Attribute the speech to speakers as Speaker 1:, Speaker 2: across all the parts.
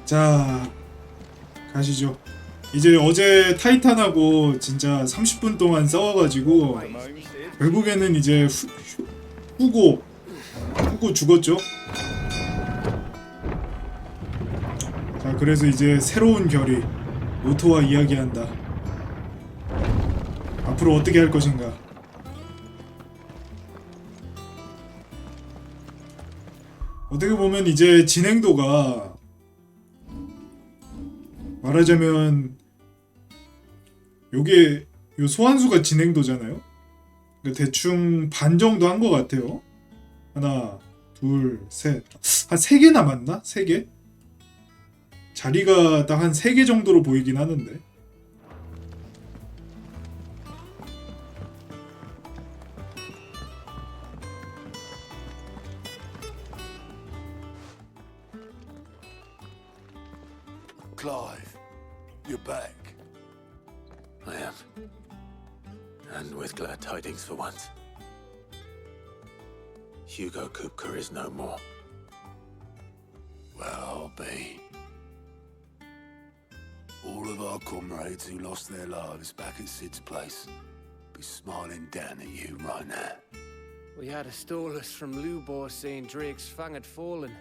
Speaker 1: 자, 가시죠. 이제 어제 타이탄하고 진짜 30분 동안 싸워가지고 결국에는 이제 후고 죽었죠. 자, 그래서 이제 새로운 결의 오토와 이야기한다. 앞으로 어떻게 할 것인가. 어떻게 보면 이제 진행도가 말하자면 요게 요 소환수가 진행도잖아요. 그러니까 대충 반 정도 한 것 같아요. 하나, 둘, 셋. 한 3개 남았나? 3개? 자리가 딱 한 3개 정도로 보이긴 하는데.
Speaker 2: Clive, you're back.
Speaker 3: I am. And with glad tidings for once. Hugo Kupka is no more.
Speaker 2: Well, I'll be. All of our comrades who lost their lives back at Sid's place be smiling down at you right now.
Speaker 4: We had a stolus from Lubor saying Drake's fang had fallen.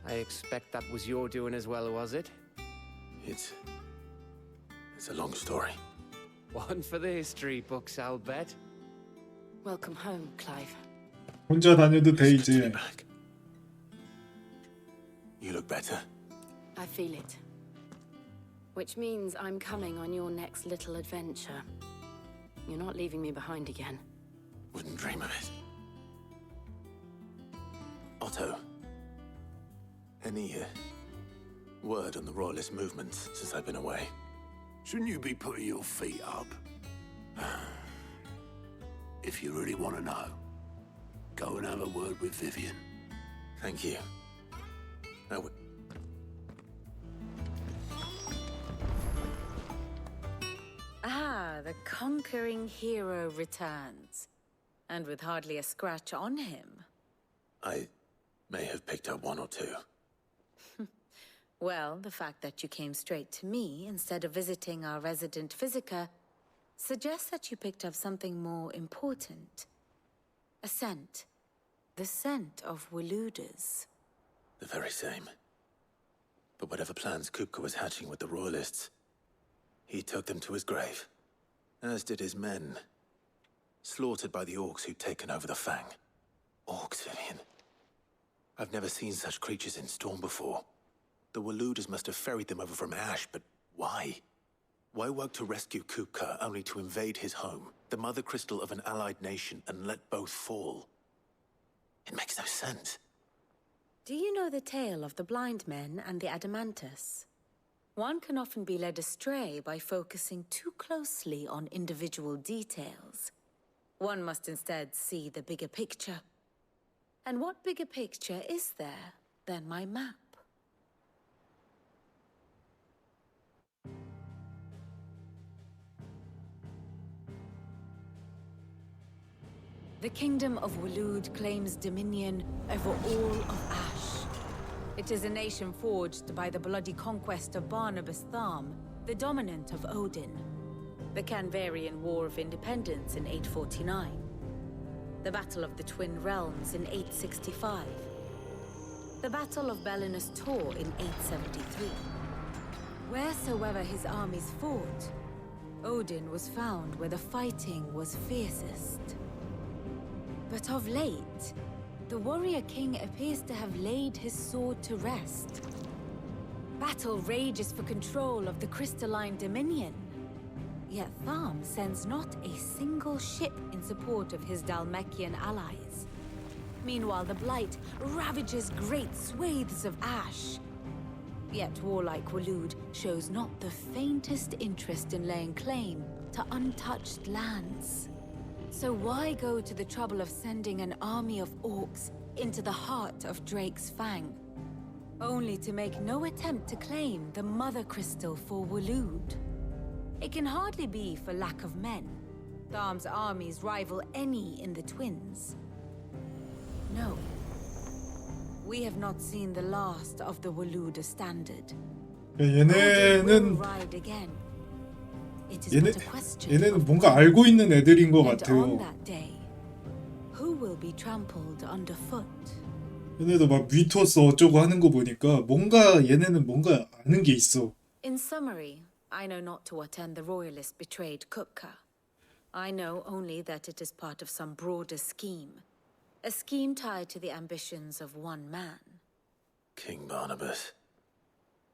Speaker 4: I expect that was your doing as well, was it?
Speaker 3: It's a long story.
Speaker 4: One for the history books, I'll bet.
Speaker 5: Welcome home, Clive.
Speaker 1: 혼자 다녀도 돼
Speaker 3: It's good to be
Speaker 1: 이제.
Speaker 3: back. You look better.
Speaker 5: I feel it. Which means I'm coming on your next little adventure. You're not leaving me behind again.
Speaker 3: Wouldn't dream of it. Otto, any word on the Royalist movements since I've been away?
Speaker 2: Shouldn't you be putting your feet up? If you really want to know, go and have a word with Vivian.
Speaker 3: Thank you.
Speaker 6: Ah, the conquering hero returns. And with hardly a scratch on him.
Speaker 3: I may have picked up one or two.
Speaker 6: Well, the fact that you came straight to me instead of visiting our resident physiker suggests that you picked up something more important. A scent. The scent of Waludas.
Speaker 3: The very same. But whatever plans Kupka was hatching with the Royalists, he took them to his grave. As did his men. Slaughtered by the orcs who'd taken over the Fang. Orcs, Vivian. I've never seen such creatures in Storm before. The Waludas must have ferried them over from Ash, but why? Why work to rescue Kupka only to invade his home, the mother crystal of an allied nation, and let both fall? It makes no sense.
Speaker 6: Do you know the tale of the blind men and the Adamantus? One can often be led astray by focusing too closely on individual details. One must instead see the bigger picture. And what bigger picture is there than my map? The Kingdom of Waloed claims dominion over all of Ash. It is a nation forged by the bloody conquest of Barnabas Tharm, the dominant of Odin. The Canvarian War of Independence in 849. The Battle of the Twin Realms in 865. The Battle of Belinus Tor in 873. Wheresoever his armies fought, Odin was found where the fighting was fiercest. But of late, the warrior king appears to have laid his sword to rest. Battle rages for control of the crystalline dominion. Yet Tharm sends not a single ship in support of his Dhalmekian allies. Meanwhile, the Blight ravages great swathes of Ash. Yet warlike Waloed shows not the faintest interest in laying claim to untouched lands. So why go to the trouble of sending an army of orcs into the heart of Drake's Fang, only to make no attempt to claim the Mother Crystal for Waloed? It can hardly be for lack of men. Tharm's armies rival any in the Twins. No. we have not seen the last of the Waluda standard.
Speaker 1: 얘네는
Speaker 6: Will ride again. It is
Speaker 1: 얘네
Speaker 6: but a question
Speaker 1: 얘네는
Speaker 6: of
Speaker 1: 뭔가 알고 있는 애들인 것
Speaker 6: and on
Speaker 1: 같아요.
Speaker 6: that day, who will be trampled underfoot?
Speaker 1: 얘네도 막 위토스 어쩌고 하는 거 보니까 뭔가 얘네는 뭔가 아는 게 있어.
Speaker 6: In summary, I know not to what end the royalists betrayed Kupka. I know only that it is part of some broader scheme. A scheme tied to the ambitions of one man.
Speaker 3: King Barnabas.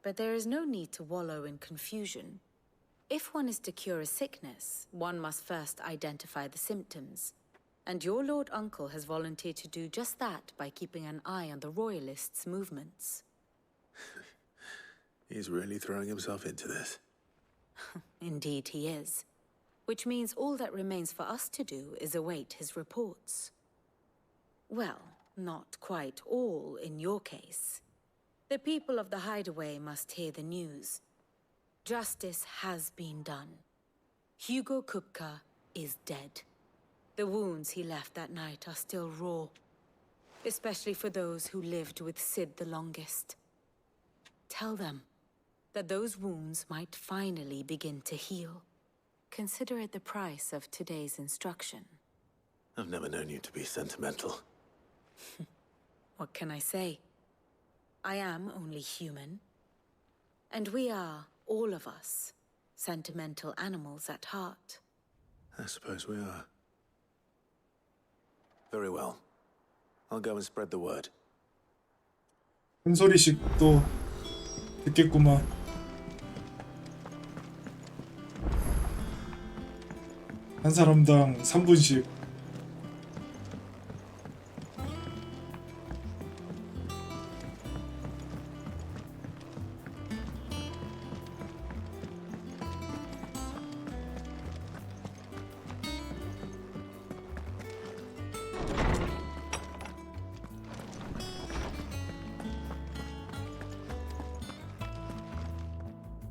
Speaker 6: But there is no need to wallow in confusion. If one is to cure a sickness, one must first identify the symptoms. And your Lord Uncle has volunteered to do just that by keeping an eye on the royalists' movements.
Speaker 3: He's really throwing himself into this.
Speaker 6: Indeed he is. Which means all that remains for us to do is await his reports. Well, not quite all in your case. The people of the Hideaway must hear the news. Justice has been done. Hugo Kupka is dead. The wounds he left that night are still raw, especially for those who lived with Sid the longest. Tell them that those wounds might finally begin to heal. Consider it the price of today's instruction.
Speaker 3: I've never known you to be sentimental.
Speaker 6: What can I say? I am only human. And we are, all of us, sentimental animals at heart.
Speaker 3: I suppose we are. Very well. I'll go and spread the word.
Speaker 1: 한 소리씩 또 듣겠구만. 한 사람당 3분씩.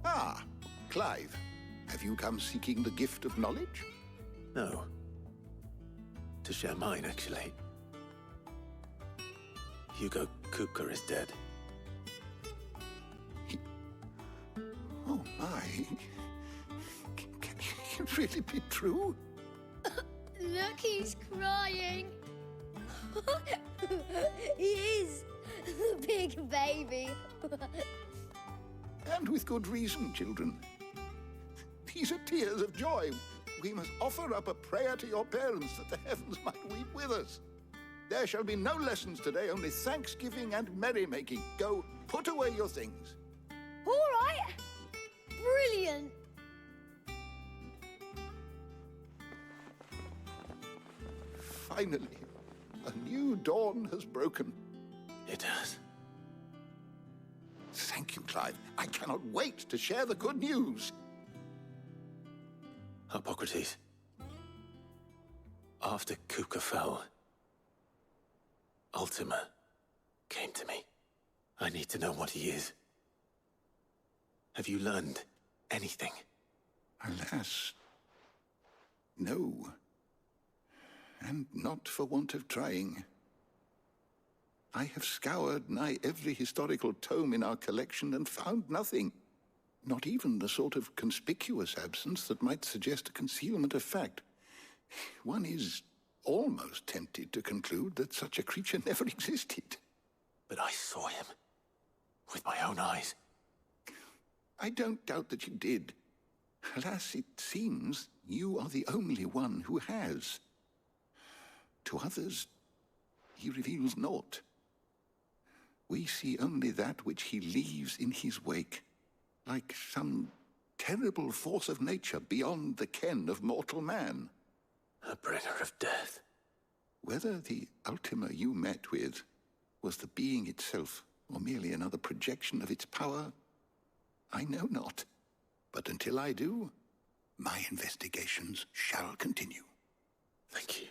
Speaker 7: Ah, Clive. Have you come seeking the gift of knowledge?
Speaker 3: No. To share mine, actually. Hugo Kupka is dead.
Speaker 7: Oh, my. Can it really be true?
Speaker 8: Look, he's crying. He is. The big baby.
Speaker 7: And with good reason, children. These are tears of joy. We must offer up a prayer to your parents that the heavens might weep with us. There shall be no lessons today, only thanksgiving and merrymaking. Go, put away your things.
Speaker 8: All right. Brilliant.
Speaker 7: Finally, a new dawn has broken.
Speaker 3: It has.
Speaker 7: Thank you, Clive. I cannot wait to share the good news.
Speaker 3: Hippocrates. After Kupka fell, Ultima came to me. I need to know what he is. Have you learned anything?
Speaker 7: Alas, no. And not for want of trying. I have scoured nigh every historical tome in our collection and found nothing. Not even the sort of conspicuous absence that might suggest a concealment of fact. One is almost tempted to conclude that such a creature never existed.
Speaker 3: But I saw him. With my own eyes.
Speaker 7: I don't doubt that you did. Alas, it seems you are the only one who has. To others, he reveals naught. We see only that which he leaves in his wake, like some terrible force of nature beyond the ken of mortal man.
Speaker 3: A bringer of death.
Speaker 7: Whether the Ultima you met with was the being itself, or merely another projection of its power, I know not. But until I do, my investigations shall continue.
Speaker 3: Thank you.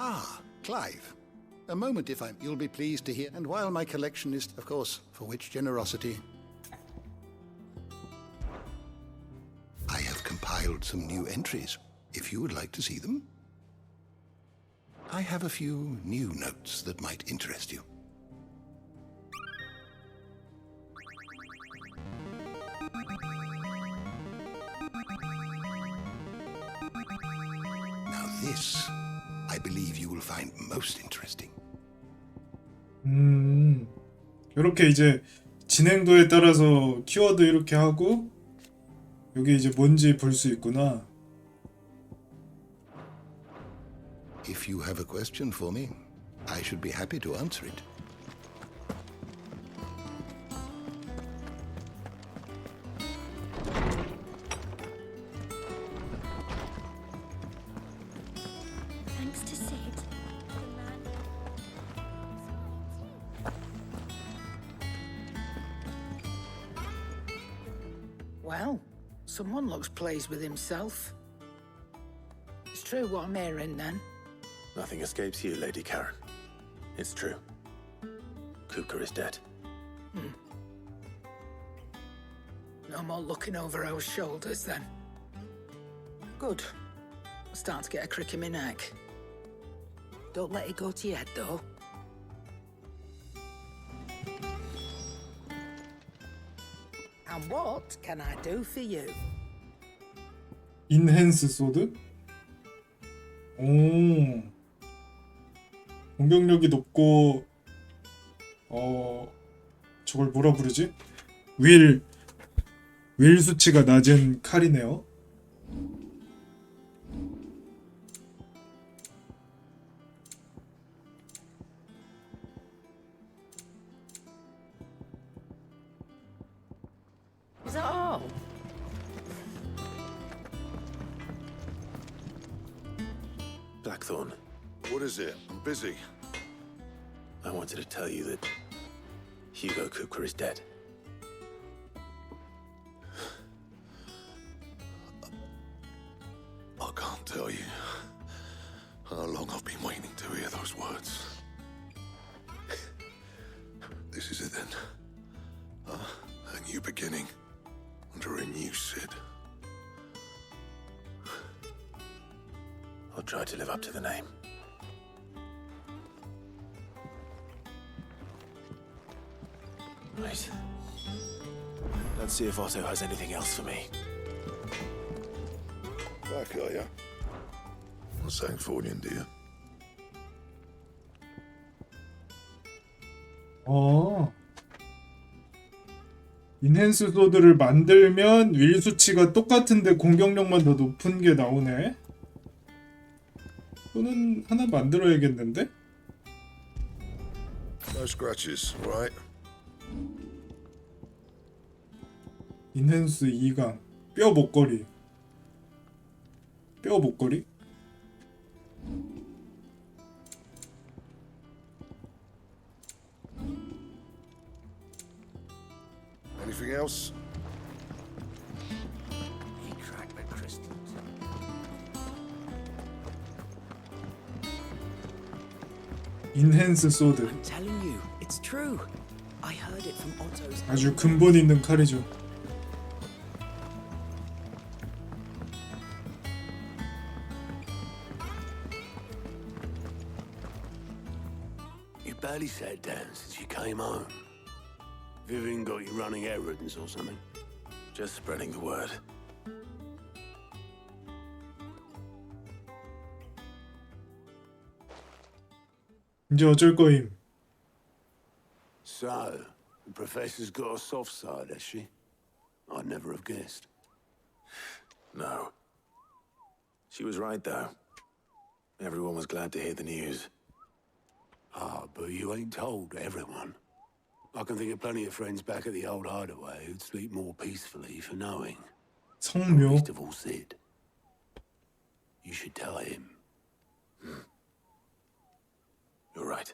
Speaker 7: Ah, Clive. A moment, if you'll be pleased to hear. And while my collection is, of course, for which generosity, I have compiled some new entries. if you would like to see them. I have a few new notes that might interest you. Now this, I believe you will find most interesting.
Speaker 1: 이렇게 이제 진행도에 따라서 키워드 이렇게 하고 여기 이제 뭔지 볼 수 있구나.
Speaker 7: If you have a question for me, I should be happy to answer it.
Speaker 8: Thanks to Sid.
Speaker 9: Well, someone looks pleased with himself. It's true what I'm hearing, then.
Speaker 3: Nothing escapes you, Lady Karen. It's true. Kuka is dead.
Speaker 9: No more looking over our shoulders, then. Good. I'm starting to get a crick in my neck. Don't let it go to your head, though. And what can I do for you?
Speaker 1: 인핸스 소드? 오. 공격력이 높고 저걸 뭐라 부르지? 윌 수치가 낮은 칼이네요.
Speaker 9: Is that all?
Speaker 3: Blackthorn,
Speaker 7: What is it? I'm busy.
Speaker 3: I wanted to tell you that Hugo Kuka is dead.
Speaker 2: I can't tell you how long I've been waiting to hear those words. This is it then. A new beginning under a new Sid.
Speaker 3: I'll try to live up to the name. Right. Let's see if Otto has anything else for me.
Speaker 2: Back, are ya? Not saying forwarding, do you?
Speaker 1: 인핸스 소드를 만들면 윌 수치가 똑같은데 공격력만 더 높은 게 나오네. 또는 하나 만들어야겠는데?
Speaker 2: No scratches, right?
Speaker 1: 인핸스 2강 뼈 목걸이. 뼈 목걸이?
Speaker 2: Anything else?
Speaker 9: He cracked the crystals.
Speaker 1: 인핸스 소드.
Speaker 10: I'm telling you, it's true. I heard it from Otto's.
Speaker 1: 아주 근본 있는 칼이죠.
Speaker 2: You barely sat down since you came home. Vivian got you running errands or something?
Speaker 3: Just spreading the word.
Speaker 1: 이제 어쩔 거임.
Speaker 2: So, the professor's got a soft side, has she? I'd never have guessed.
Speaker 3: No. She was right, though. Everyone was glad to hear the news.
Speaker 2: Ah, but you ain't told everyone. I can think of plenty of friends back at the old hideaway who'd sleep more peacefully for knowing.
Speaker 1: 성묘.
Speaker 2: Least of all Sid. You should tell him.
Speaker 3: You're right.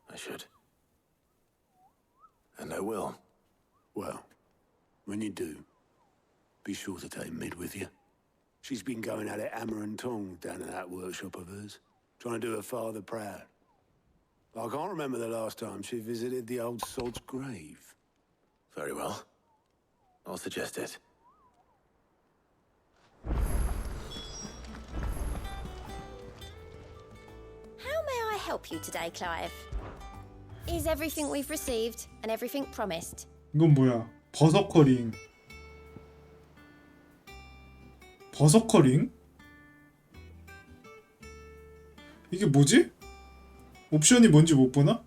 Speaker 3: I should. And I will.
Speaker 2: Well, when you do, be sure to take Mid with you. She's been going at it hammer and tongs down in that workshop of hers, trying to do her father proud. I can't remember the last time she visited the old sod's grave.
Speaker 3: Very well. I'll suggest it.
Speaker 8: help you today, Clive? Is everything we've received and everything promised?
Speaker 1: 이건 뭐야? 버서커링. 버서커링? 이게 뭐지? 옵션이 뭔지 못 보나?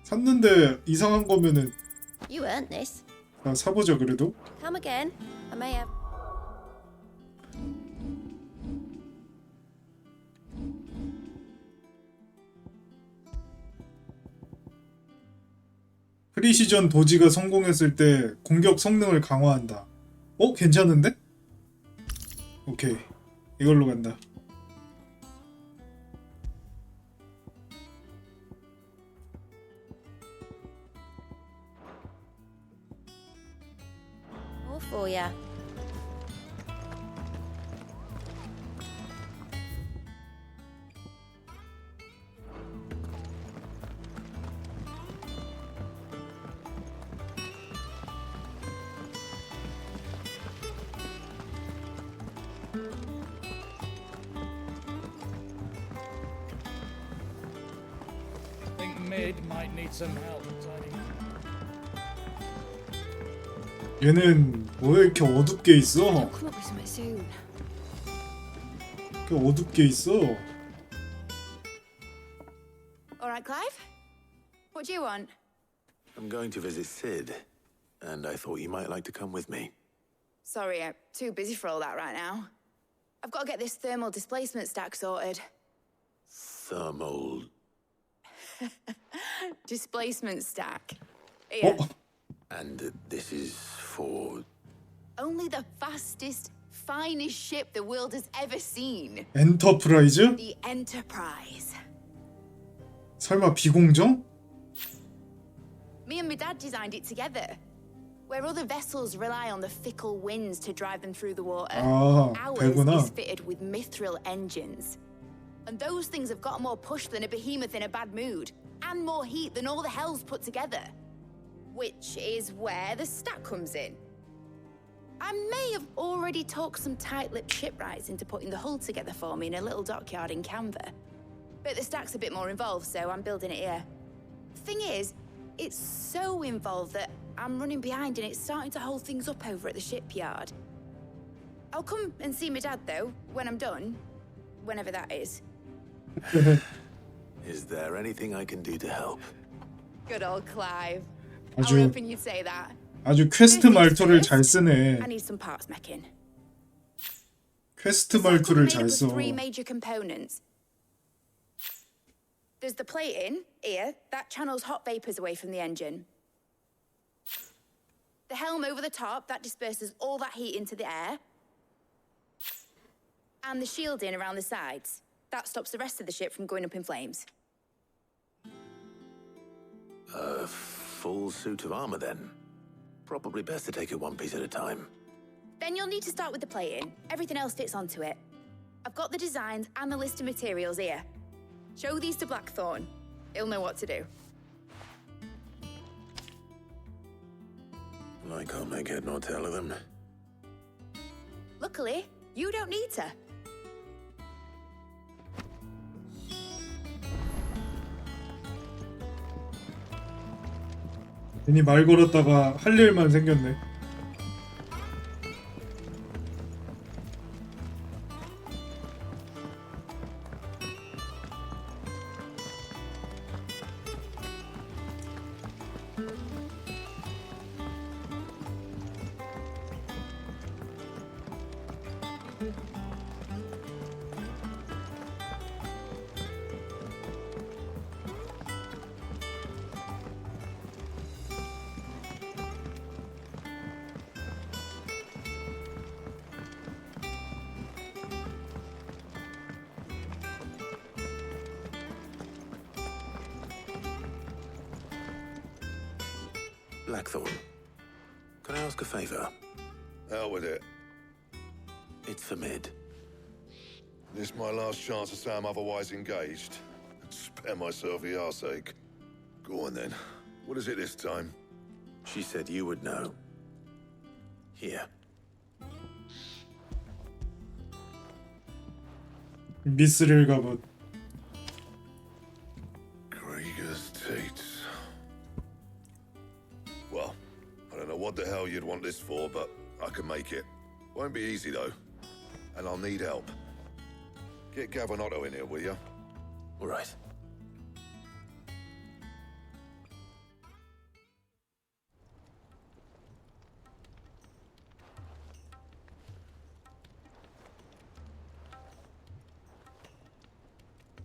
Speaker 1: 샀는데 이상한 거면은
Speaker 8: You earned this.
Speaker 1: 사보자 그래도.
Speaker 8: Come again. I may have.
Speaker 1: 프리시전 도지가 성공했을 때 공격 성능을 강화한다. 괜찮은데? 오케이. 이걸로 간다.
Speaker 8: All for ya.
Speaker 11: Think Mid might need some help tidying up.
Speaker 1: 얘는 왜 이렇게 어둡게 있어?
Speaker 5: Come up with something soon.
Speaker 1: 이렇게 어둡게 있어?
Speaker 6: All right, Clive? What do you want?
Speaker 3: I'm going to visit Sid, and I thought you might like to come with me.
Speaker 6: Sorry, I'm too busy for all that right now. I've got to get this thermal displacement stack sorted.
Speaker 3: Thermal.
Speaker 6: Displacement stack. Here.
Speaker 3: And this is for...
Speaker 6: Only the fastest, finest ship the world has ever seen.
Speaker 1: 엔터프라이즈?
Speaker 6: The Enterprise.
Speaker 1: 설마 비공정?
Speaker 6: Me and my dad designed it together. Where other vessels rely on the fickle winds to drive them through the water, ours
Speaker 1: 배구나.
Speaker 6: is fitted with mithril engines. And those things have got more push than a behemoth in a bad mood, and more heat than all the hells put together. Which is where the stack comes in. I may have already talked some tight-lipped shipwrights into putting the hull together for me in a little dockyard in Canva. But the stack's a bit more involved, so I'm building it here. Thing is, it's so involved that I'm running behind and it's starting to hold things up over at the shipyard. I'll come and see my dad, though, when I'm done. Whenever that is.
Speaker 3: Is there anything I can do to help?
Speaker 6: Good old Clive. I
Speaker 1: 아주
Speaker 6: was hoping you'd say that.
Speaker 1: 아주 퀘스트 말투를 잘 쓰네.
Speaker 6: I need some parts meching.
Speaker 1: 퀘스트 말투를 잘 써.
Speaker 6: Three major components. There's the plating here that channels hot vapors away from the engine. The helm over the top that disperses all that heat into the air. And the shielding around the sides that stops the rest of the ship from going up in flames.
Speaker 3: A full suit of armor, then. Probably best to take it one piece at a time.
Speaker 6: Then you'll need to start with the plating. Everything else fits onto it. I've got the designs and the list of materials here. Show these to Blackthorn. He'll know what to do.
Speaker 3: I can't make head nor tail of them.
Speaker 6: Luckily, you don't need to.
Speaker 1: 괜히 말 걸었다가 할 일만 생겼네.
Speaker 3: Blackthorn, can I ask a favor?
Speaker 12: Out with it.
Speaker 3: It's for Mid.
Speaker 12: This my last chance to say I'm otherwise engaged. Spare myself the arseache. Go on then. What is it this time?
Speaker 3: She said you would know. Here.
Speaker 1: 미스릴 갑옷.
Speaker 12: Krieger's Tates. Well, I don't know what the hell you'd want this for, but I can make it. Won't be easy though, and I'll need help. Get Gav and Otto in here, will you?
Speaker 3: All right.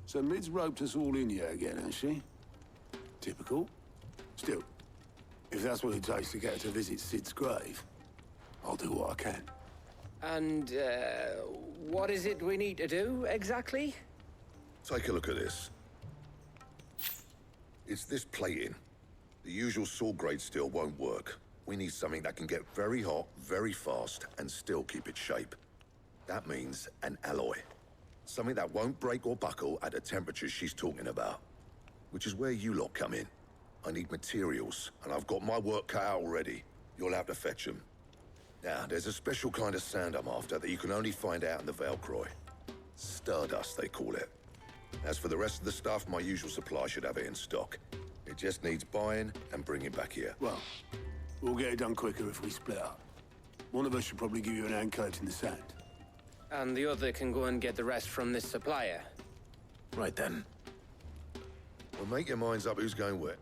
Speaker 2: So Mid's roped us all in here again, has she? Typical. Still, if that's what it takes to get her to visit Sid's grave, I'll do what I can.
Speaker 4: And, what is it we need to do, exactly?
Speaker 12: Take a look at this. It's this plating. The usual sword grade steel won't work. We need something that can get very hot, very fast, and still keep its shape. That means an alloy. Something that won't break or buckle at the temperatures she's talking about. Which is where you lot come in. I need materials, and I've got my work cut out already. You'll have to fetch them. Now, there's a special kind of sand I'm after that you can only find out in the Velcroy. Stardust, they call it. As for the rest of the stuff, my usual supply should have it in stock. It just needs buying and bringing back here.
Speaker 2: Well, we'll get it done quicker if we split up. One of us should probably give you an hand coat in the sand.
Speaker 4: And the other can go and get the rest from this supplier.
Speaker 3: Right then.
Speaker 12: Well, make your minds up who's going where.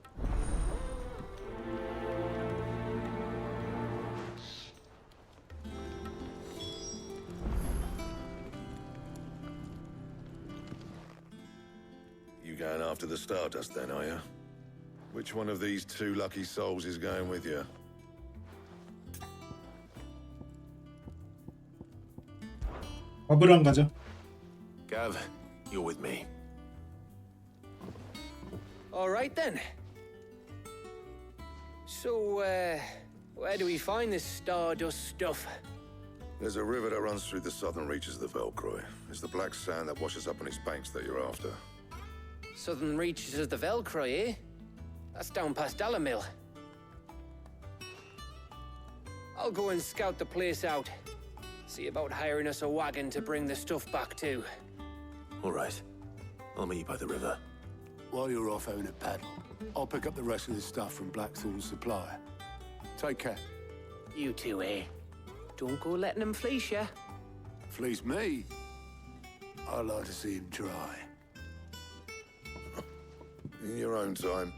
Speaker 12: You going after the Stardust then, are you? Which one of these two lucky souls is going with you?
Speaker 1: 밥을 안 가져.
Speaker 3: Gav, you're with me.
Speaker 4: All right then. So, where do we find this Stardust stuff?
Speaker 12: There's a river that runs through the southern reaches of the Velcroy. It's the black sand that washes up on its banks that you're after.
Speaker 4: Southern reaches of the Velcroy, eh? That's down past Dalamil. I'll go and scout the place out. See about hiring us a wagon to bring the stuff back to.
Speaker 3: All right. I'll meet you by the river.
Speaker 2: While you're off having a paddle, I'll pick up the rest of the stuff from Blackthorn's supplier. Take care.
Speaker 4: You two, eh? Don't go letting them fleece ya.
Speaker 2: Fleece me? I'd like to see him try.
Speaker 12: In your own time.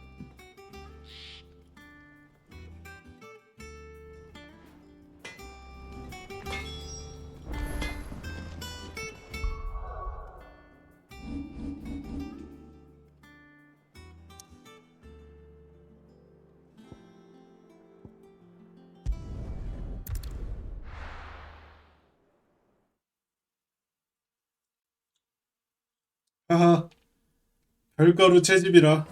Speaker 1: 하하. 별가루 채집이라.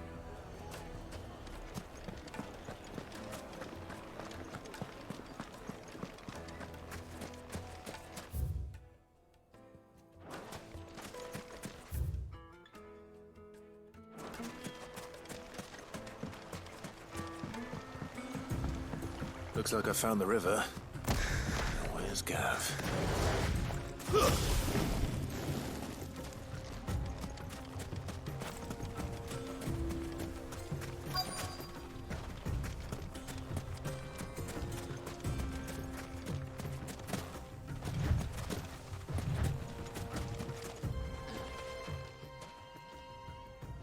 Speaker 3: Looks like I found the river. Where's Gav?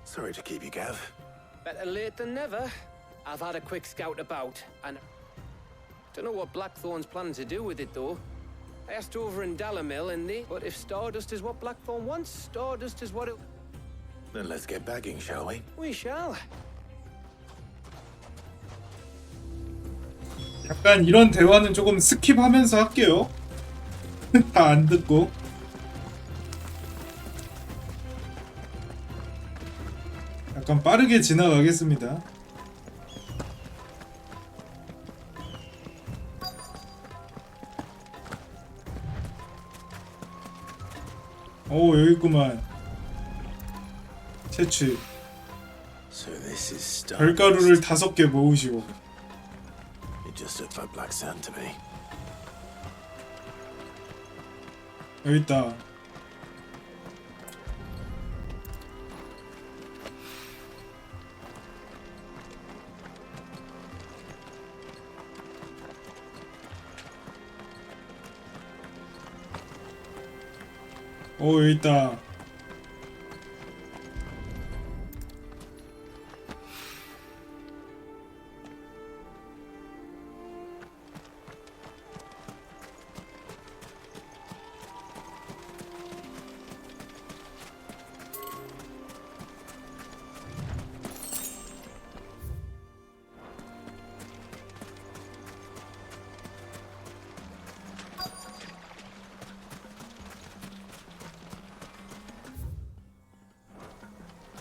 Speaker 3: Sorry to keep you, Gav.
Speaker 4: Better late than never. I've had a quick scout about, and don't know what Blackthorn's planning to do with it, though. I asked over in Dalamil, and they... But if Stardust is what Blackthorn wants, Stardust is what it...
Speaker 3: Then let's get bagging, shall we?
Speaker 4: We shall.
Speaker 1: 약간 이런 대화는 조금 스킵하면서 할게요. 다 안 듣고. 약간 빠르게 지나가겠습니다. 오, 여기 있구만. 채취.
Speaker 3: So this is Stardust.
Speaker 1: 별가루를 5개 모으시고.
Speaker 3: It just looked like black sand to me.
Speaker 1: 여기 있다. 여기 있다.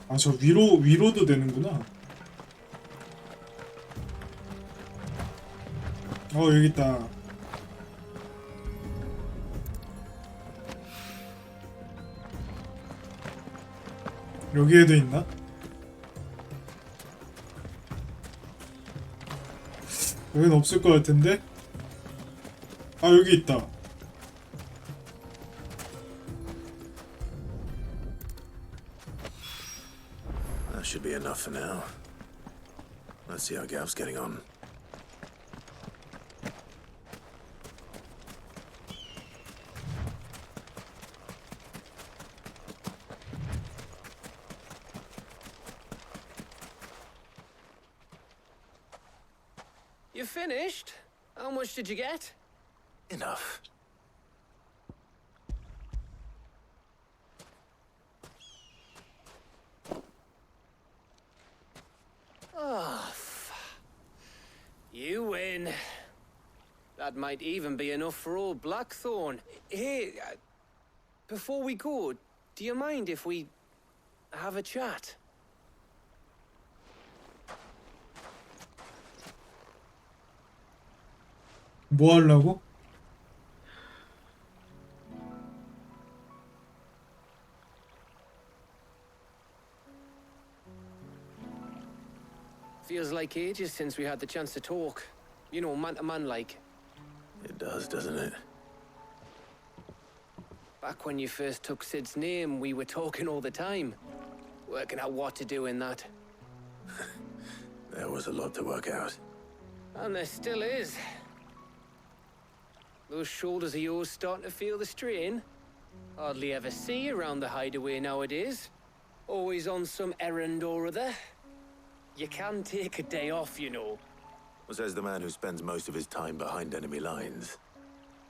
Speaker 1: 아, 저 위로도 되는구나. 여기 있다. 여기에도 있나? 여긴 없을 것 같은데? 아, 여기 있다.
Speaker 3: That should be enough for now. Let's see how Gav's getting on.
Speaker 4: You finished? How much did you get?
Speaker 3: Enough.
Speaker 4: Oh, you win. That might even be enough for old Blackthorn. Hey, before we go, do you mind if we have a chat?
Speaker 1: 뭐 하려고?
Speaker 4: Feels like ages since we had the chance to talk. You know, man to man like.
Speaker 3: It does, doesn't it?
Speaker 4: Back when you first took Sid's name, we were talking all the time. Working out what to do in that.
Speaker 3: There was a lot to work out.
Speaker 4: And there still is. Those shoulders of yours starting to feel the strain? Hardly ever see you around the hideaway nowadays. Always on some errand or other. You can take a day off, you know.
Speaker 3: Says the man who spends most of his time behind enemy lines.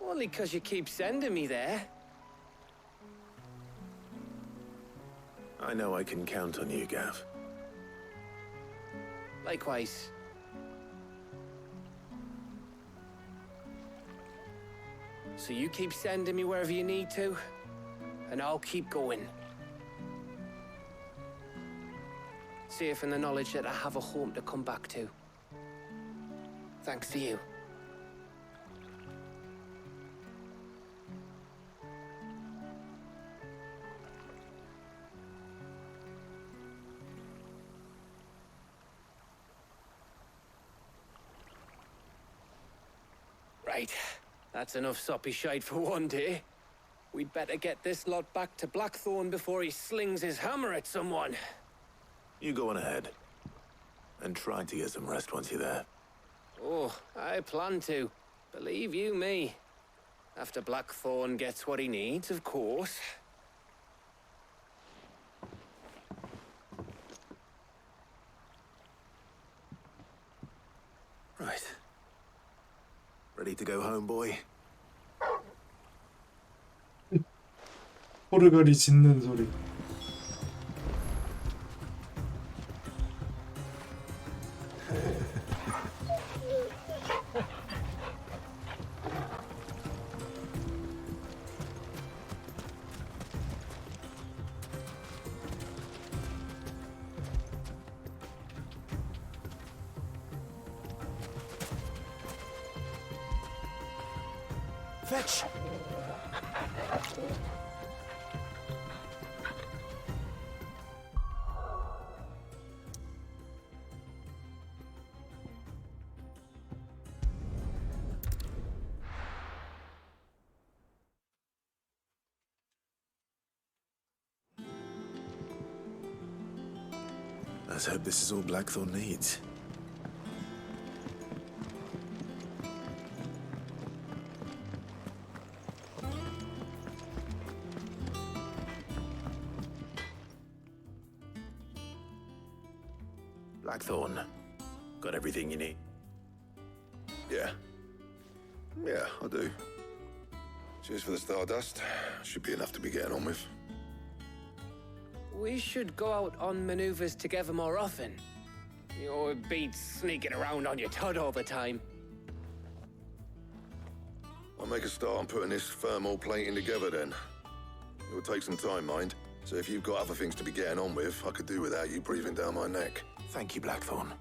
Speaker 4: Only 'cause you keep sending me there.
Speaker 3: I know I can count on you, Gav.
Speaker 4: Likewise. So you keep sending me wherever you need to, and I'll keep going. Safe in the knowledge that I have a home to come back to. Thanks to you. Right. That's enough soppy shite for one day. We'd better get this lot back to Blackthorn before he slings his hammer at someone.
Speaker 3: You go on ahead. And try to get some rest once you're there.
Speaker 4: Oh, I plan to. Believe you me. After Blackthorn gets what he needs, of course.
Speaker 3: Right. Ready to go home, boy?
Speaker 1: 호르가리 짖는 소리.
Speaker 3: Fetch! Let's hope this is all Blackthorn needs. Blackthorn, got everything you need?
Speaker 12: Yeah. Yeah, I do. Cheers for the stardust. Should be enough to be getting on with.
Speaker 4: We should go out on maneuvers together more often. You know, it beats sneaking around on your tud all the time.
Speaker 12: I'll make a start on putting this thermal plating together then. It will take some time, mind. So if you've got other things to be getting on with, I could do without you breathing down my neck.
Speaker 3: Thank you, Blackthorn.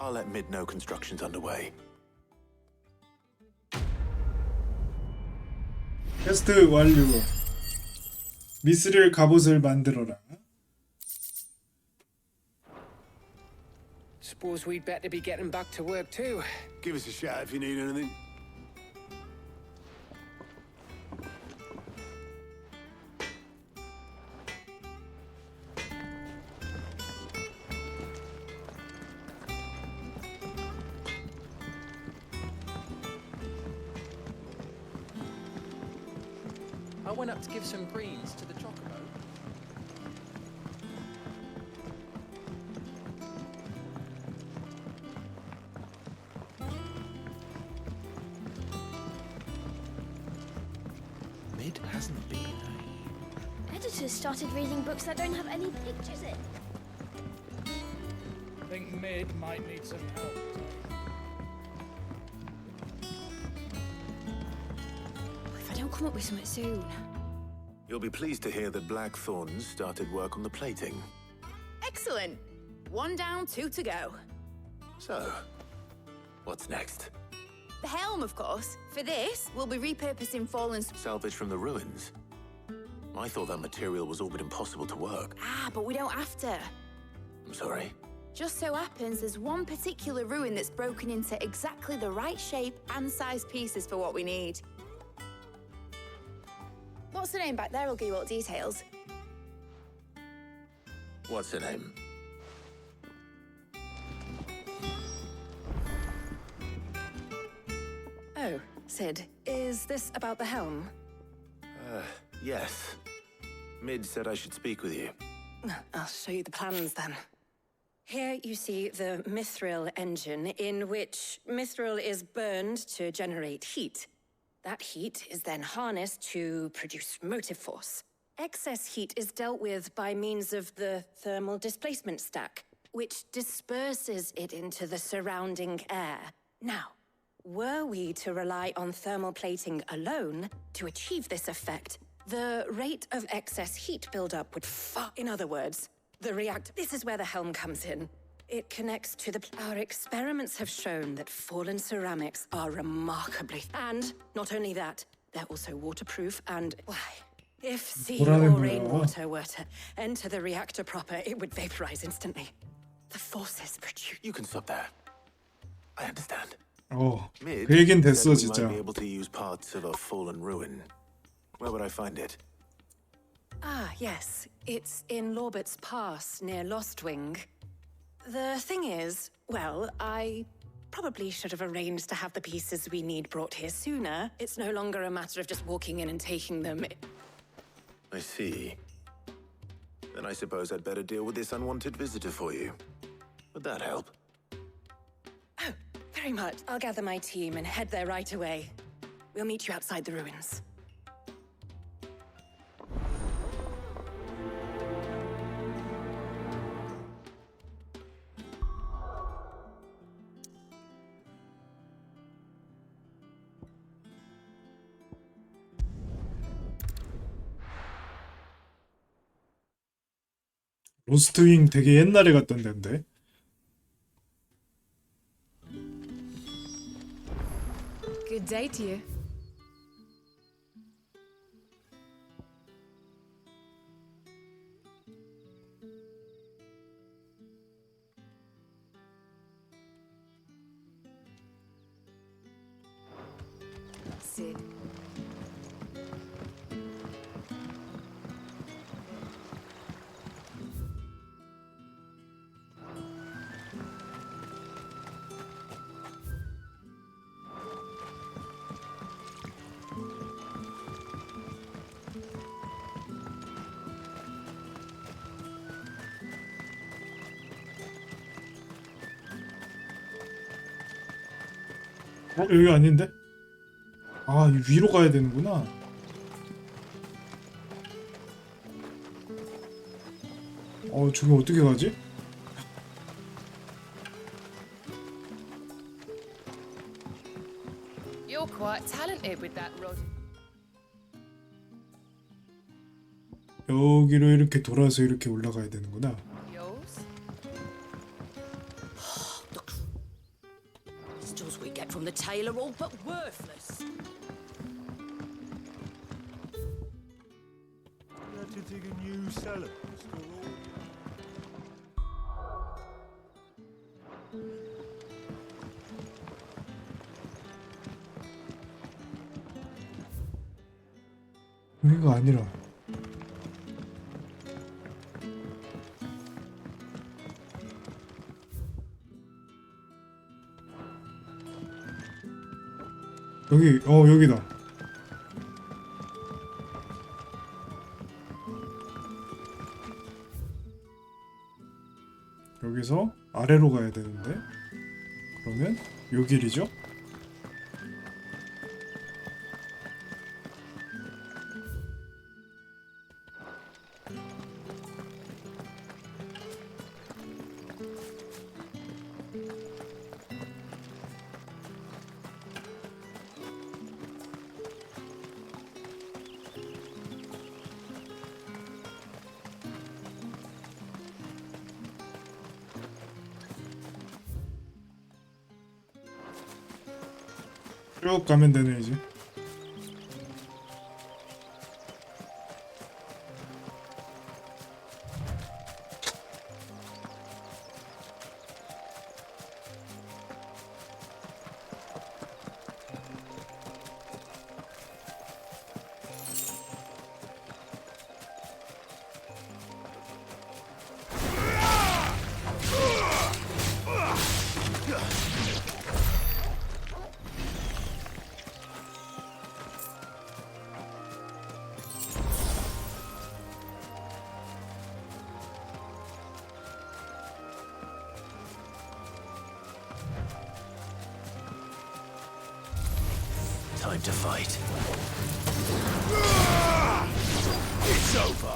Speaker 3: I'll let Mid know construction's underway.
Speaker 1: 퀘스트 완료. 미스릴 갑옷을 만들어라.
Speaker 4: Suppose we'd better be getting back to work too.
Speaker 2: Give us a shout if you need anything.
Speaker 10: I went up to give some greens to the chocobo.
Speaker 3: Mid hasn't been.
Speaker 8: Editors started reading books that don't have any pictures in.
Speaker 11: Think Mid might need some help.
Speaker 5: If I don't come up with something soon.
Speaker 3: You'll be pleased to hear that Blackthorn started work on the plating.
Speaker 6: Excellent. 1 down, 2 to go.
Speaker 3: So, what's next?
Speaker 6: The helm, of course. For this, we'll be repurposing fallen...
Speaker 3: Salvage from the ruins? I thought that material was all but impossible to work.
Speaker 6: Ah, but we don't have to.
Speaker 3: I'm sorry.
Speaker 6: Just so happens there's one particular ruin that's broken into exactly the right shape and size pieces for what we need. What's the name back there? I'll give you all the details.
Speaker 3: What's her name?
Speaker 5: Oh, Sid, is this about the helm?
Speaker 3: Yes. Mid said I should speak with you.
Speaker 5: I'll show you the plans then. Here you see the mithril engine, in which mithril is burned to generate heat. That heat is then harnessed to produce motive force. Excess heat is dealt with by means of the thermal displacement stack, which disperses it into the surrounding air. Now, were we to rely on thermal plating alone to achieve this effect, the rate of excess heat buildup would far... In other words, the reactor... This is where the helm comes in. It connects to the... Our experiments have shown that fallen ceramics are remarkably... And not only that, they're also waterproof and... Why? If sea or rainwater were to enter the reactor proper, it would vaporize instantly. The forces produce...
Speaker 3: You can stop there. I understand.
Speaker 1: 그 얘긴 됐어
Speaker 3: said we
Speaker 1: 진짜.
Speaker 3: might be able to use parts of a fallen ruin. Where would I find it?
Speaker 5: Ah, yes. It's in Lorbert's Pass, near Lostwing. The thing is, well, I probably should have arranged to have the pieces we need brought here sooner. It's no longer a matter of just walking in and taking them.
Speaker 3: I see. Then I suppose I'd better deal with this unwanted visitor for you. Would that help?
Speaker 5: Oh, very much. I'll gather my team and head there right away. We'll meet you outside the ruins.
Speaker 1: 로스트윙 되게 옛날에 갔던 데인데.
Speaker 6: Good day to you. Sid.
Speaker 1: 여기 아닌데? 아, 위로 가야 되는구나. 저기 어떻게 가지?
Speaker 13: You're quite talented with that rod.
Speaker 1: 여기로 이렇게 돌아서 이렇게 올라가야 되는구나.
Speaker 13: Yours?
Speaker 10: Stills we get from the tailor all but worthless.
Speaker 14: To dig a new cellar.
Speaker 1: 여기가 아니라. 여기다. 여기서 아래로 가야 되는데, 그러면 요 길이죠? 쭉 가면 되네 이제.
Speaker 3: Time to fight. It's over.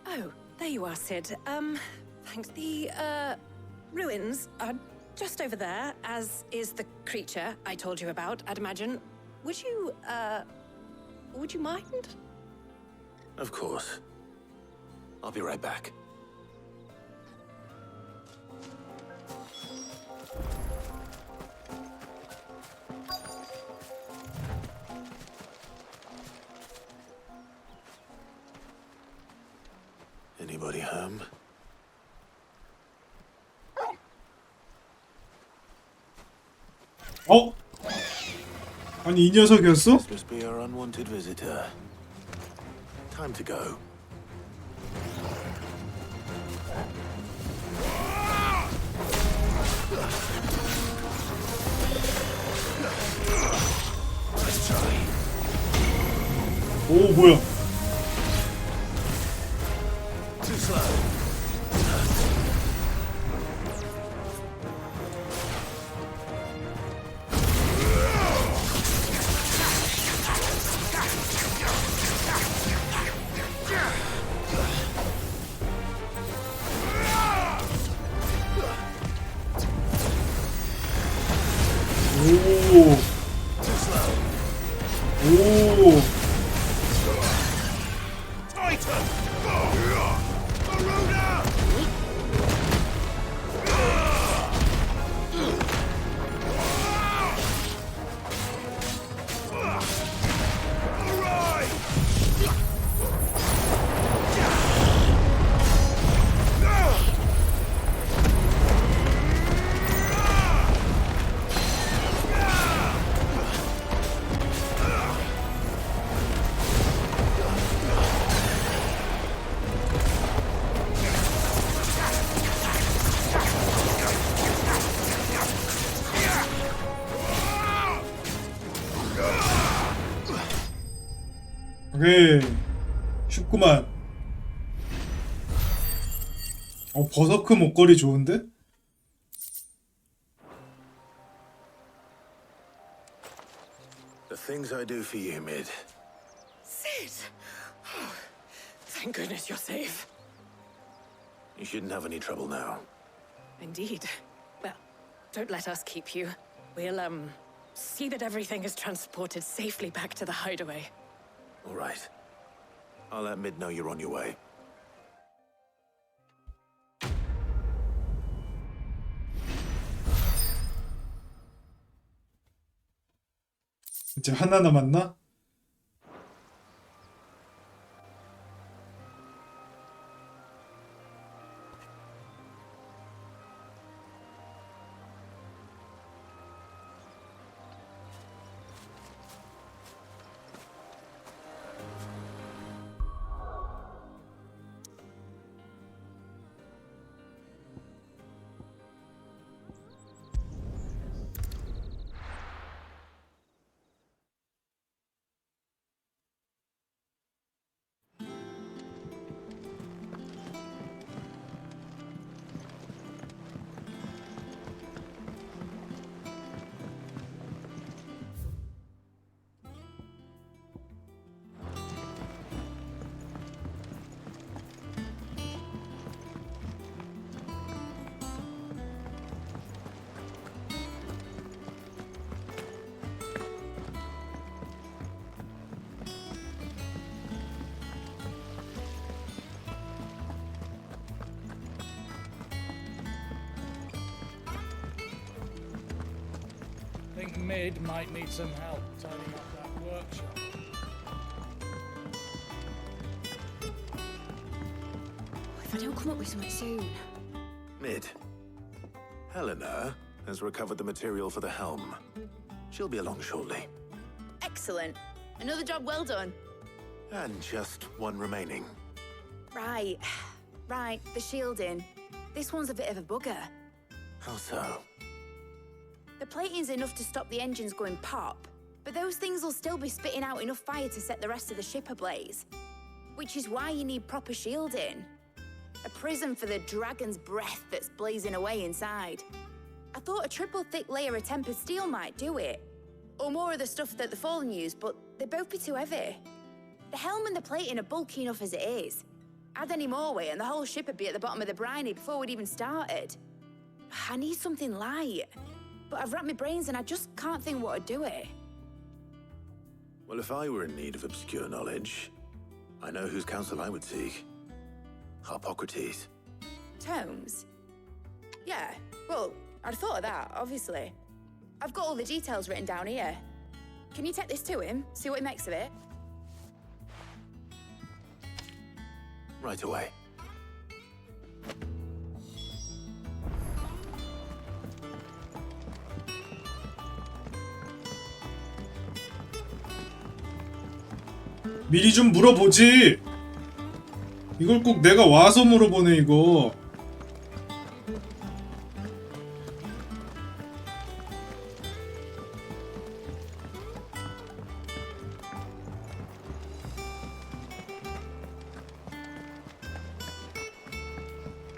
Speaker 5: Oh, there you are, Sid. Thanks. The, ruins are just over there, as is the creature I told you about, I'd imagine. Would you mind?
Speaker 3: Of course. I'll be right back. Anybody home?
Speaker 1: 아니 이 녀석이었어?
Speaker 3: This must be our unwanted visitor. Time to go. Let's try.
Speaker 1: 오 뭐야?
Speaker 3: Too slow.
Speaker 1: 오. 오케이. 쉽구만. 버서크 목걸이 좋은데?
Speaker 3: The things I do for you, Mid.
Speaker 5: Sid! Oh, thank goodness you're safe.
Speaker 3: You shouldn't have any trouble now.
Speaker 5: Indeed. Well, don't let us keep you. We'll, see that everything is transported safely back to the hideaway.
Speaker 3: All right. I'll let Mid know you're on your way.
Speaker 1: 이제 하나 남았나?
Speaker 11: Think Mid might need some help tidying up that workshop.
Speaker 8: If I don't come up with something soon.
Speaker 3: Mid. Helena has recovered the material for the helm. She'll be along shortly.
Speaker 15: Excellent. Another job well done.
Speaker 3: And just one remaining.
Speaker 15: Right. Right, the shielding. This one's a bit of a bugger.
Speaker 3: How so?
Speaker 15: The plating's enough to stop the engines going pop, but those things will still be spitting out enough fire to set the rest of the ship ablaze. Which is why you need proper shielding. A prison for the dragon's breath that's blazing away inside. I thought a triple thick layer of tempered steel might do it. Or more of the stuff that the Fallen use, but they'd both be too heavy. The helm and the plating are bulky enough as it is. Add any more weight and the whole ship would be at the bottom of the briny before we'd even started. I need something light. But I've racked my brains and I just can't think what would do it.
Speaker 3: Well, if I were in need of obscure knowledge, I know whose counsel I would seek. Harpocrates.
Speaker 15: Tomes? Yeah, well, I'd thought of that, obviously. I've got all the details written down here. Can you take this to him, see what he makes of it?
Speaker 3: Right away.
Speaker 1: 미리 좀 물어보지. 이걸 꼭 내가 와서 물어보네 이거.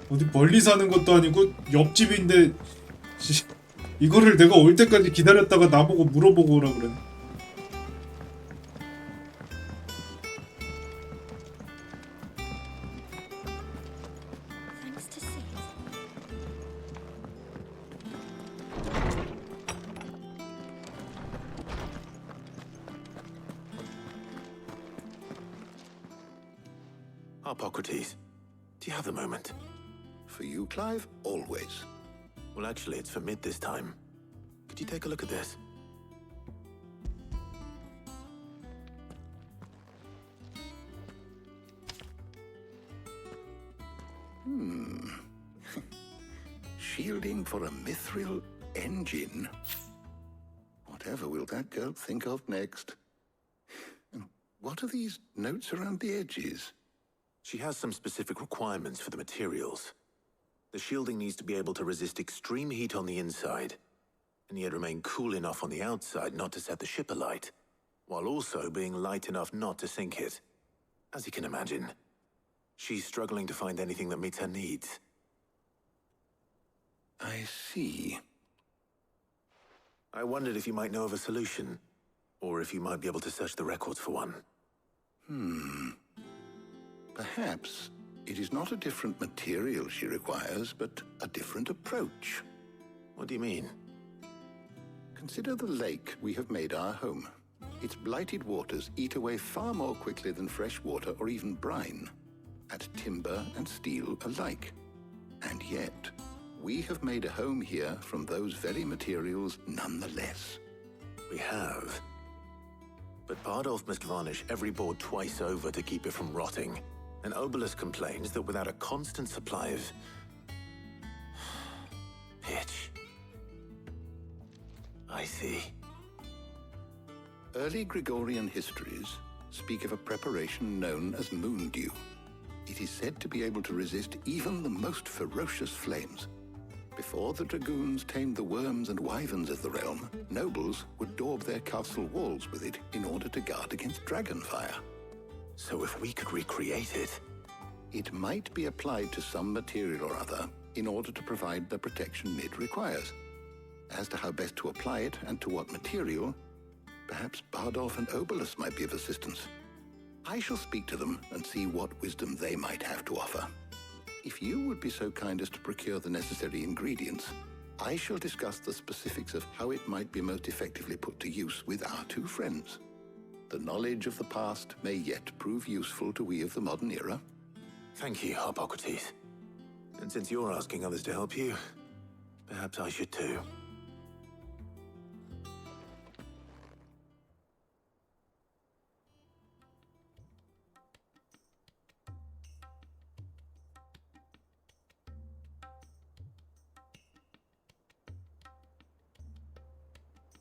Speaker 1: 어디 멀리 사는 것도 아니고 옆집인데 이거를 내가 올 때까지 기다렸다가 나보고 물어보고 오라 그래.
Speaker 3: Harpocrates, do you have a moment?
Speaker 7: For you, Clive, always.
Speaker 3: Well, actually, it's for Mid this time. Could you take a look at this?
Speaker 7: Shielding for a mithril engine. Whatever will that girl think of next? And what are these notes around the edges?
Speaker 3: She has some specific requirements for the materials. The shielding needs to be able to resist extreme heat on the inside, and yet remain cool enough on the outside not to set the ship alight. while also being light enough not to sink it. As you can imagine, she's struggling to find anything that meets her needs.
Speaker 7: I see.
Speaker 3: I wondered if you might know of a solution, or if you might be able to search the records for one.
Speaker 7: Perhaps it is not a different material she requires, but a different approach.
Speaker 3: What do you mean?
Speaker 7: Consider the lake we have made our home. Its blighted waters eat away far more quickly than fresh water or even brine, at timber and steel alike. And yet, we have made a home here from those very materials nonetheless.
Speaker 3: We have. But Bardolph must varnish every board twice over to keep it from rotting. And Obelisk complains that without a constant supply of pitch. I see.
Speaker 7: Early Gregorian histories speak of a preparation known as moon dew. It is said to be able to resist even the most ferocious flames. Before the dragoons tamed the worms and wyverns of the realm, nobles would daub their castle walls with it in order to guard against dragon fire.
Speaker 3: So if we could recreate it...
Speaker 7: It might be applied to some material or other in order to provide the protection it requires. As to how best to apply it and to what material, perhaps Bardolph and Obelisk might be of assistance. I shall speak to them and see what wisdom they might have to offer. If you would be so kind as to procure the necessary ingredients, I shall discuss the specifics of how it might be most effectively put to use with our two friends. The knowledge of the past may yet prove useful to we of the modern era.
Speaker 3: Thank you, Hippocrates. And since you're asking others to help you, perhaps I should too.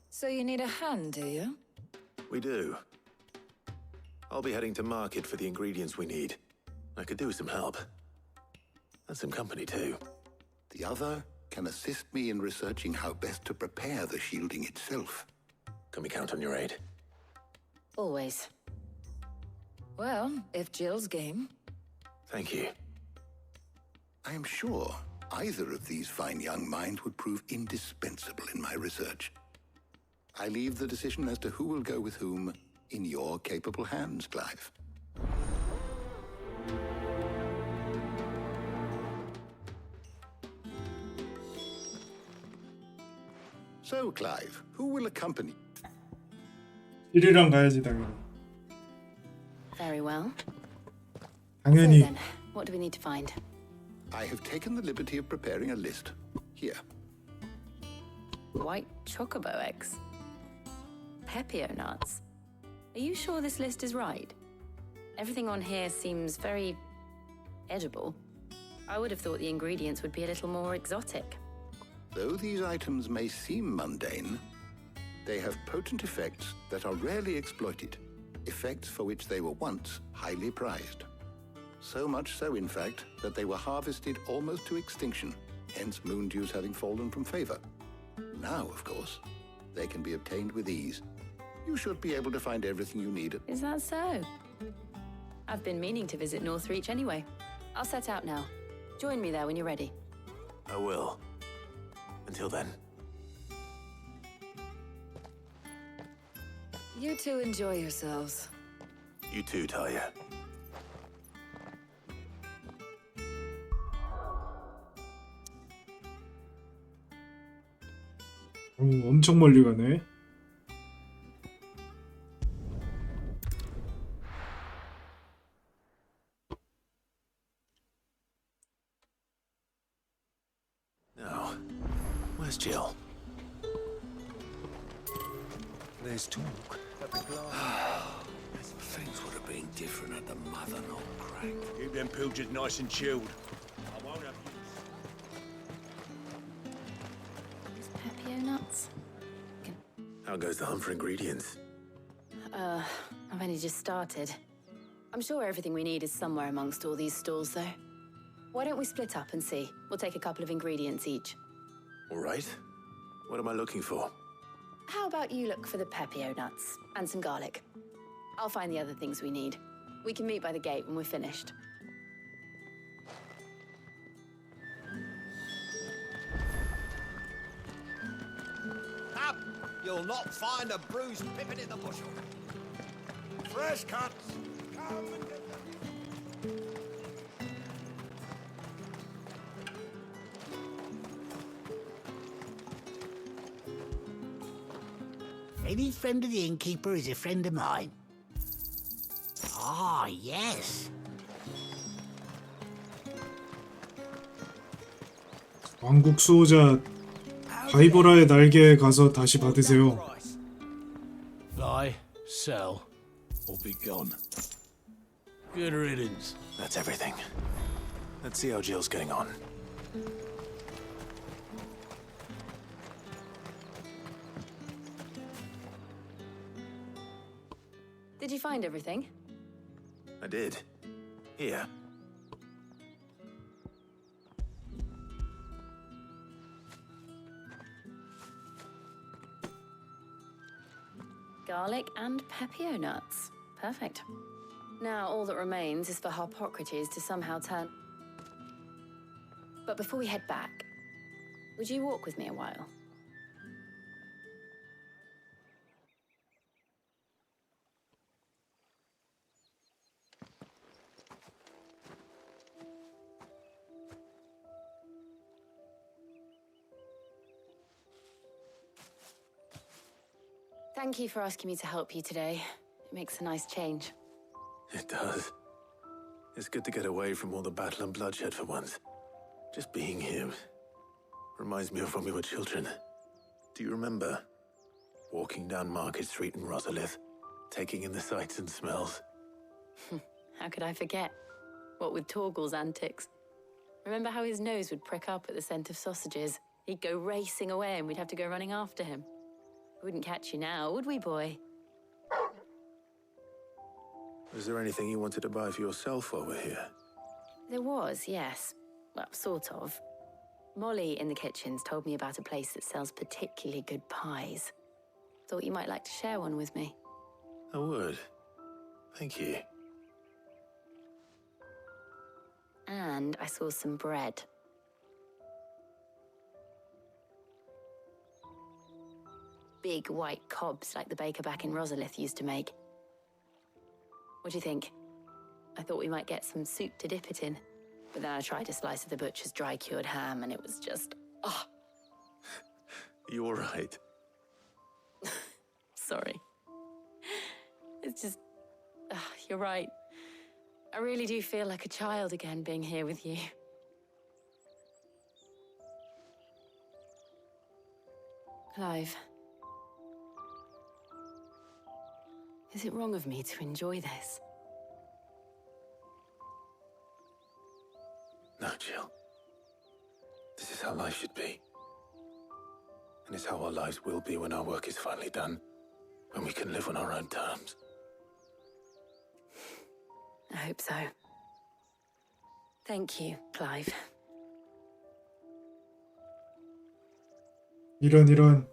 Speaker 10: So you need a hand, do you?
Speaker 3: We do. I'll be heading to market for the ingredients we need. I could do with some help. And some company, too.
Speaker 7: The other can assist me in researching how best to prepare the shielding itself.
Speaker 3: Can we count on your aid?
Speaker 10: Always. Well, if Jill's game.
Speaker 3: Thank you.
Speaker 7: I am sure either of these fine young minds would prove indispensable in my research. I leave the decision as to who will go with whom in your capable hands, Clive. So, Clive, who will accompany?
Speaker 1: 일이랑 가야지 당연히.
Speaker 5: Very well.
Speaker 1: 당연히.
Speaker 5: So then, what do we need to find?
Speaker 7: I have taken the liberty of preparing a list. Here.
Speaker 5: White chocobo eggs. Pepio nuts. Are you sure this list is right? Everything on here seems very edible. I would have thought the ingredients would be a little more exotic.
Speaker 7: Though these items may seem mundane, they have potent effects that are rarely exploited, effects for which they were once highly prized. So much so, in fact, that they were harvested almost to extinction, hence moon dews having fallen from favor. Now, of course, they can be obtained with ease. You should be able to find everything you need.
Speaker 5: Is that so? I've been meaning to visit Northreach anyway. I'll set out now. Join me there when you're ready.
Speaker 3: I will. Until then.
Speaker 10: You two enjoy yourselves.
Speaker 3: You too, Talia.
Speaker 1: 엄청 멀리 가네.
Speaker 3: Now, where's Jill?
Speaker 2: There's talk. Things would have been different had the mother not cracked.
Speaker 14: Keep them pilgers nice and chilled. I won't have
Speaker 5: These Pepio nuts?
Speaker 3: How goes the hunt for ingredients?
Speaker 5: I've only just started. I'm sure everything we need is somewhere amongst all these stalls, though. Why don't we split up and see? We'll take a couple of ingredients each.
Speaker 3: All right. What am I looking for?
Speaker 5: How about you look for the pepio nuts and some garlic? I'll find the other things we need. We can meet by the gate when we're finished.
Speaker 14: Up! You'll not find a bruised pippin in the bushel. Fresh cuts. Come and get them.
Speaker 16: Any friend of the innkeeper is a friend of mine. Ah, yes.
Speaker 1: 왕국 수호자 바이버라의 날개에 가서 다시 받으세요.
Speaker 14: Buy, sell, or be gone. Good riddance.
Speaker 3: That's everything. Let's see how Jill's getting on.
Speaker 5: Did you find everything?
Speaker 3: I did. Here.
Speaker 5: Garlic and pepio nuts. Perfect. Now all that remains is for Harpocrates to somehow turn... But before we head back, would you walk with me a while? Thank you for asking me to help you today. It makes a nice change.
Speaker 3: It does. It's good to get away from all the battle and bloodshed for once. Just being here reminds me of when we were children. Do you remember? Walking down Market Street in Rosalith, taking in the sights and smells.
Speaker 5: How could I forget? What with Torgal's antics. Remember how his nose would prick up at the scent of sausages? He'd go racing away and we'd have to go running after him. We wouldn't catch you now, would we, boy?
Speaker 3: Was there anything you wanted to buy for yourself while we're here?
Speaker 5: There was, yes. Well, sort of. Molly in the kitchens told me about a place that sells particularly good pies. Thought you might like to share one with me.
Speaker 3: I would. Thank you.
Speaker 5: And I saw some bread. Big white cobs like the baker back in Rosalith used to make. What do you think? I thought we might get some soup to dip it in. But then I tried a slice of the butcher's dry-cured ham and it was just... oh.
Speaker 3: You all right?
Speaker 5: Sorry. It's just... you're right. I really do feel like a child again being here with you. Clive. Is it wrong of me to enjoy this?
Speaker 3: No, Jill. This is how life should be. And it's how our lives will be when our work is finally done. When we can live on our own terms.
Speaker 5: I hope so. Thank you, Clive.
Speaker 1: 이런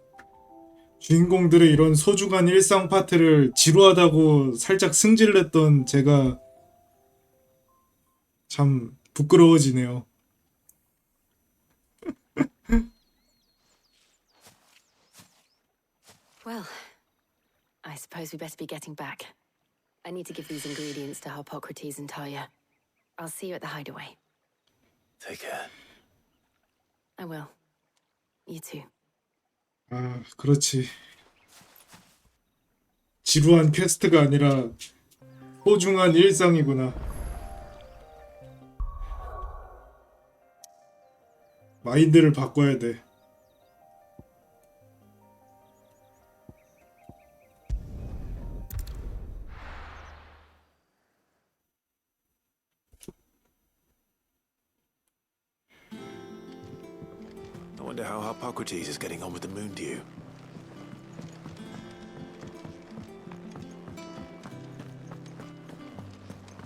Speaker 1: 주인공들의 이런 소중한 일상 파트를 지루하다고 살짝 승질냈던 제가 참 부끄러워지네요.
Speaker 5: Well, I suppose we better be getting back. I need to give these ingredients to Harpocrates and Talia. I'll see you at the hideaway.
Speaker 3: Take care.
Speaker 5: I will. You too.
Speaker 1: 아, 그렇지. 지루한 퀘스트가 아니라 소중한 일상이구나. 마인드를 바꿔야 돼.
Speaker 3: I wonder how Harpocrates is getting on with the moon dew.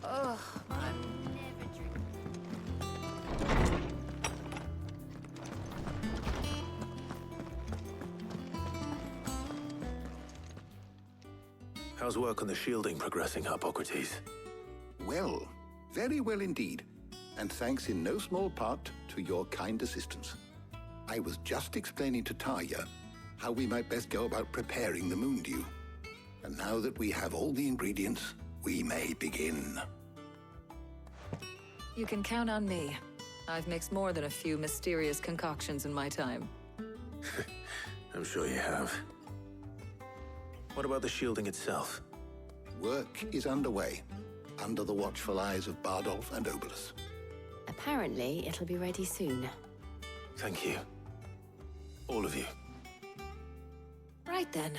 Speaker 15: Ugh.
Speaker 3: How's work on the shielding progressing, Hippocrates?
Speaker 7: Well, very well indeed. And thanks in no small part to your kind assistance. I was just explaining to Tarja how we might best go about preparing the Moondew. And now that we have all the ingredients, we may begin.
Speaker 17: You can count on me. I've mixed more than a few mysterious concoctions in my time.
Speaker 3: I'm sure you have. What about the shielding itself?
Speaker 7: Work is underway, under the watchful eyes of Bardolph and Obolus.
Speaker 5: Apparently, it'll be ready soon.
Speaker 3: Thank you. All of you.
Speaker 17: Right then.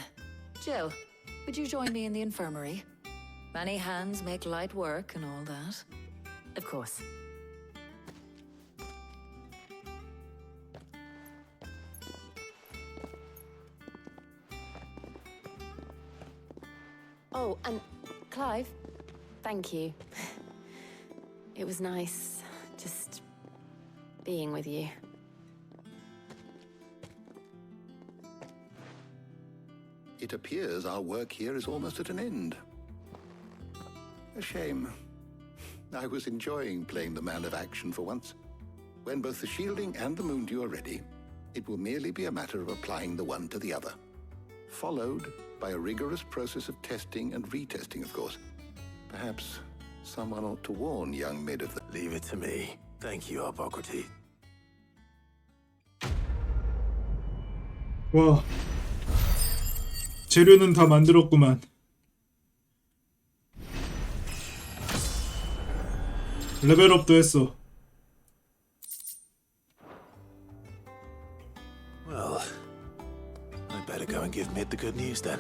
Speaker 17: Jill, would you join me in the infirmary? Many hands make light work and all that.
Speaker 5: Of course. Oh, and Clive, thank you. It was nice just being with you.
Speaker 7: It appears our work here is almost at an end. A shame. I was enjoying playing the man of action for once. When both the shielding and the Moondew are ready, it will merely be a matter of applying the one to the other. Followed by a rigorous process of testing and retesting, of course. Perhaps someone ought to warn young Mid of the...
Speaker 3: Leave it to me. Thank you, Hippocrates.
Speaker 1: 와, 재료는 다 만들었구만. 레벨업도 했어.
Speaker 3: Well, I'd better go and give Mid the good news then.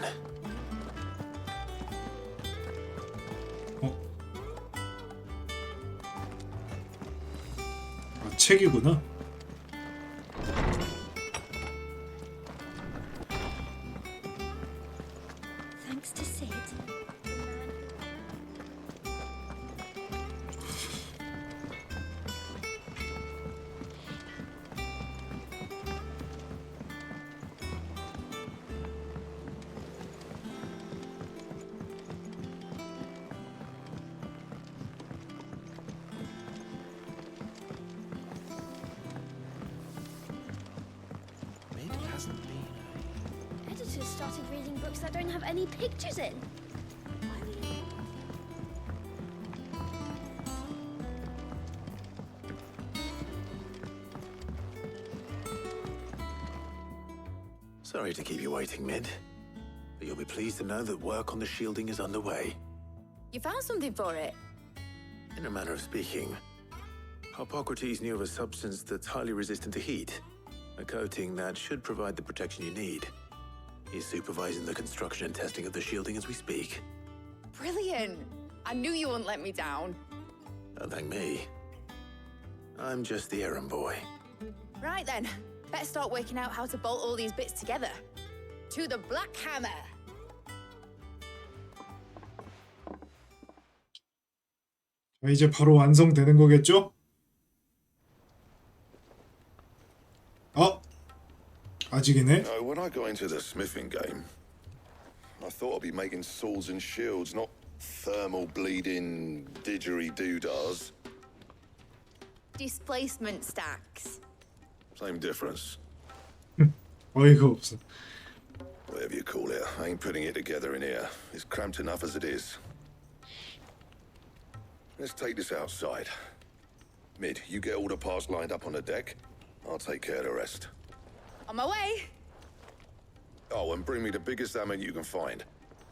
Speaker 1: 아, 책이구나.
Speaker 8: Thanks to Sid.
Speaker 14: Mid hasn't been.
Speaker 8: Editors started reading books that don't have any pictures in.
Speaker 3: Sorry to keep you waiting, Mid. But you'll be pleased to know that work on the shielding is underway.
Speaker 15: You found something for it?
Speaker 3: In a manner of speaking, Hippocrates knew of a substance that's highly resistant to heat. A coating that should provide the protection you need. He's supervising the construction and testing of the shielding as we speak.
Speaker 15: Brilliant! I knew you wouldn't let me down.
Speaker 3: Don't thank me. I'm just the errand boy.
Speaker 15: Right then, better start working out how to bolt all these bits together. To the Black Hammer!
Speaker 1: 자, 이제 바로 완성되는 거겠죠? 아직이네.
Speaker 12: When I got into the smithing game, I thought I'd be making swords and shields, not thermal bleeding didgeridoo-dahs.
Speaker 15: Displacement stacks.
Speaker 12: Same difference.
Speaker 1: 어이가 없어.
Speaker 12: Whatever you call it, I ain't putting it together in here. It's cramped enough as it is. Let's take this outside. Mid, you get all the parts lined up on the deck. I'll take care of the rest.
Speaker 15: On my way!
Speaker 12: Oh, and bring me the biggest hammer you can find.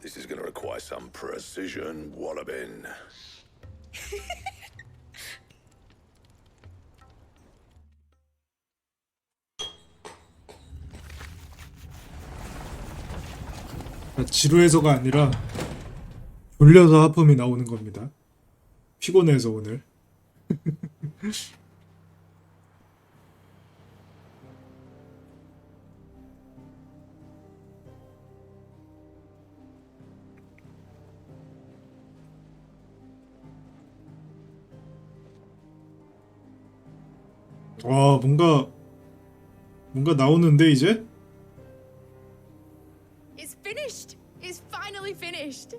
Speaker 12: This is gonna require some precision walloping.
Speaker 1: 지루해서가 아니라 졸려서 하품이 나오는 겁니다. 피곤해서 오늘. 와, 뭔가 나오는데 이제?
Speaker 15: It's finished! It's is finally finished.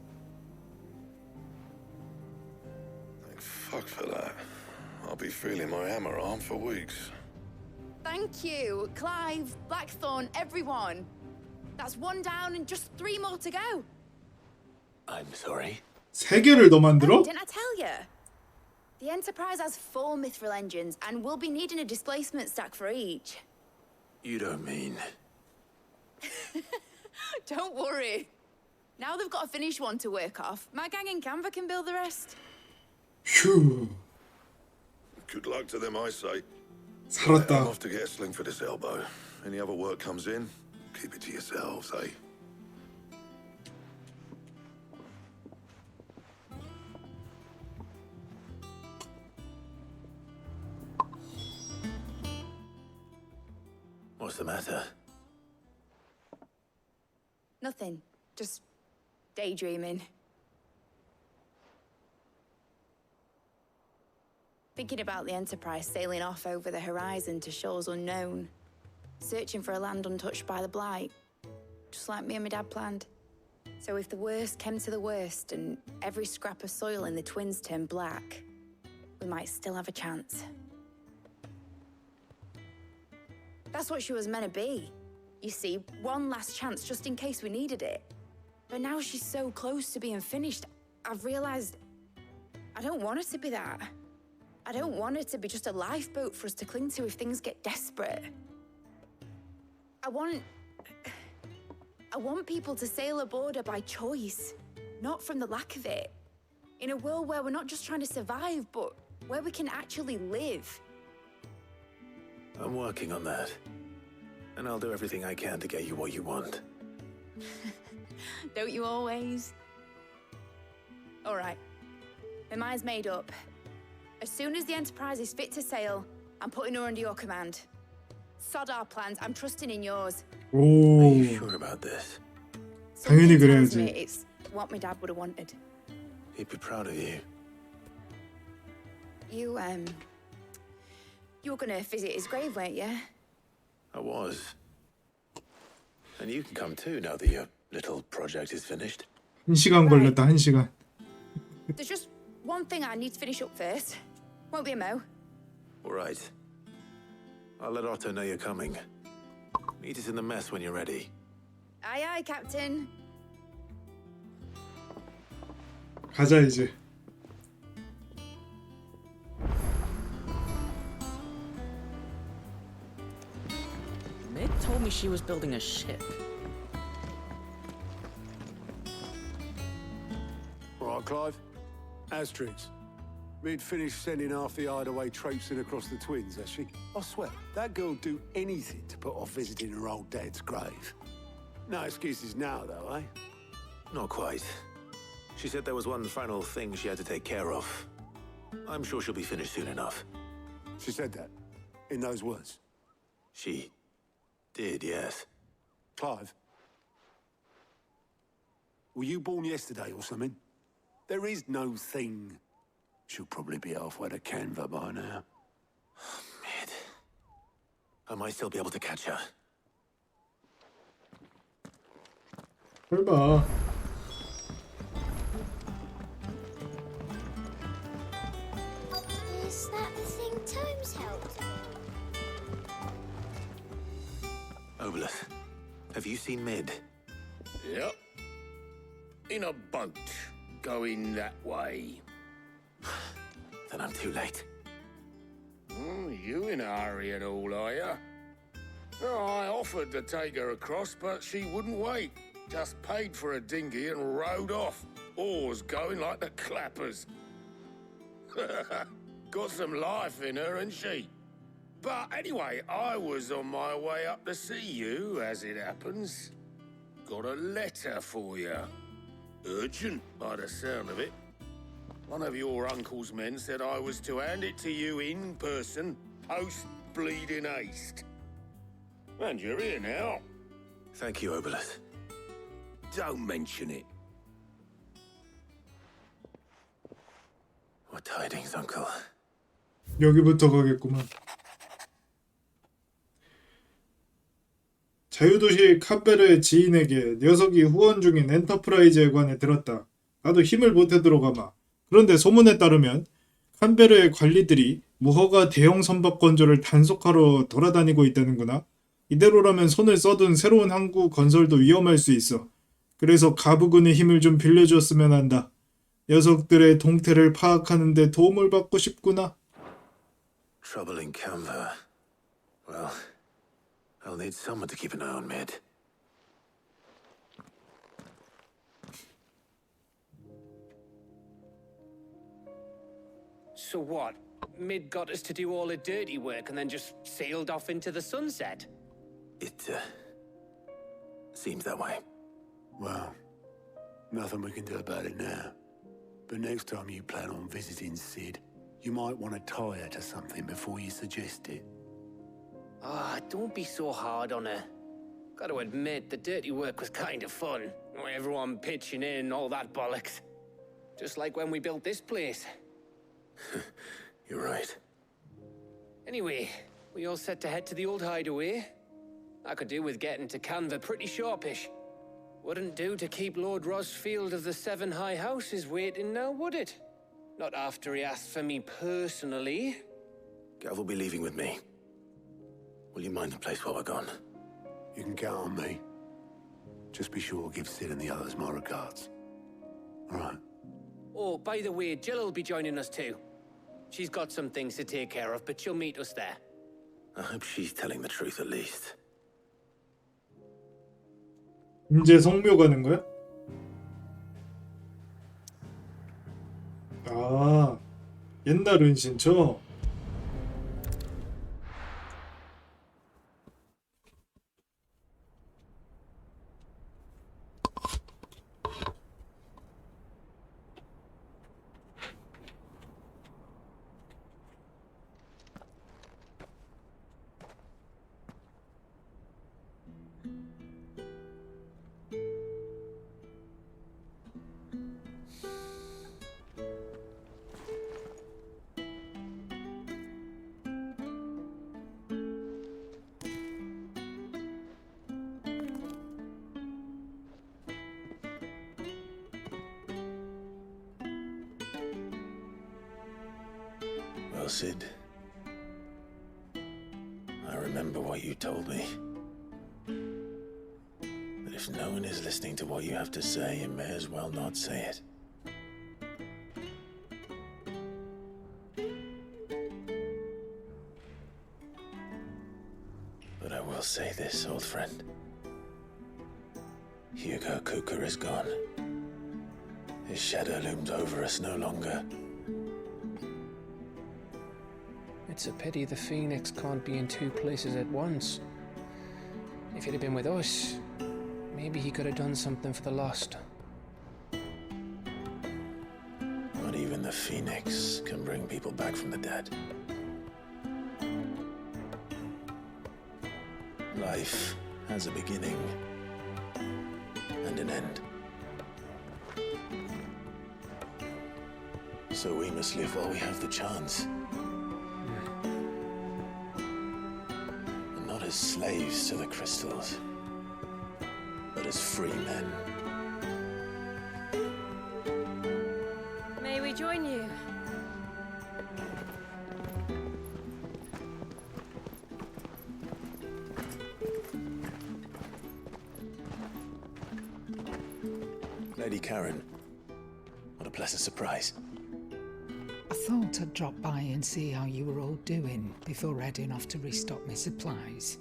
Speaker 12: Thank fuck for that. I'll be feeling my hammer arm for weeks.
Speaker 15: Thank you, Clive, Blackthorn, everyone. That's one down and just 3 more to go.
Speaker 3: I'm sorry.
Speaker 1: 3개를 더 만들어?
Speaker 15: Didn't I tell you? The Enterprise has 4 mithril engines, and we'll be needing a displacement stack for each.
Speaker 3: You don't mean...
Speaker 15: Don't worry. Now they've got a finished one to work off. My gang in Canva can build the rest.
Speaker 1: 휴.
Speaker 12: Good luck to them, I say.
Speaker 1: 살았다.
Speaker 12: I'm off to get a sling for this elbow. Any other work comes in, keep it to yourselves, eh?
Speaker 3: What's the matter?
Speaker 15: Nothing. Just daydreaming. Thinking about the Enterprise sailing off over the horizon to shores unknown. Searching for a land untouched by the Blight. Just like me and my dad planned. So if the worst came to the worst and every scrap of soil in the Twins turned black, we might still have a chance. That's what she was meant to be. You see, one last chance just in case we needed it. But now she's so close to being finished, I've realized I don't want her to be that. I don't want her to be just a lifeboat for us to cling to if things get desperate. I want people to sail aboard her by choice, not from the lack of it. In a world where we're not just trying to survive, but where we can actually live.
Speaker 3: I'm working on that. And I'll do everything I can to get you what you want.
Speaker 15: Don't you always? All right. My mind's made up. As soon as the Enterprise is fit to sail, I'm putting her under your command. Sod our plans. I'm trusting in yours.
Speaker 3: Are you sure about this?
Speaker 1: 당연히
Speaker 15: Something tells me
Speaker 1: 그래야지.
Speaker 15: it's what my dad would have wanted.
Speaker 3: He'd be proud of you.
Speaker 15: You were gonna visit his grave, weren't you?
Speaker 3: I was. And you can come too now that your little project is finished.
Speaker 1: 1시간 걸렸다. 1시간.
Speaker 15: There's just one thing I need to finish up first. Won't be a mo.
Speaker 3: All right. I'll let Otto know you're coming. Meet us in the mess when you're ready.
Speaker 15: Aye, aye, Captain.
Speaker 1: 가자 이제.
Speaker 10: Mid told me she was building a ship.
Speaker 2: Right, Clive? Asterix. Mid finished sending half the hideaway traipsing across the Twins, has she? I swear, that girl'd do anything to put off visiting her old dad's grave. No excuses now, though, eh?
Speaker 3: Not quite. She said there was one final thing she had to take care of. I'm sure she'll be finished soon enough.
Speaker 2: She said that? In those words?
Speaker 3: She did, yes.
Speaker 2: Clive? Were you born yesterday or something? There is no thing. She'll probably be halfway to Canva by now.
Speaker 3: Mid. I might still be able to catch her.
Speaker 1: 설마.
Speaker 8: Is that the thing Tomes held?
Speaker 3: Obelus, have you seen Mid?
Speaker 14: Yep. In a boat, going that way.
Speaker 3: Then I'm too late.
Speaker 14: You in a hurry at all, are you? Oh, I offered to take her across, but she wouldn't wait. Just paid for a dinghy and rowed off. Oars going like the clappers. Got some life in her, ain't she? But anyway, I was on my way up to see you, as it happens. Got a letter for you. Urgent, by the sound of it. One of your uncle's men said I was to hand it to you in person, post-bleeding haste. And you're here now.
Speaker 3: Thank you, Obelus.
Speaker 14: Don't mention it.
Speaker 3: What tidings, Uncle?
Speaker 1: 여기부터 가겠구만. 자유도시 칸베르의 지인에게 녀석이 후원 중인 엔터프라이즈에 관해 들었다. 나도 힘을 보태도록 하마. 그런데 소문에 따르면 칸베르의 관리들이 무허가 대형 선박 건조를 단속하러 돌아다니고 있다는구나. 이대로라면 손을 써둔 새로운 항구 건설도 위험할 수 있어. 그래서 가부군의 힘을 좀 빌려줬으면 한다. 녀석들의 동태를 파악하는 데 도움을 받고 싶구나.
Speaker 3: Trouble in Canva. Well, I'll need someone to keep an eye on Mid.
Speaker 4: So what? Mid got us to do all the dirty work and then just sailed off into the sunset?
Speaker 3: It, seems that way.
Speaker 2: Well, nothing we can do about it now. But next time you plan on visiting Sid, you might want to tie her to something before you suggest it.
Speaker 4: Ah, don't be so hard on her. Got to admit, the dirty work was kind of fun. Everyone pitching in, all that bollocks. Just like when we built this place.
Speaker 3: You're right.
Speaker 4: Anyway, we all set to head to the old hideaway. I could do with getting to Canva pretty sharpish. Wouldn't do to keep Lord Rosfield of the Seven High Houses waiting now, would it? Not after he asked for me personally.
Speaker 3: Gav will be leaving with me. Will you mind the place while we're gone?
Speaker 2: You can count on me. Just be sure to give Sid and the others my regards. All right.
Speaker 4: Oh, by the way, Jill will be joining us too. She's got some things to take care of, but she'll meet us there.
Speaker 3: I hope she's telling the truth at least.
Speaker 1: 이제 성묘 가는 거야? 아, 옛날 은신처?
Speaker 3: Well, Sid, I remember what you told me. But if no one is listening to what you have to say, you may as well not say it. But I will say this, old friend. Hugo Kuka is gone. His shadow looms over us no longer.
Speaker 4: It's a pity the Phoenix can't be in two places at once. If he'd have been with us, maybe he could have done something for the lost.
Speaker 3: Not even the Phoenix can bring people back from the dead. Life has a beginning and an end. So we must live while we have the chance. And not as slaves to the crystals, but as free men.
Speaker 5: May we join you?
Speaker 3: Lady Karen, what a pleasant surprise.
Speaker 9: I thought I'd drop by and see how you were all doing before heading off to restock my supplies.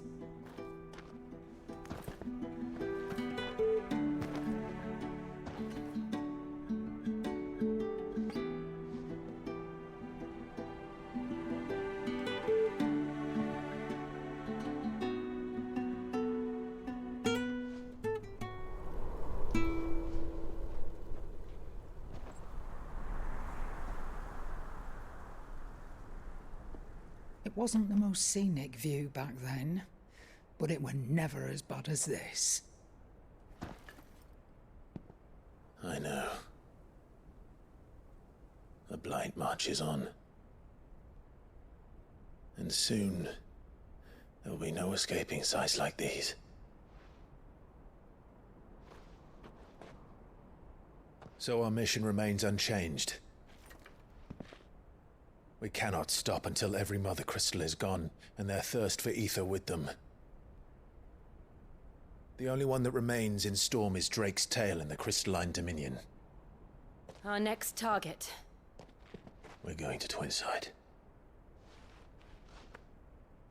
Speaker 9: It wasn't the most scenic view back then, but it were never as bad as this.
Speaker 3: I know. The blight marches on. And soon, there will be no escaping sights like these. So our mission remains unchanged. We cannot stop until every Mother Crystal is gone, and their thirst for ether with them. The only one that remains in Storm is Drake's tail in the Crystalline Dominion.
Speaker 5: Our next target.
Speaker 3: We're going to Twinside.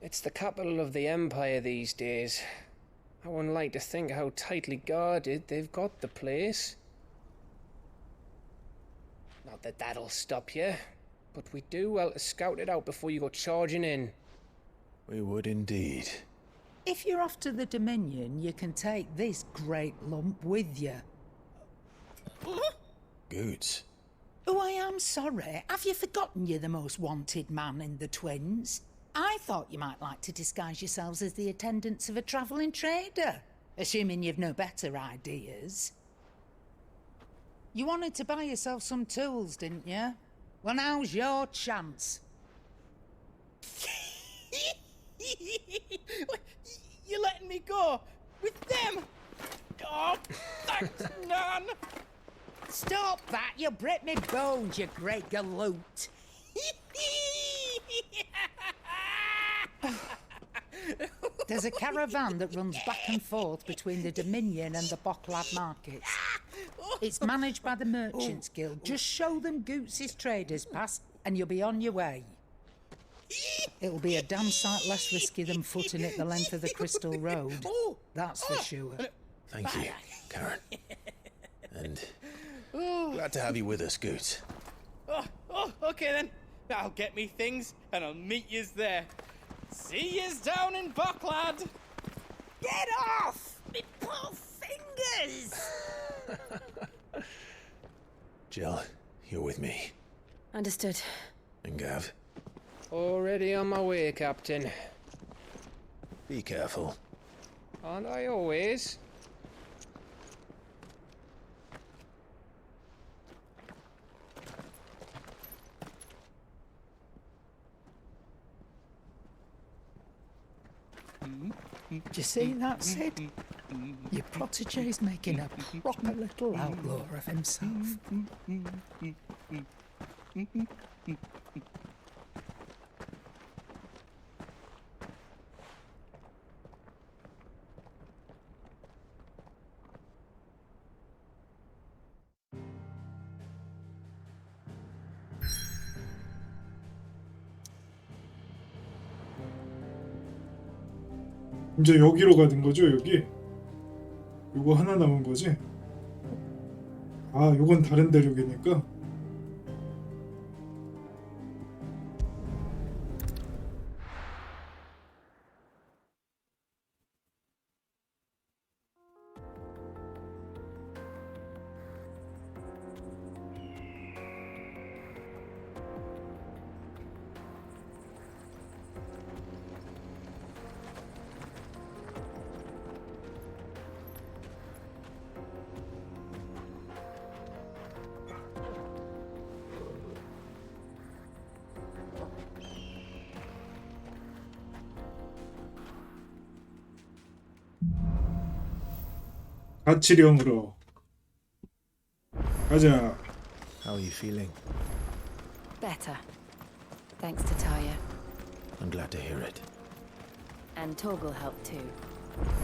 Speaker 4: It's the capital of the Empire these days. I wouldn't like to think how tightly guarded they've got the place. Not that that'll stop you, but we do well to scout it out before you go charging in.
Speaker 3: We would indeed.
Speaker 9: If you're off to the Dominion, you can take this great lump with you.
Speaker 3: Goods.
Speaker 9: Oh, I am sorry. Have you forgotten you're the most wanted man in the Twins? I thought you might like to disguise yourselves as the attendants of a travelling trader, assuming you've no better ideas. You wanted to buy yourself some tools, didn't you? Well, now's your chance.
Speaker 11: You're letting me go with them? Oh, thanks, Nan.
Speaker 9: Stop that! You'll break me bones, you great galoot. There's a caravan that runs back and forth between the Dominion and the Bocklad markets. It's managed by the Merchants Guild. Just show them Goots' traders pass and you'll be on your way. It'll be a damn sight less risky than footing it the length of the Crystal Road. That's for sure.
Speaker 3: Thank you, Karen. And glad to have you with us, Goots.
Speaker 11: Okay then. I'll get me things and I'll meet yous there. See yous down in Bocklad.
Speaker 9: Get off! Me poor fingers!
Speaker 3: Jill, you're with me.
Speaker 5: Understood.
Speaker 3: And Gav,
Speaker 4: Already on my way, Captain.
Speaker 3: be careful.
Speaker 4: Aren't I always?
Speaker 9: Do you see that, Sid? Your protege's making a proper little outlaw of himself.
Speaker 1: 이제 여기로 가는 거죠, 여기? 요거 하나 남은 거지? 아, 요건 다른 대륙이니까? 가치령으로 가자.
Speaker 3: How are you feeling?
Speaker 5: Better. Thanks to Taya.
Speaker 3: I'm glad to hear it.
Speaker 5: And Torgal helped too.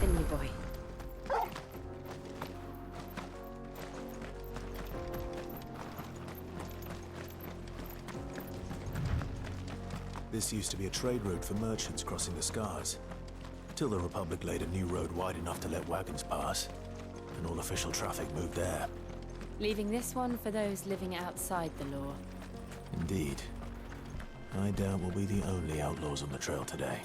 Speaker 5: Didn't you, boy?
Speaker 3: This used to be a trade route for merchants crossing the Scars, till the Republic laid a new road wide enough to let wagons pass, and all official traffic moved there.
Speaker 5: Leaving this one for those living outside the law.
Speaker 3: Indeed. I doubt we'll be the only outlaws on the trail today.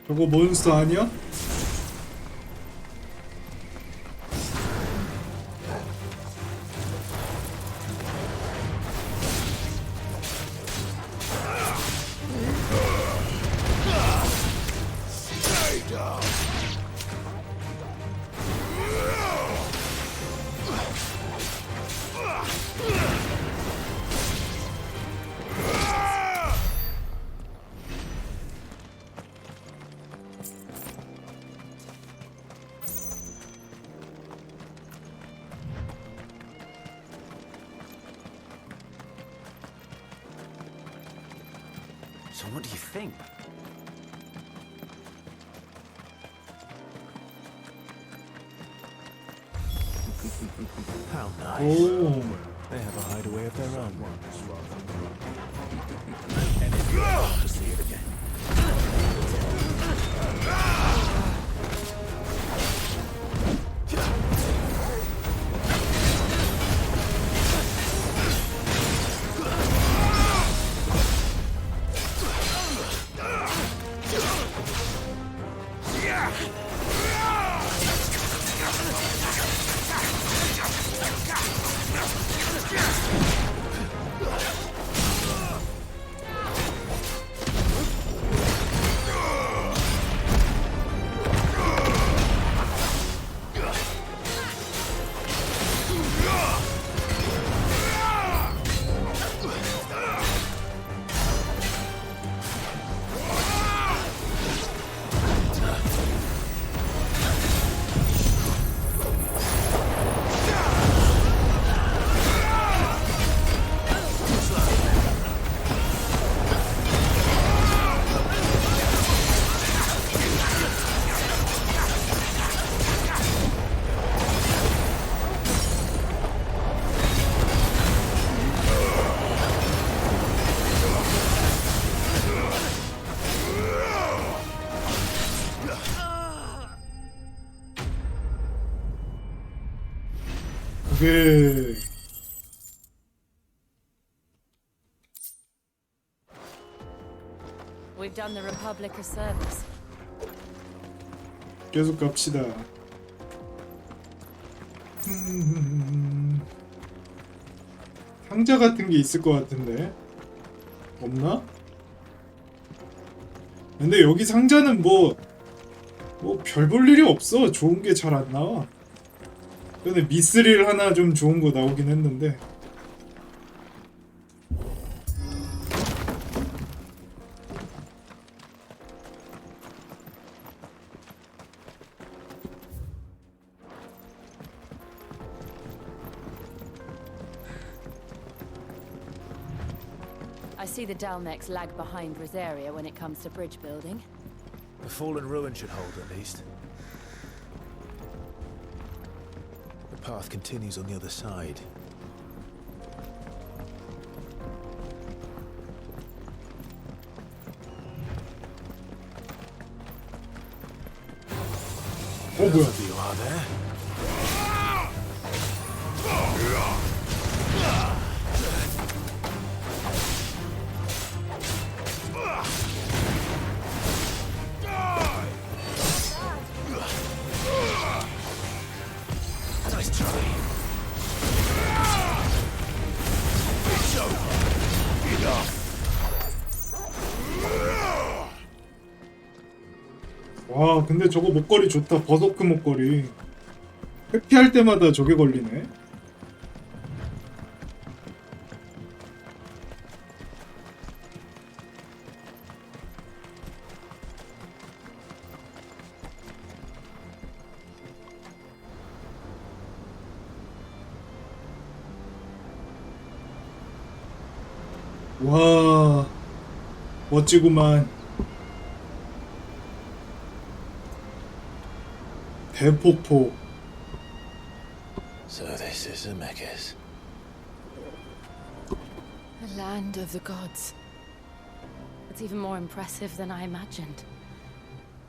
Speaker 1: 저거 몬스터 아니야?
Speaker 18: So what do you think?
Speaker 3: How nice.
Speaker 1: 오.
Speaker 3: They have a hideaway of their own. And if you're about to see it again.
Speaker 1: 그게
Speaker 6: We've done the Republic a service.
Speaker 1: 계속 갑시다. 상자 같은 게 있을 것 같은데 없나? 근데 여기 상자는 뭐 별 볼 일이 없어. 좋은 게 잘 안 나와. 근데 미스릴 하나 좀 좋은 거 나오긴 했는데.
Speaker 6: I see the Dalmex lag behind Rosaria when it comes to bridge building.
Speaker 3: The fallen ruin should hold at least. The path continues on the other side.
Speaker 1: 어 뭐야?
Speaker 3: You are there. Nice try.
Speaker 1: 와 근데 저거 목걸이 좋다. 버서크 목걸이. 회피할 때마다 저게 걸리네. 와 멋지구만. 대폭포.
Speaker 3: So this is Zemeckis.
Speaker 6: The land of the gods. It's even more impressive than I imagined.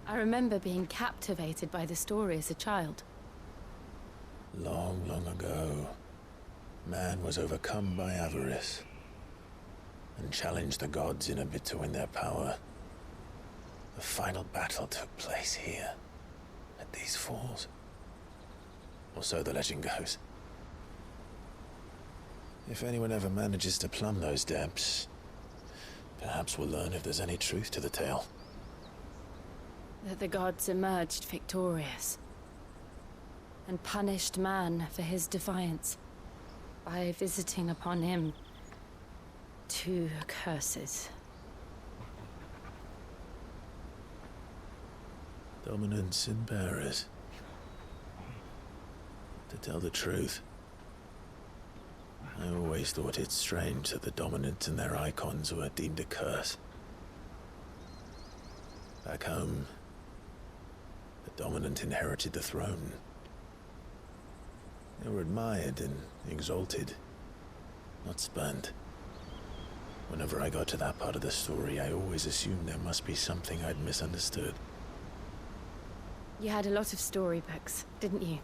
Speaker 6: I remember being captivated by the story as a child.
Speaker 3: Long, long ago, man was overcome by avarice and challenged the gods in a bid to win their power. The final battle took place here, at these falls. Or so the legend goes. If anyone ever manages to plumb those depths, perhaps we'll learn if there's any truth to the tale.
Speaker 6: That the gods emerged victorious and punished man for his defiance by visiting upon him 2 curses.
Speaker 3: Dominants and bearers. To tell the truth, I always thought it strange that the dominant and their icons were deemed a curse. Back home, the dominant inherited the throne. They were admired and exalted, not spurned. Whenever I got to that part of the story, I always assumed there must be something I'd misunderstood.
Speaker 5: You had a lot of storybooks, didn't you?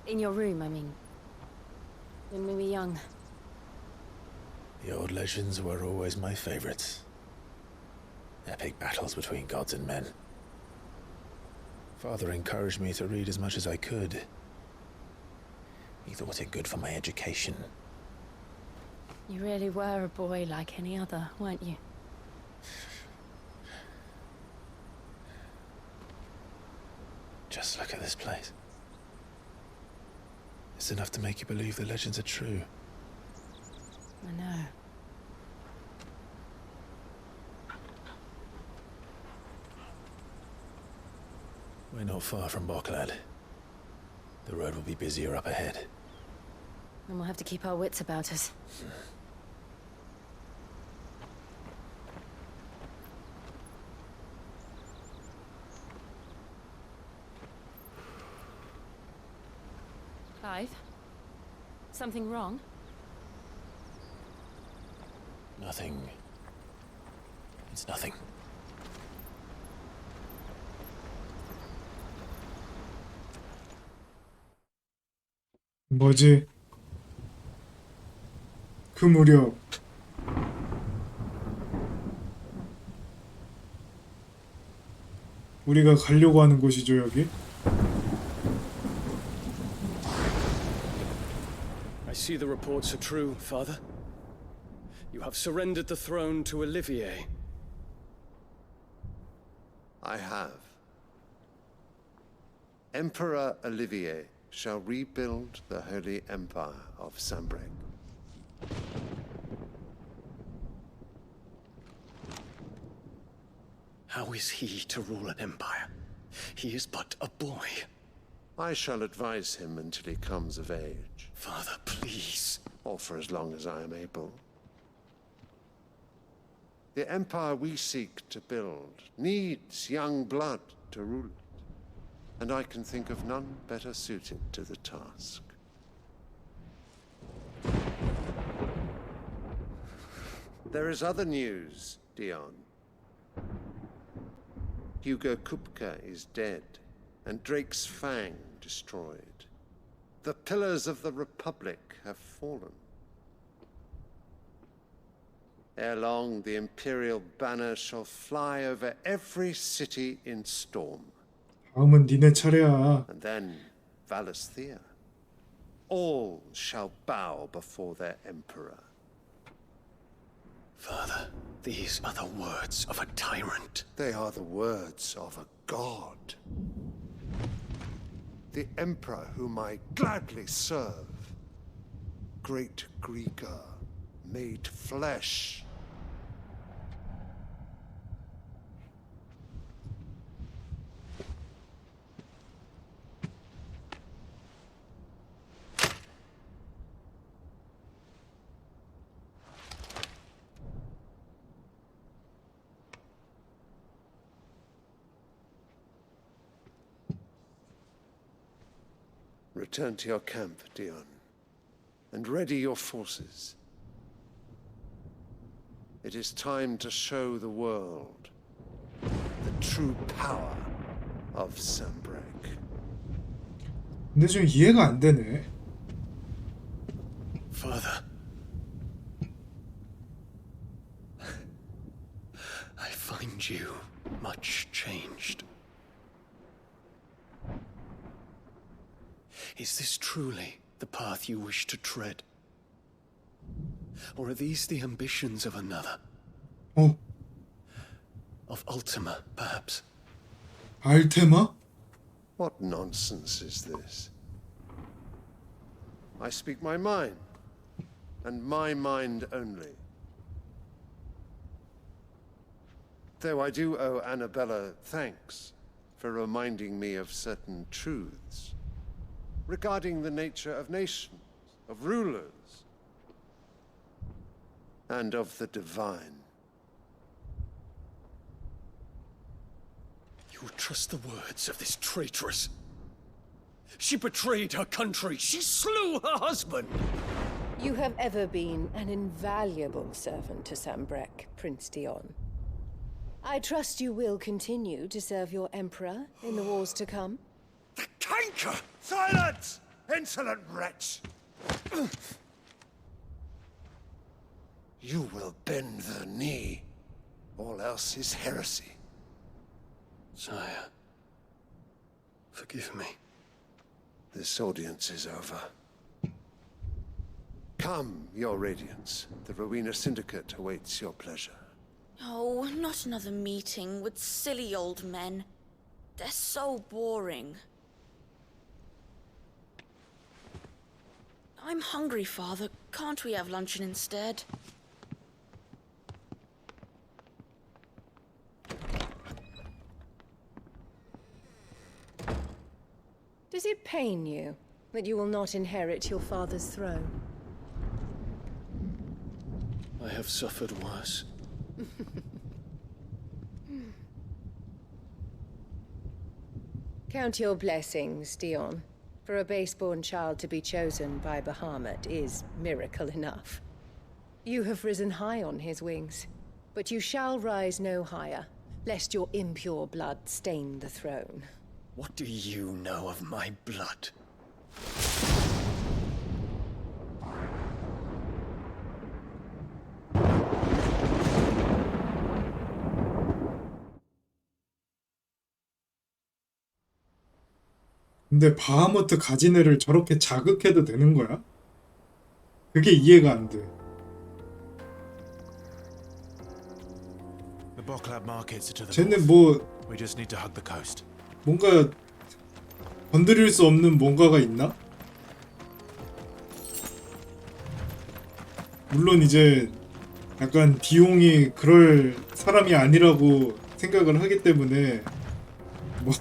Speaker 5: In your room, I mean. When we were young.
Speaker 3: The old legends were always my favorites. Epic battles between gods and men. Father encouraged me to read as much as I could. He thought it good for my education.
Speaker 5: You really were a boy like any other, weren't you?
Speaker 3: Just look at this place. It's enough to make you believe the legends are true.
Speaker 5: I know.
Speaker 3: We're not far from Boklad. The road will be busier up ahead.
Speaker 5: And we'll have to keep our wits about us. Clive? Something wrong?
Speaker 3: Nothing. It's nothing.
Speaker 1: 뭐지? 그 무렵 우리가 가려고 하는 곳이죠, 여기?
Speaker 18: I see the reports are true, Father. You have surrendered the throne to Olivier.
Speaker 19: I have. Emperor Olivier shall rebuild the Holy Empire of Sambrek.
Speaker 18: How is he to rule an empire? He is but a boy.
Speaker 19: I shall advise him until he comes of age.
Speaker 18: Father, please.
Speaker 19: Or for as long as I am able. The empire we seek to build needs young blood to rule it. And I can think of none better suited to the task. There is other news, Dion. Hugo Kupka is dead, and Drake's Fang destroyed. The pillars of the Republic have fallen. Ere long, the Imperial banner shall fly over every city in Storm.
Speaker 1: 다음은 니네 차례야.
Speaker 19: And then Valisthea. All shall bow before their emperor.
Speaker 18: Father, these are the words of a tyrant.
Speaker 19: They are the words of a god. The emperor whom I gladly serve. Great Greeker, made flesh. Return to your camp, Dion, and ready your forces. It is time to show the world the true power of Sambrek.
Speaker 1: 근데 좀 이해가 안 되네.
Speaker 18: Father, I find you much changed. Is this truly the path you wish to tread? Or are these the ambitions of another?
Speaker 1: Oh.
Speaker 18: Of Ultima, perhaps?
Speaker 1: 알테마?
Speaker 19: What nonsense is this? I speak my mind, and my mind only. Though I do owe Annabella thanks for reminding me of certain truths regarding the nature of nations, of rulers, and of the divine.
Speaker 18: You would trust the words of this traitress. She betrayed her country. She slew her husband.
Speaker 20: You have ever been an invaluable servant to Sambrek, Prince Dion. I trust you will continue to serve your emperor in the wars to come.
Speaker 19: The canker! Silence! Insolent wretch! You will bend the knee. All else is heresy.
Speaker 18: Sire, forgive me.
Speaker 19: This audience is over. Come, your radiance. The Rowena Syndicate awaits your pleasure.
Speaker 15: Oh, not another meeting with silly old men. They're so boring. I'm hungry, Father. Can't we have luncheon instead?
Speaker 20: Does it pain you that you will not inherit your father's throne?
Speaker 18: I have suffered worse.
Speaker 20: Count your blessings, Dion. For a base-born child to be chosen by Bahamut is miracle enough. You have risen high on his wings, but you shall rise no higher, lest your impure blood stain the throne.
Speaker 18: What do you know of my blood?
Speaker 1: 근데 바하무트 가지네를 저렇게 자극해도 되는 거야? 그게 이해가 안 돼.
Speaker 3: The Boklab markets are to the
Speaker 1: 쟤는
Speaker 3: north.
Speaker 1: 뭐
Speaker 3: We just need to hug the coast.
Speaker 1: 뭔가 건드릴 수 없는 뭔가가 있나? 물론 이제 약간 디용이 그럴 사람이 아니라고 생각을 하기 때문에 뭐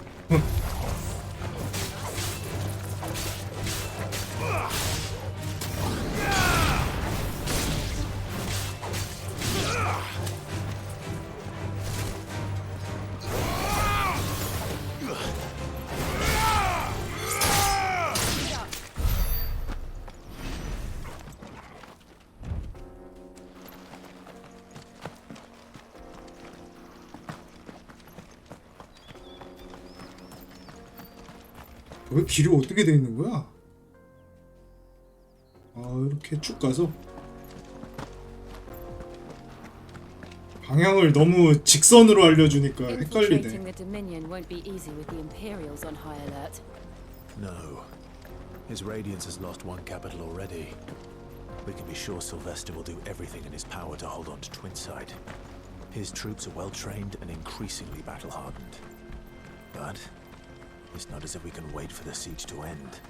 Speaker 1: 왜 길이 어떻게 돼 있는 거야? 아, 이렇게 쭉 가서 방향을 너무 직선으로 알려주니까 헷갈리네.
Speaker 6: Infiltrating the Dominion won't be easy with the Imperials on high alert.
Speaker 3: No. His Radiance has lost one capital already. We can be sure Sylvester will do everything in his power to hold on to Twinside. His troops are well trained and increasingly battle hardened. But it's not as if we can wait for the siege to end.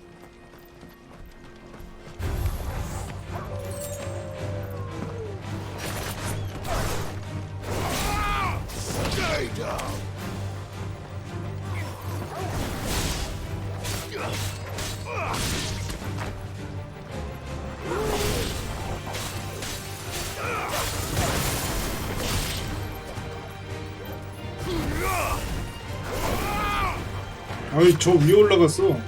Speaker 14: Stay down!
Speaker 1: 아이, 저 위에 올라갔어.
Speaker 3: More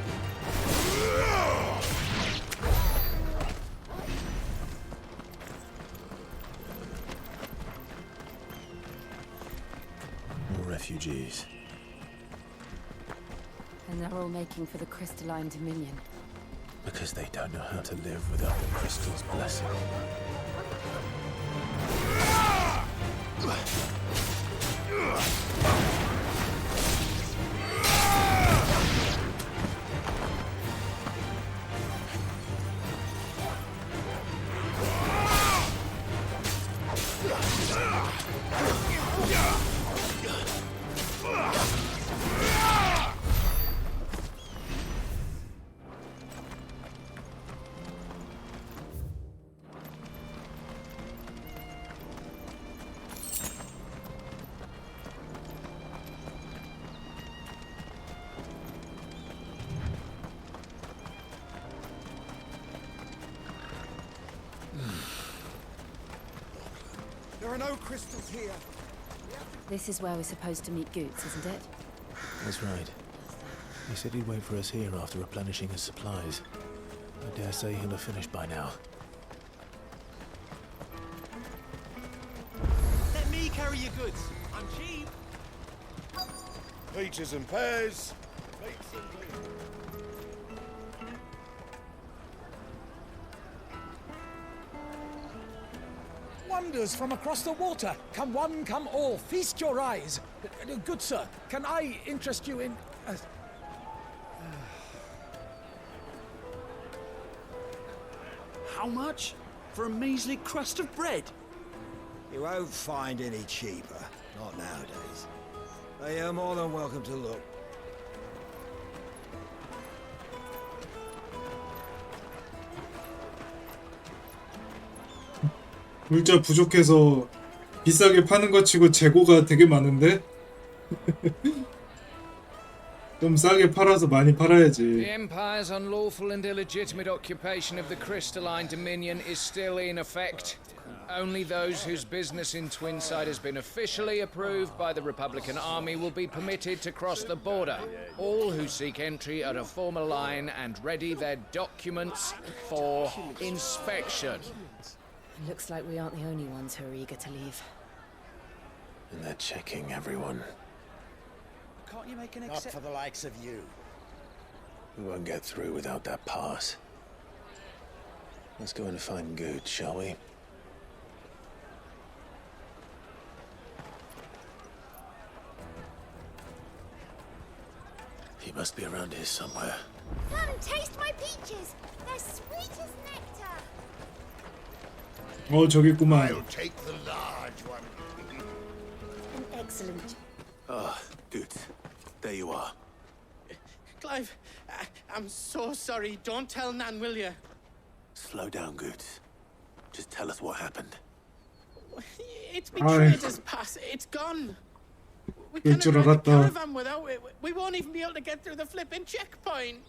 Speaker 3: refugees.
Speaker 6: And they're all making for the Crystalline Dominion.
Speaker 3: Because they don't know how to live without the crystal's blessing.
Speaker 19: There are no crystals here.
Speaker 6: This is where we're supposed to meet Goots, isn't it?
Speaker 3: That's right. He said he'd wait for us here after replenishing his supplies. I dare say he'll have finished by now.
Speaker 11: Let me carry your goods. I'm cheap.
Speaker 14: Peaches and pears. Peaches and pears.
Speaker 21: Wonders from across the water. Come one, come all. Feast your eyes. Good sir, can I interest you in...
Speaker 22: How much? For a measly crust of bread?
Speaker 23: You won't find any cheaper. Not nowadays. But you're more than welcome to look.
Speaker 1: 물자 부족해서 비싸게 파는 것 치고 재고가 되게 많은데? 좀 싸게 팔아서 많이
Speaker 24: The
Speaker 1: 팔아야지.
Speaker 24: Empire's unlawful and illegitimate occupation of the Crystalline Dominion is still in effect. Only those whose business in Twinside has been officially approved by the Republican Army will be permitted to cross the border. All who seek entry are to form a line and ready their documents for inspection.
Speaker 6: Looks like we aren't the only ones who are eager to leave.
Speaker 3: And they're checking everyone.
Speaker 11: Can't you make an
Speaker 23: Not for the likes of you.
Speaker 3: We won't get through without that pass. Let's go and find Good, shall we? He must be around here somewhere.
Speaker 15: Come, taste my peaches. They're sweet as nectar.
Speaker 1: 저기 있구만.
Speaker 14: I'll take the large one.
Speaker 15: An excellent.
Speaker 3: Ah, Good. There you are.
Speaker 11: Clive, I'm so sorry. Don't tell Nan, will you?
Speaker 3: Slow down, Good. Just tell us what happened.
Speaker 11: It's betrayed us, Pass. It's gone. We
Speaker 1: 그럴
Speaker 11: can't
Speaker 1: 줄
Speaker 11: ride the
Speaker 1: 알았다.
Speaker 11: caravan without it. We won't even be able to get through the flipping checkpoint.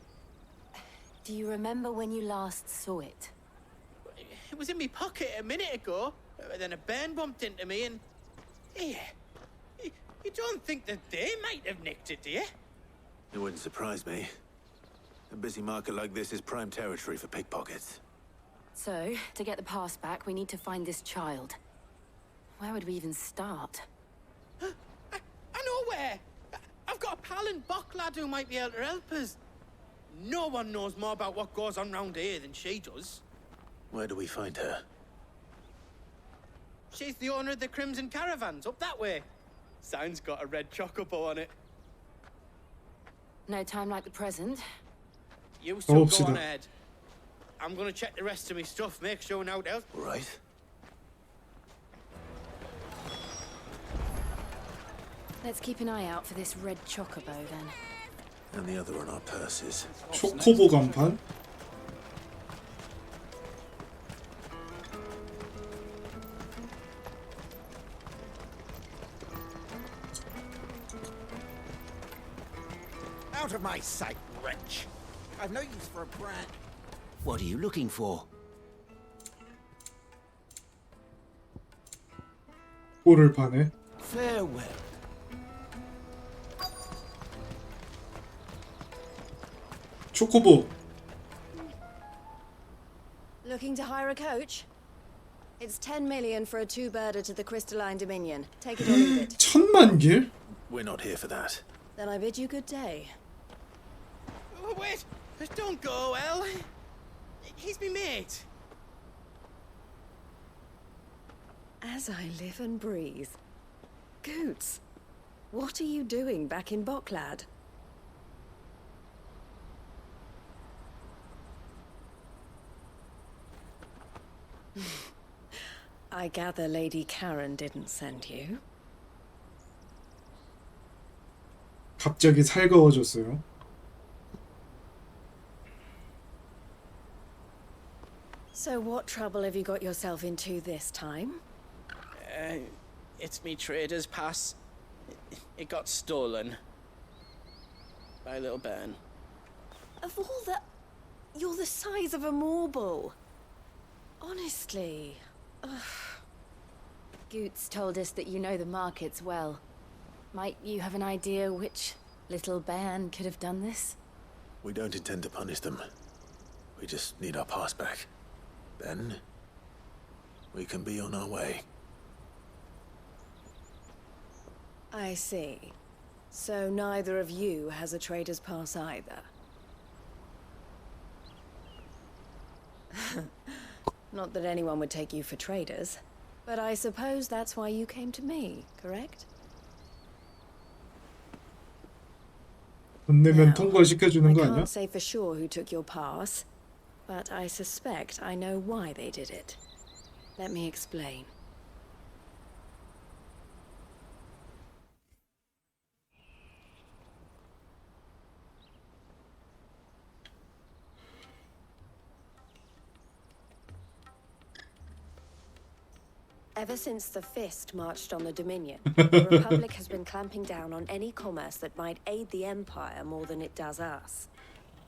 Speaker 6: Do you remember when you last saw it?
Speaker 11: It was in my pocket a minute ago. Then a bairn bumped into me and... Here. You don't think that they might have nicked it, do you?
Speaker 3: It wouldn't surprise me. A busy market like this is prime territory for pickpockets.
Speaker 6: So, to get the pass back, we need to find this child. Where would we even start?
Speaker 11: I know where! I've got a pal in Bock lad who might be able to help us. No one knows more about what goes on round here than she does.
Speaker 3: Where do we find her?
Speaker 11: She's the owner of the Crimson Caravans, up that way. Sign's got a red chocobo on it.
Speaker 6: No time like the present.
Speaker 11: You still go
Speaker 1: 봅시다.
Speaker 11: on ahead. I'm gonna check the rest of my stuff, make sure no doubt.
Speaker 3: Right.
Speaker 6: Let's keep an eye out for this red chocobo then.
Speaker 3: And the other on our purses.
Speaker 1: 초코보 간판?
Speaker 16: Out of my sight, wretch. I've no use for a brat. What are you looking for?
Speaker 1: 꼴을 파네.
Speaker 16: Farewell.
Speaker 1: 초코보.
Speaker 5: Looking to hire a coach? It's 10 million for a two-birder to the Crystalline Dominion. Take it or leave it.
Speaker 1: 1000 길?
Speaker 3: We're not here for that.
Speaker 5: Then I bid you good day.
Speaker 11: Oh, wait! Don't go, El. He's me mate.
Speaker 5: As I live and breathe. Goots, what are you doing back in Bocklad? I gather Lady Karen didn't send you.
Speaker 1: 갑자기 살가워졌어요.
Speaker 5: So what trouble have you got yourself into this time?
Speaker 11: It's me trader's pass. It got stolen. By a little bairn.
Speaker 5: Of all the... You're the size of a marble. Honestly. Ugh.
Speaker 6: Goots told us that you know the markets well. Might you have an idea which Little Ben could have done this.
Speaker 3: We don't intend to punish them. We just need our pass back. Then, we can be on our way.
Speaker 20: I see. So neither of you has a trader's pass either. Not that anyone would take you for traders, but I suppose that's why you came to me, correct?
Speaker 1: 돈 내면 통과시켜주는 거
Speaker 20: I
Speaker 1: 아니야?
Speaker 20: can't say for sure who took your pass, but I suspect I know why they did it. Let me explain. Ever since the Fist marched on the Dominion, the Republic has been clamping down on any commerce that might aid the Empire more than it does us.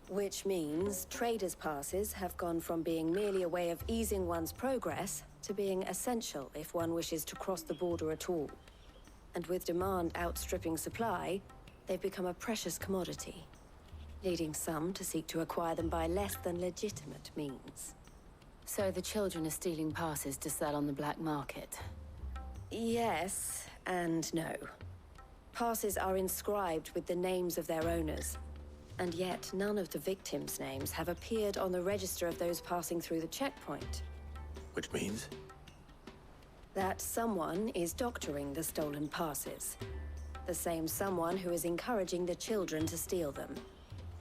Speaker 20: Which means traders' passes have gone from being merely a way of easing one's progress to being essential if one wishes to cross the border at all. And with demand outstripping supply, they've become a precious commodity, leading some to seek to acquire them by less than legitimate means.
Speaker 6: So the children are stealing passes to sell on the black market?
Speaker 20: Yes and no. Passes are inscribed with the names of their owners, and yet none of the victims' names have appeared on the register of those passing through the checkpoint.
Speaker 3: Which means?
Speaker 20: That someone is doctoring the stolen passes. The same someone who is encouraging the children to steal them.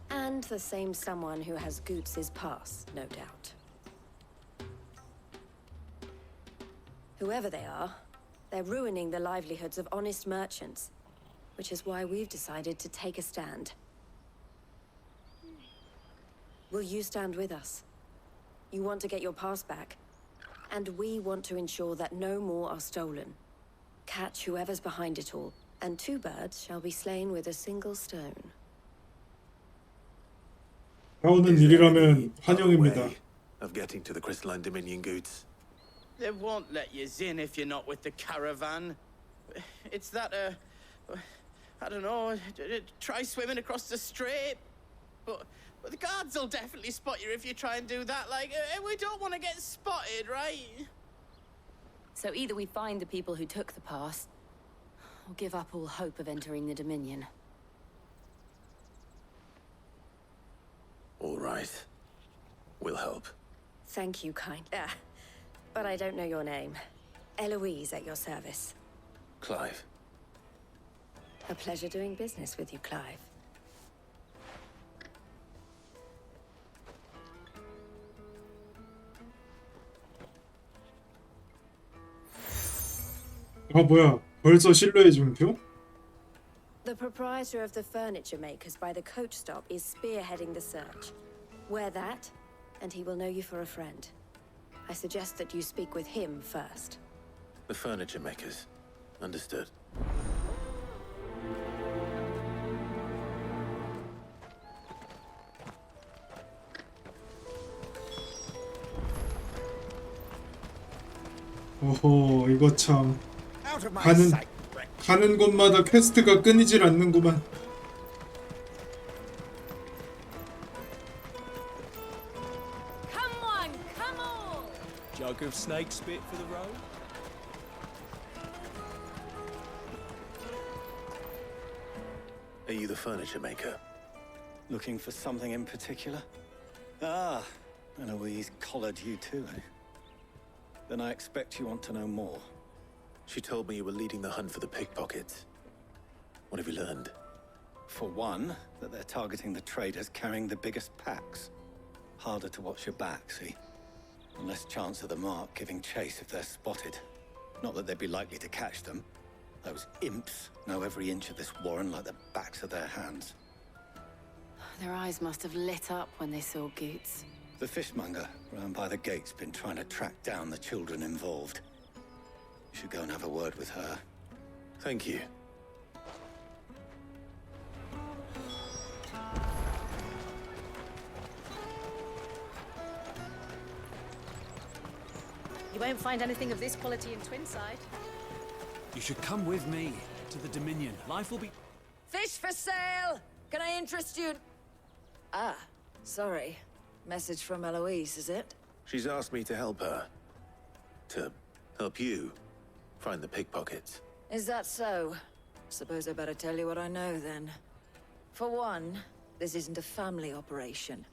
Speaker 20: And the same someone who has Goots's pass, no doubt. Whoever they are, they're ruining the livelihoods of honest merchants, which is why we've decided to take a stand. Will you stand with us? You want to get your pass back, and we want to ensure that no more are stolen. Catch whoever's behind it all, and 2 birds shall be slain with a single stone.
Speaker 1: 나오는 일이라면 환영입니다.
Speaker 3: Of getting to the Crystalline Dominion Goods.
Speaker 11: They won't let you in if you're not with the caravan. It's that, I don't know, try swimming across the strait. But the guards will definitely spot you if you try and do that. Like, we don't want to get spotted, right?
Speaker 6: So either we find the people who took the pass, or give up all hope of entering the Dominion.
Speaker 3: All right. We'll help.
Speaker 20: Thank you, kind. But I don't know your name. Eloise at your service.
Speaker 3: Clive.
Speaker 20: A pleasure doing business with you, Clive.
Speaker 1: 아 뭐야? 벌써 신뢰의 증표?
Speaker 20: The proprietor of the furniture makers by the coach stop is spearheading the search. Wear that, and he will know you for a friend. I suggest that you speak with him first.
Speaker 3: The furniture makers. Understood.
Speaker 1: 오호, 이거 참 가는 곳마다 퀘스트가 끊이질 않는구만.
Speaker 22: Jug of snake spit for the road?
Speaker 3: Are you the furniture maker?
Speaker 7: Looking for something in particular? Ah, Eloise collared you too, eh? Then I expect you want to know more.
Speaker 3: She told me you were leading the hunt for the pickpockets. What have you learned?
Speaker 7: For one, that they're targeting the traders carrying the biggest packs. Harder to watch your back, see? And less chance of the mark giving chase if they're spotted. Not that they'd be likely to catch them. Those imps know every inch of this warren like the backs of their hands.
Speaker 6: Their eyes must have lit up when they saw Goots.
Speaker 7: The fishmonger round by the gate's been trying to track down the children involved. You should go and have a word with her.
Speaker 3: Thank you.
Speaker 12: You won't find anything of this quality in Twinside.
Speaker 22: You should come with me to the Dominion. Life will be...
Speaker 8: Fish for sale! Can I interest you? Ah, sorry. Message from Eloise, is it?
Speaker 3: She's asked me to help her. To help you find the pickpockets.
Speaker 8: Is that so? Suppose I better tell you what I know then. For one, this isn't a family operation.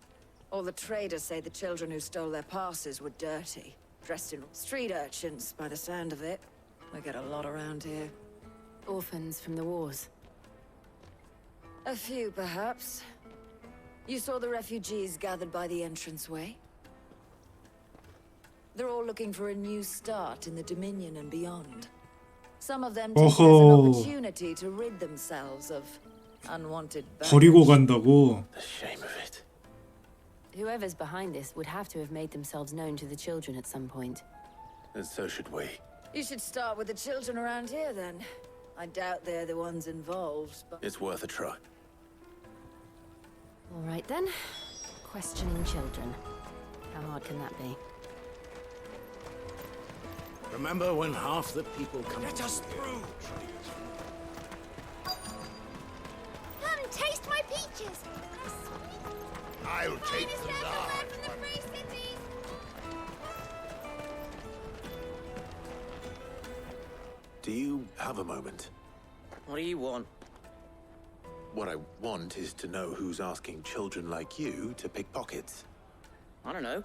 Speaker 8: All the traders say the children who stole their passes were dirty, dressed in street urchins by the sound of it. We get a lot around here.
Speaker 5: Orphans from the wars.
Speaker 8: A few, perhaps. You saw the refugees gathered by the entranceway? They're all looking for a new start in the Dominion and beyond. Some of them take it as an opportunity to rid themselves of unwanted
Speaker 1: 버리고
Speaker 8: baggage.
Speaker 1: 간다고.
Speaker 3: The shame of it.
Speaker 5: Whoever's behind this would have to have made themselves known to the children at some point.
Speaker 3: And so should we.
Speaker 8: You should start with the children around here, then. I doubt they're the ones involved, but...
Speaker 3: It's worth a try.
Speaker 5: All right then. Questioning children. How hard can that be?
Speaker 14: Remember when half the people come...
Speaker 16: Let us through!
Speaker 15: Come, taste my peaches!
Speaker 14: I'll take the large
Speaker 15: from the free cities!
Speaker 3: Do you have a moment?
Speaker 11: What do you want?
Speaker 3: What I want is to know who's asking children like you to pick pockets.
Speaker 11: I don't know.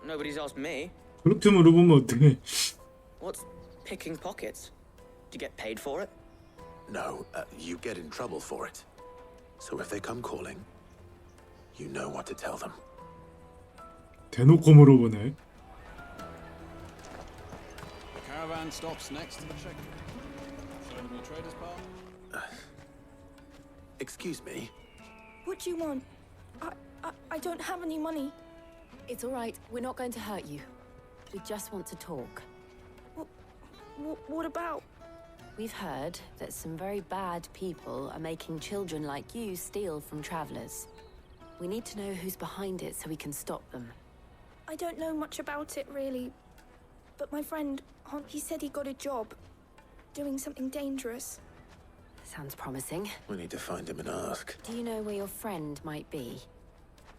Speaker 11: Nobody's asked me.
Speaker 1: 그렇게 물어보면 어떡해.
Speaker 11: What's picking pockets? Do you get paid for it?
Speaker 3: No, you get in trouble for it. So if they come calling, you know what to tell them.
Speaker 1: 대놓고 물어보네.
Speaker 22: The caravan stops next to the checkpoint. Show them the trader's path.
Speaker 3: Excuse me?
Speaker 10: What do you want? I don't have any money.
Speaker 5: It's all right. We're not going to hurt you. We just want to talk.
Speaker 10: What about?
Speaker 5: We've heard that some very bad people are making children like you steal from travelers. We need to know who's behind it so we can stop them.
Speaker 10: I don't know much about it, really. But my friend, he said he got a job. Doing something dangerous.
Speaker 5: Sounds promising.
Speaker 3: We need to find him and ask.
Speaker 5: Do you know where your friend might be?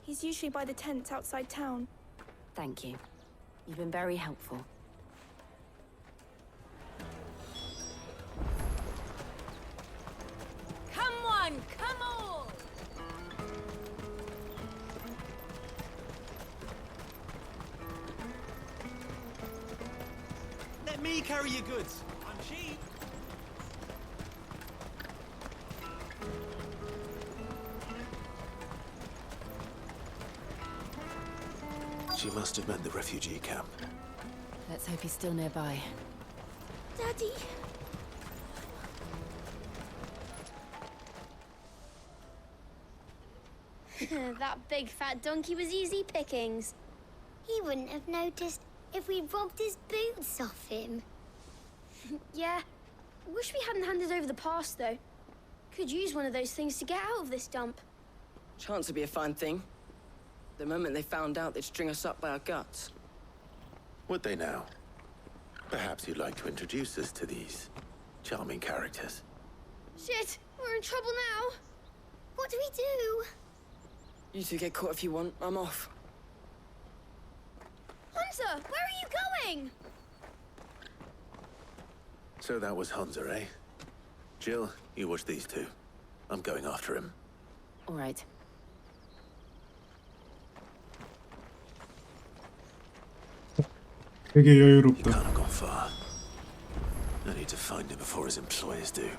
Speaker 10: He's usually by the tents outside town.
Speaker 5: Thank you. You've been very helpful.
Speaker 6: Come on, come on!
Speaker 16: Let me carry your goods. I'm cheap.
Speaker 3: She must have meant the refugee camp.
Speaker 5: Let's hope he's still nearby.
Speaker 10: Daddy.
Speaker 15: That big fat donkey was easy pickings. He wouldn't have noticed if we robbed his boots off him. Yeah. Wish we hadn't handed over the pass, though. Could use one of those things to get out of this dump.
Speaker 11: Chance would be a fine thing. The moment they found out, they'd string us up by our guts.
Speaker 3: Would they now? Perhaps you'd like to introduce us to these charming characters.
Speaker 15: Shit, we're in trouble now. What do we do?
Speaker 11: You two get caught if you want. I'm off.
Speaker 15: Hunter, where are you going?
Speaker 3: So that was Hunter, eh? Jill, you watch these two. I'm going after him.
Speaker 5: All right.
Speaker 1: 되게 여유롭다.
Speaker 3: Can't have gone far. I need to find him before his employers do.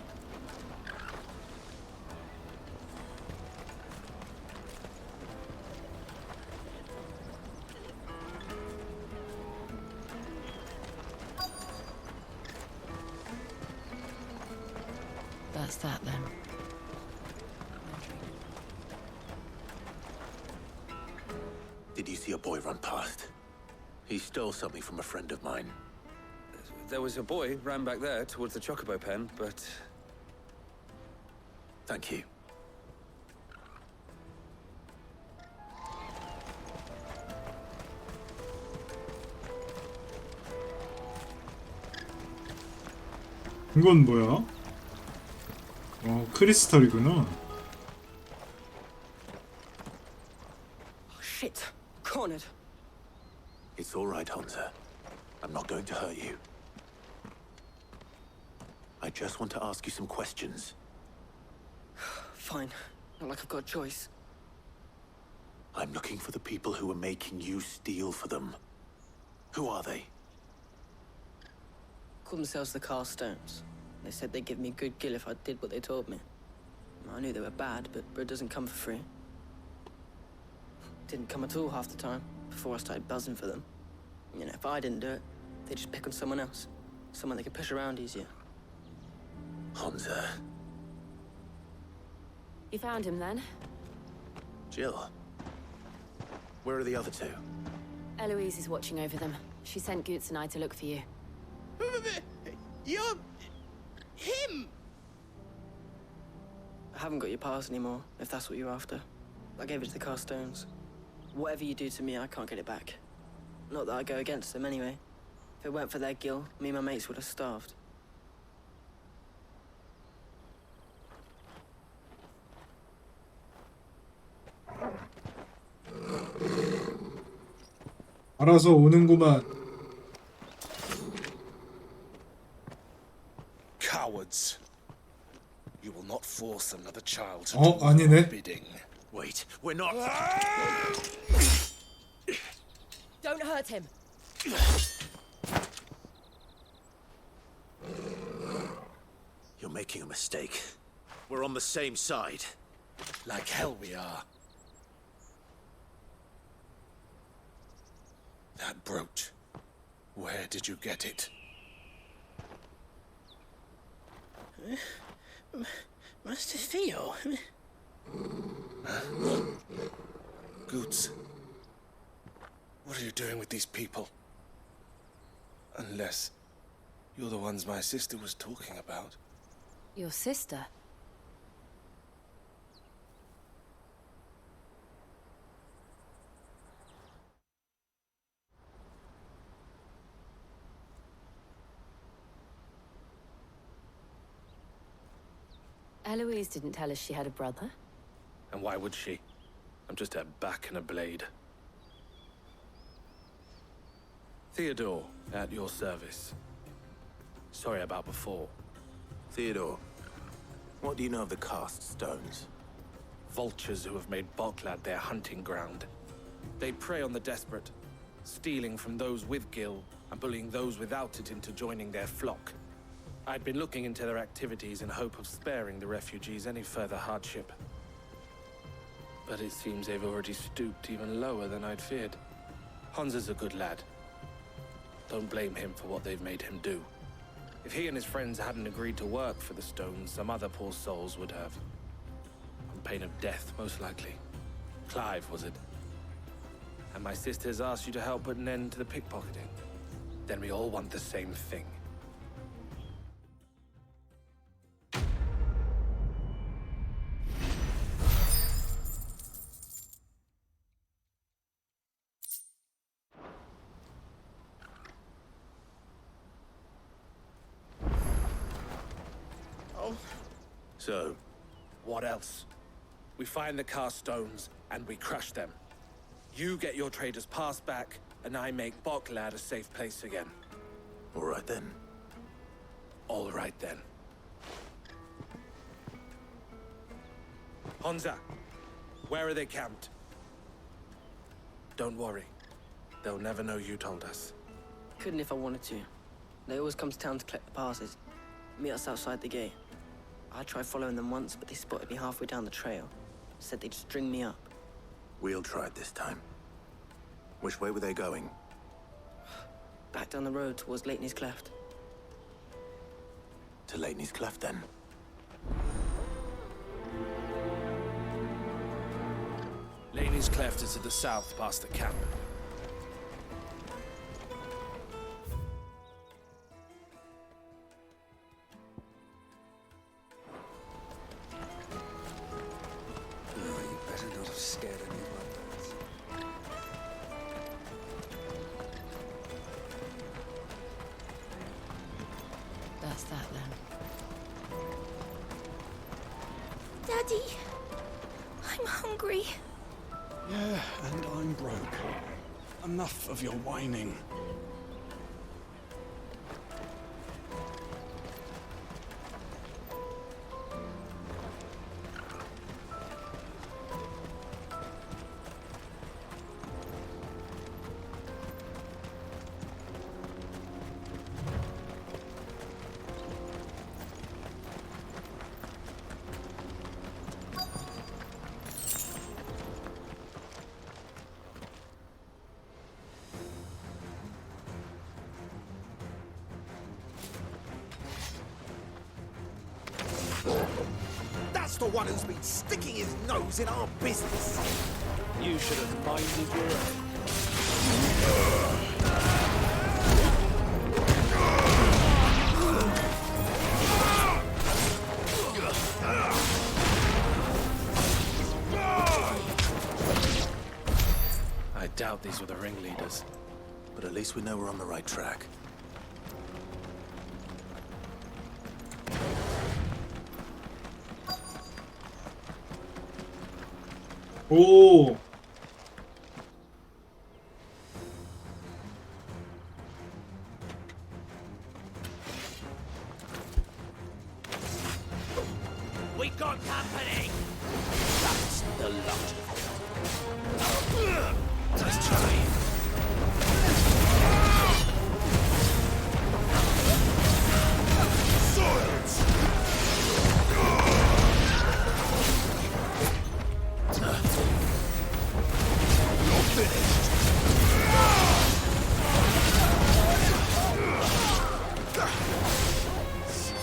Speaker 5: That's that then.
Speaker 3: Did you see a boy run past? He stole something from a friend of mine.
Speaker 13: There was a boy ran back there towards the chocobo pen, but...
Speaker 3: Thank you.
Speaker 1: 이건 뭐야? 크리스탈이구나.
Speaker 11: Shit. Cornered.
Speaker 3: It's all right, Hansa. I'm not going to hurt you. I just want to ask you some questions.
Speaker 11: Fine. Not like I've got a choice.
Speaker 3: I'm looking for the people who are making you steal for them. Who are they?
Speaker 11: Called themselves the Carstones. They said they'd give me good gill if I did what they told me. I knew they were bad, but bread doesn't come for free. Didn't come at all half the time, before I started buzzing for them. You know, if I didn't do it, they'd just pick on someone else. Someone they could push around easier.
Speaker 3: Hansa.
Speaker 5: You found him then?
Speaker 3: Jill. Where are the other two?
Speaker 5: Eloise is watching over them. She sent Goots and I to look for you.
Speaker 11: You're... him! I haven't got your pass anymore, if that's what you're after. I gave it to the Carstones. Whatever you do to me, I can't get it back. Not that I go against them anyway. If it weren't for their gill, me and my mates would have starved.
Speaker 1: 알아서 오는구만.
Speaker 2: Cowards. You will not force another child to
Speaker 1: 어,
Speaker 2: do
Speaker 1: 아니네.
Speaker 2: your bidding.
Speaker 3: Wait, we're not...
Speaker 12: Don't hurt him.
Speaker 3: You're making a mistake. We're on the same side.
Speaker 2: Like hell we are. That brooch. Where did you get it?
Speaker 11: Master Theo?
Speaker 2: Goots. What are you doing with these people? Unless you're the ones my sister was talking about.
Speaker 5: Your sister? Eloise didn't tell us she had a brother.
Speaker 13: And why would she? I'm just her back and a blade. Theodore, at your service. Sorry about before.
Speaker 3: Theodore, what do you know of the Cast Stones?
Speaker 13: Vultures who have made Boklad their hunting ground. They prey on the desperate, stealing from those with gil and bullying those without it into joining their flock. I'd been looking into their activities in hope of sparing the refugees any further hardship. But it seems they've already stooped even lower than I'd feared. Hansa's a good lad. Don't blame him for what they've made him do. If he and his friends hadn't agreed to work for the Stones, some other poor souls would have. On pain of death, most likely. Clive, was it? And my sisters asked you to help put an end to the pickpocketing. Then we all want the same thing.
Speaker 3: So,
Speaker 13: what else? We find the Cast Stones and we crush them. You get your trader's pass back, and I make Boklad a safe place again.
Speaker 3: all right then.
Speaker 13: All right then. Hansa, where are they camped? Don't worry. They'll never know you told us.
Speaker 11: Couldn't if I wanted to. They always come to town to collect the passes. Meet us outside the gate. I tried following them once, but they spotted me halfway down the trail. Said they'd string me up.
Speaker 3: We'll try it this time. Which way were they going?
Speaker 11: Back down the road towards Leighton's Cleft.
Speaker 3: To Leighton's Cleft, then.
Speaker 13: Laney's Cleft is to the south, past the camp.
Speaker 2: You better not have scared any of my birds.
Speaker 20: That's that then.
Speaker 10: Daddy, I'm hungry.
Speaker 22: Yeah, and I'm broke. Enough of your whining.
Speaker 16: That's the one who's been sticking his nose in our business.
Speaker 13: You should have minded your own. I doubt these were the ringleaders,
Speaker 3: but at least we know we're on the right track.
Speaker 1: 오.
Speaker 16: We got company. That's the lot. Let's try. Silence. You're finished.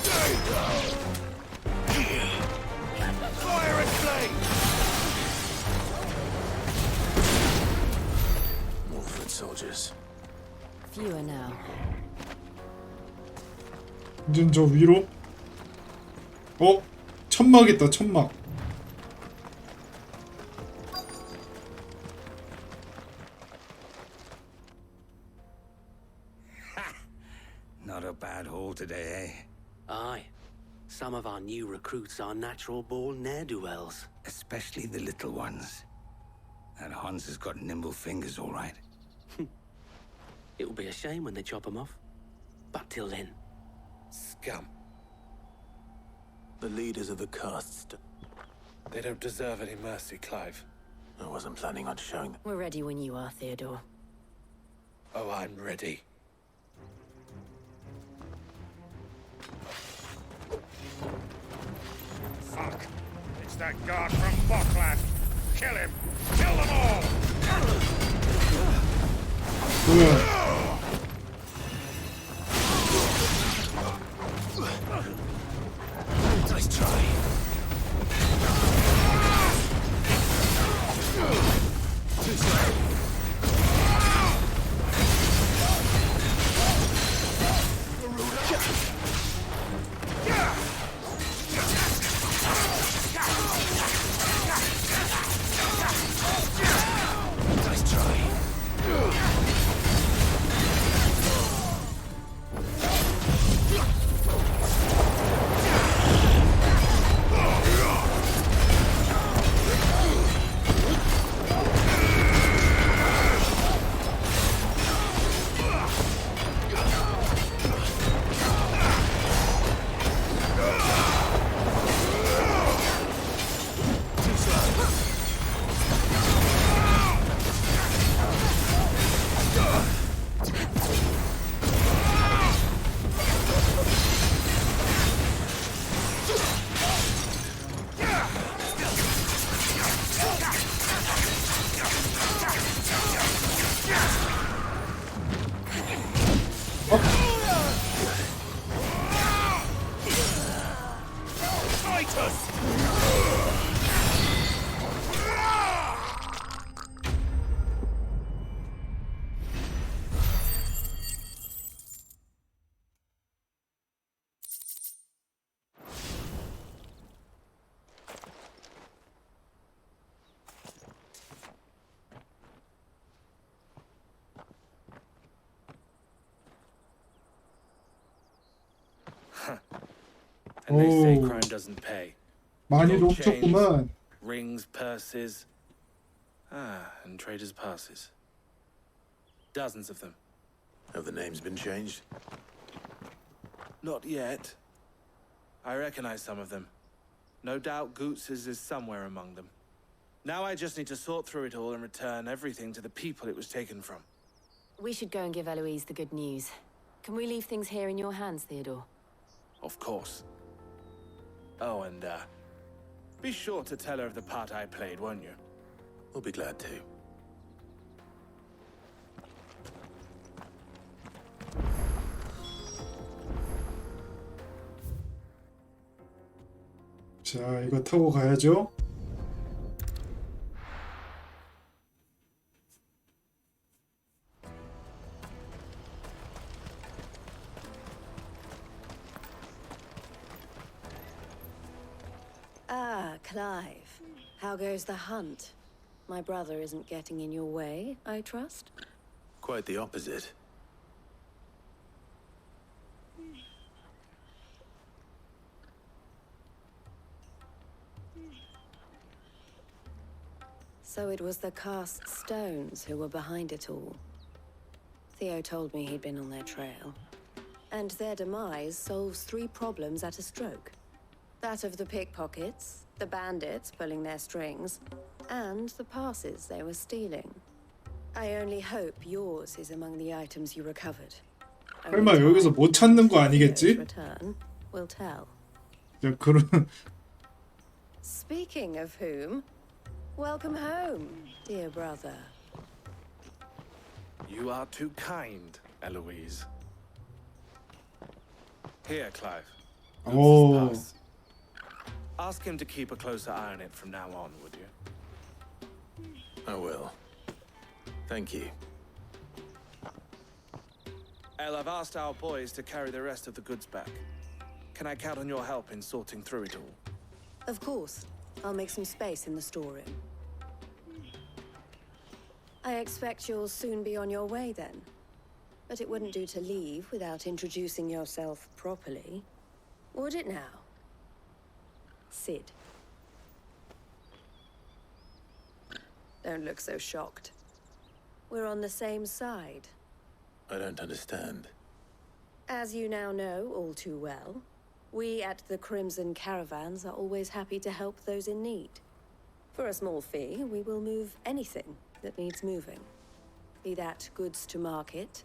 Speaker 16: Stay down. Fire and flame.
Speaker 3: More foot soldiers.
Speaker 6: Fewer now.
Speaker 1: 이젠 저 위로? 천막 있다, 천막.
Speaker 4: Not a bad haul today, eh?
Speaker 9: Aye. Some of our new recruits are natural-born ne'er-do-wells.
Speaker 4: Especially the little ones. That Hans has got nimble fingers, all right.
Speaker 9: It'll be a shame when they chop them off. But till then...
Speaker 4: Scum.
Speaker 3: The leaders of the castes.
Speaker 13: They don't deserve any mercy, Clive.
Speaker 3: I wasn't planning on showing them.
Speaker 6: We're ready when you are, Theodore.
Speaker 13: Oh, I'm ready.
Speaker 14: Fuck. It's that guard from Bokland. Kill him. Kill them all.
Speaker 16: Nice try. Too slow. Nice try.
Speaker 13: And they say crime doesn't pay.
Speaker 1: 많이도
Speaker 13: Gold chains,
Speaker 1: 훔쳤구만.
Speaker 13: rings, purses. And traders' passes. Dozens of them.
Speaker 3: Have the names been changed?
Speaker 13: Not yet. I recognize some of them. No doubt Goots's is somewhere among them. Now I just need to sort through it all and return everything to the people it was taken from.
Speaker 6: We should go and give Eloise the good news. Can we leave things here in your hands, Theodore?
Speaker 13: Of course. Oh, and, be sure to tell her of the part I played, won't you?
Speaker 3: We'll be glad to.
Speaker 1: 자, 이거 타고 가야죠.
Speaker 5: Ah, Clive. How goes the hunt? My brother isn't getting in your way, I trust?
Speaker 3: Quite the opposite.
Speaker 5: So it was the cast stones who were behind it all. Theo told me he'd been on their trail. And their demise solves 3 problems at a stroke. That of the pickpockets, the bandits pulling their strings, and the passes they were stealing. I only hope yours is among the items you recovered.
Speaker 1: 설마 여기서 못 찾는 거 아니겠지?
Speaker 5: Return will tell.
Speaker 1: 야, 그런
Speaker 5: Speaking of whom, welcome home, dear brother.
Speaker 13: You are too kind, Eloise. Here, Clive.
Speaker 1: Oh.
Speaker 13: Pass. Ask him to keep a closer eye on it from now on, would you?
Speaker 3: I will. Thank you.
Speaker 13: El, I've asked our boys to carry the rest of the goods back. Can I count on your help in sorting through it all?
Speaker 5: Of course. I'll make some space in the storeroom. I expect you'll soon be on your way then. But it wouldn't do to leave without introducing yourself properly. Would it now? Sid. Don't look so shocked. We're on the same side.
Speaker 3: I don't understand.
Speaker 5: As you now know all too well, we at the Crimson Caravans are always happy to help those in need. For a small fee, we will move anything that needs moving. Be that goods to market,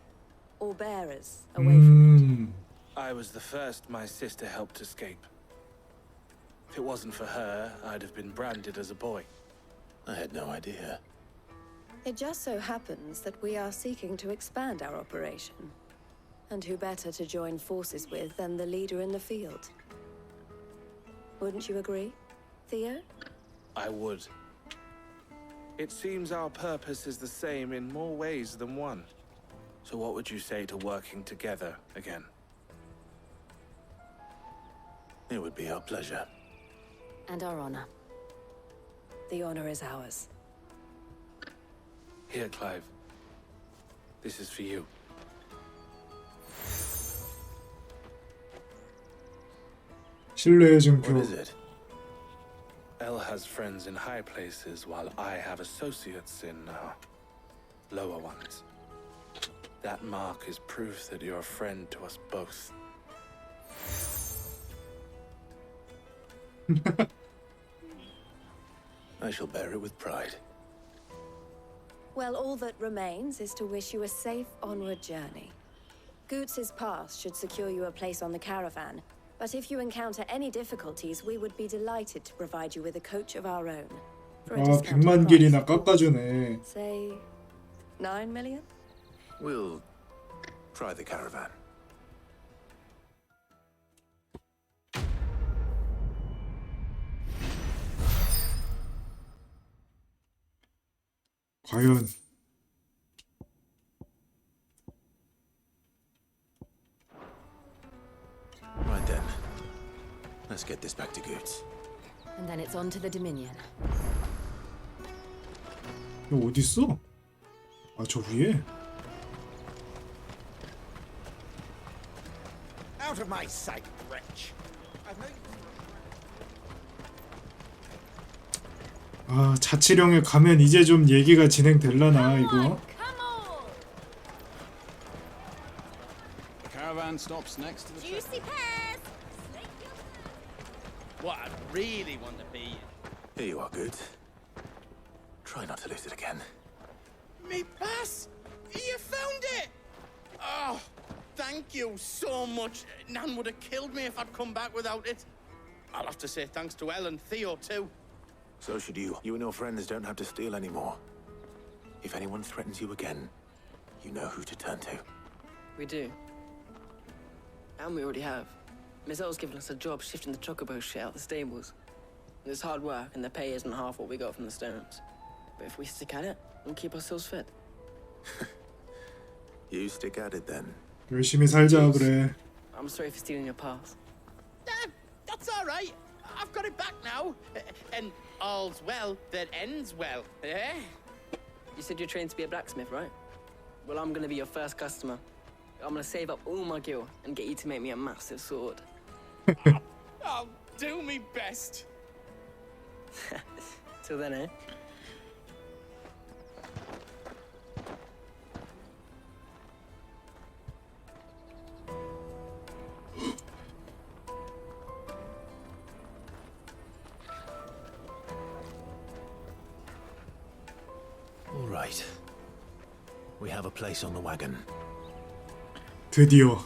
Speaker 5: or bearers away from it.
Speaker 13: I was the first my sister helped escape. If it wasn't for her, I'd have been branded as a boy.
Speaker 3: I had no idea.
Speaker 5: It just so happens that we are seeking to expand our operation. And who better to join forces with than the leader in the field? Wouldn't you agree, Theo?
Speaker 13: I would. It seems our purpose is the same in more ways than one. So what would you say to working together again?
Speaker 3: It would be our pleasure.
Speaker 5: And our honor. The honor is ours.
Speaker 13: Here, Clive. This is for you.
Speaker 1: 신뢰의 증표.
Speaker 3: What is it?
Speaker 13: El has friends in high places, while I have associates in, lower ones. That mark is proof that you're a friend to us both.
Speaker 3: I shall bear it with pride.
Speaker 5: Well, all that remains is to wish you a safe onward journey. Goots's pass should secure you a place on the caravan, but if you encounter any difficulties, we would be delighted to provide you with a coach of our own. For a
Speaker 1: 아,
Speaker 5: discounted
Speaker 1: 100만
Speaker 5: price.
Speaker 1: 길이나 깎아주네.
Speaker 5: Say, 9 million?
Speaker 3: We'll try the caravan.
Speaker 1: 과연
Speaker 3: Right then. Let's get this back to Goots.
Speaker 6: And then it's on to the Dominion.
Speaker 1: 이거 어딨어? 아, 저 위에?
Speaker 16: Out of my sight, wretch. I've no use
Speaker 1: 아, 자치령에 가면 이제 좀 얘기가 진행될라나 이거.
Speaker 22: The caravan stops next to the
Speaker 12: Juicy pears!
Speaker 11: What I really want to be.
Speaker 3: Here you are, Good. Try not to lose it again.
Speaker 11: Me pass! You found it! Oh, thank you so much. Nan would have killed me if I'd come back without it. I'll have to say thanks to Elle and Theo too.
Speaker 3: So should you. You and your friends don't have to steal anymore. If anyone threatens you again, you know who to turn to.
Speaker 17: We do. And we already have. Miss Earl's given us a job shifting the chocobo shit out the stables. It's hard work, and the pay isn't half what we got from the Stones. But if we stick at it, we'll keep ourselves fit.
Speaker 3: You stick at it then.
Speaker 1: 열심히 살자 그래.
Speaker 17: I'm sorry for stealing your pass.
Speaker 11: That's all right. I've got it back now. And all's well that ends well, eh?
Speaker 17: You said you're trained to be a blacksmith, right? Well, I'm gonna be your first customer. I'm gonna save up all my gil and get you to make me a massive sword.
Speaker 11: I'll do me best.
Speaker 17: Till then, eh?
Speaker 3: All right. We have a place on the wagon.
Speaker 1: 드디어.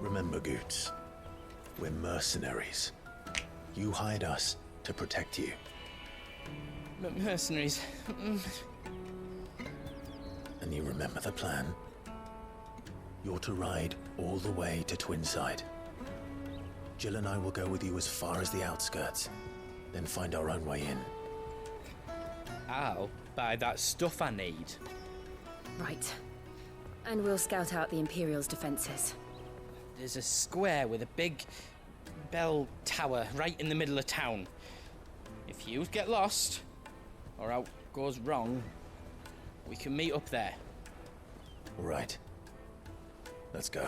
Speaker 3: Remember, Goots, we're mercenaries. You hired us to protect you.
Speaker 11: Mercenaries.
Speaker 3: And you remember the plan? You're to ride all the way to Twinside. Jill and I will go with you as far as the outskirts, then find our own way in.
Speaker 18: I'll buy that stuff I need.
Speaker 6: Right. And we'll scout out the Imperial's defenses.
Speaker 18: There's a square with a big bell tower right in the middle of town. If you get lost, or out goes wrong, we can meet up there.
Speaker 3: All right. Let's go.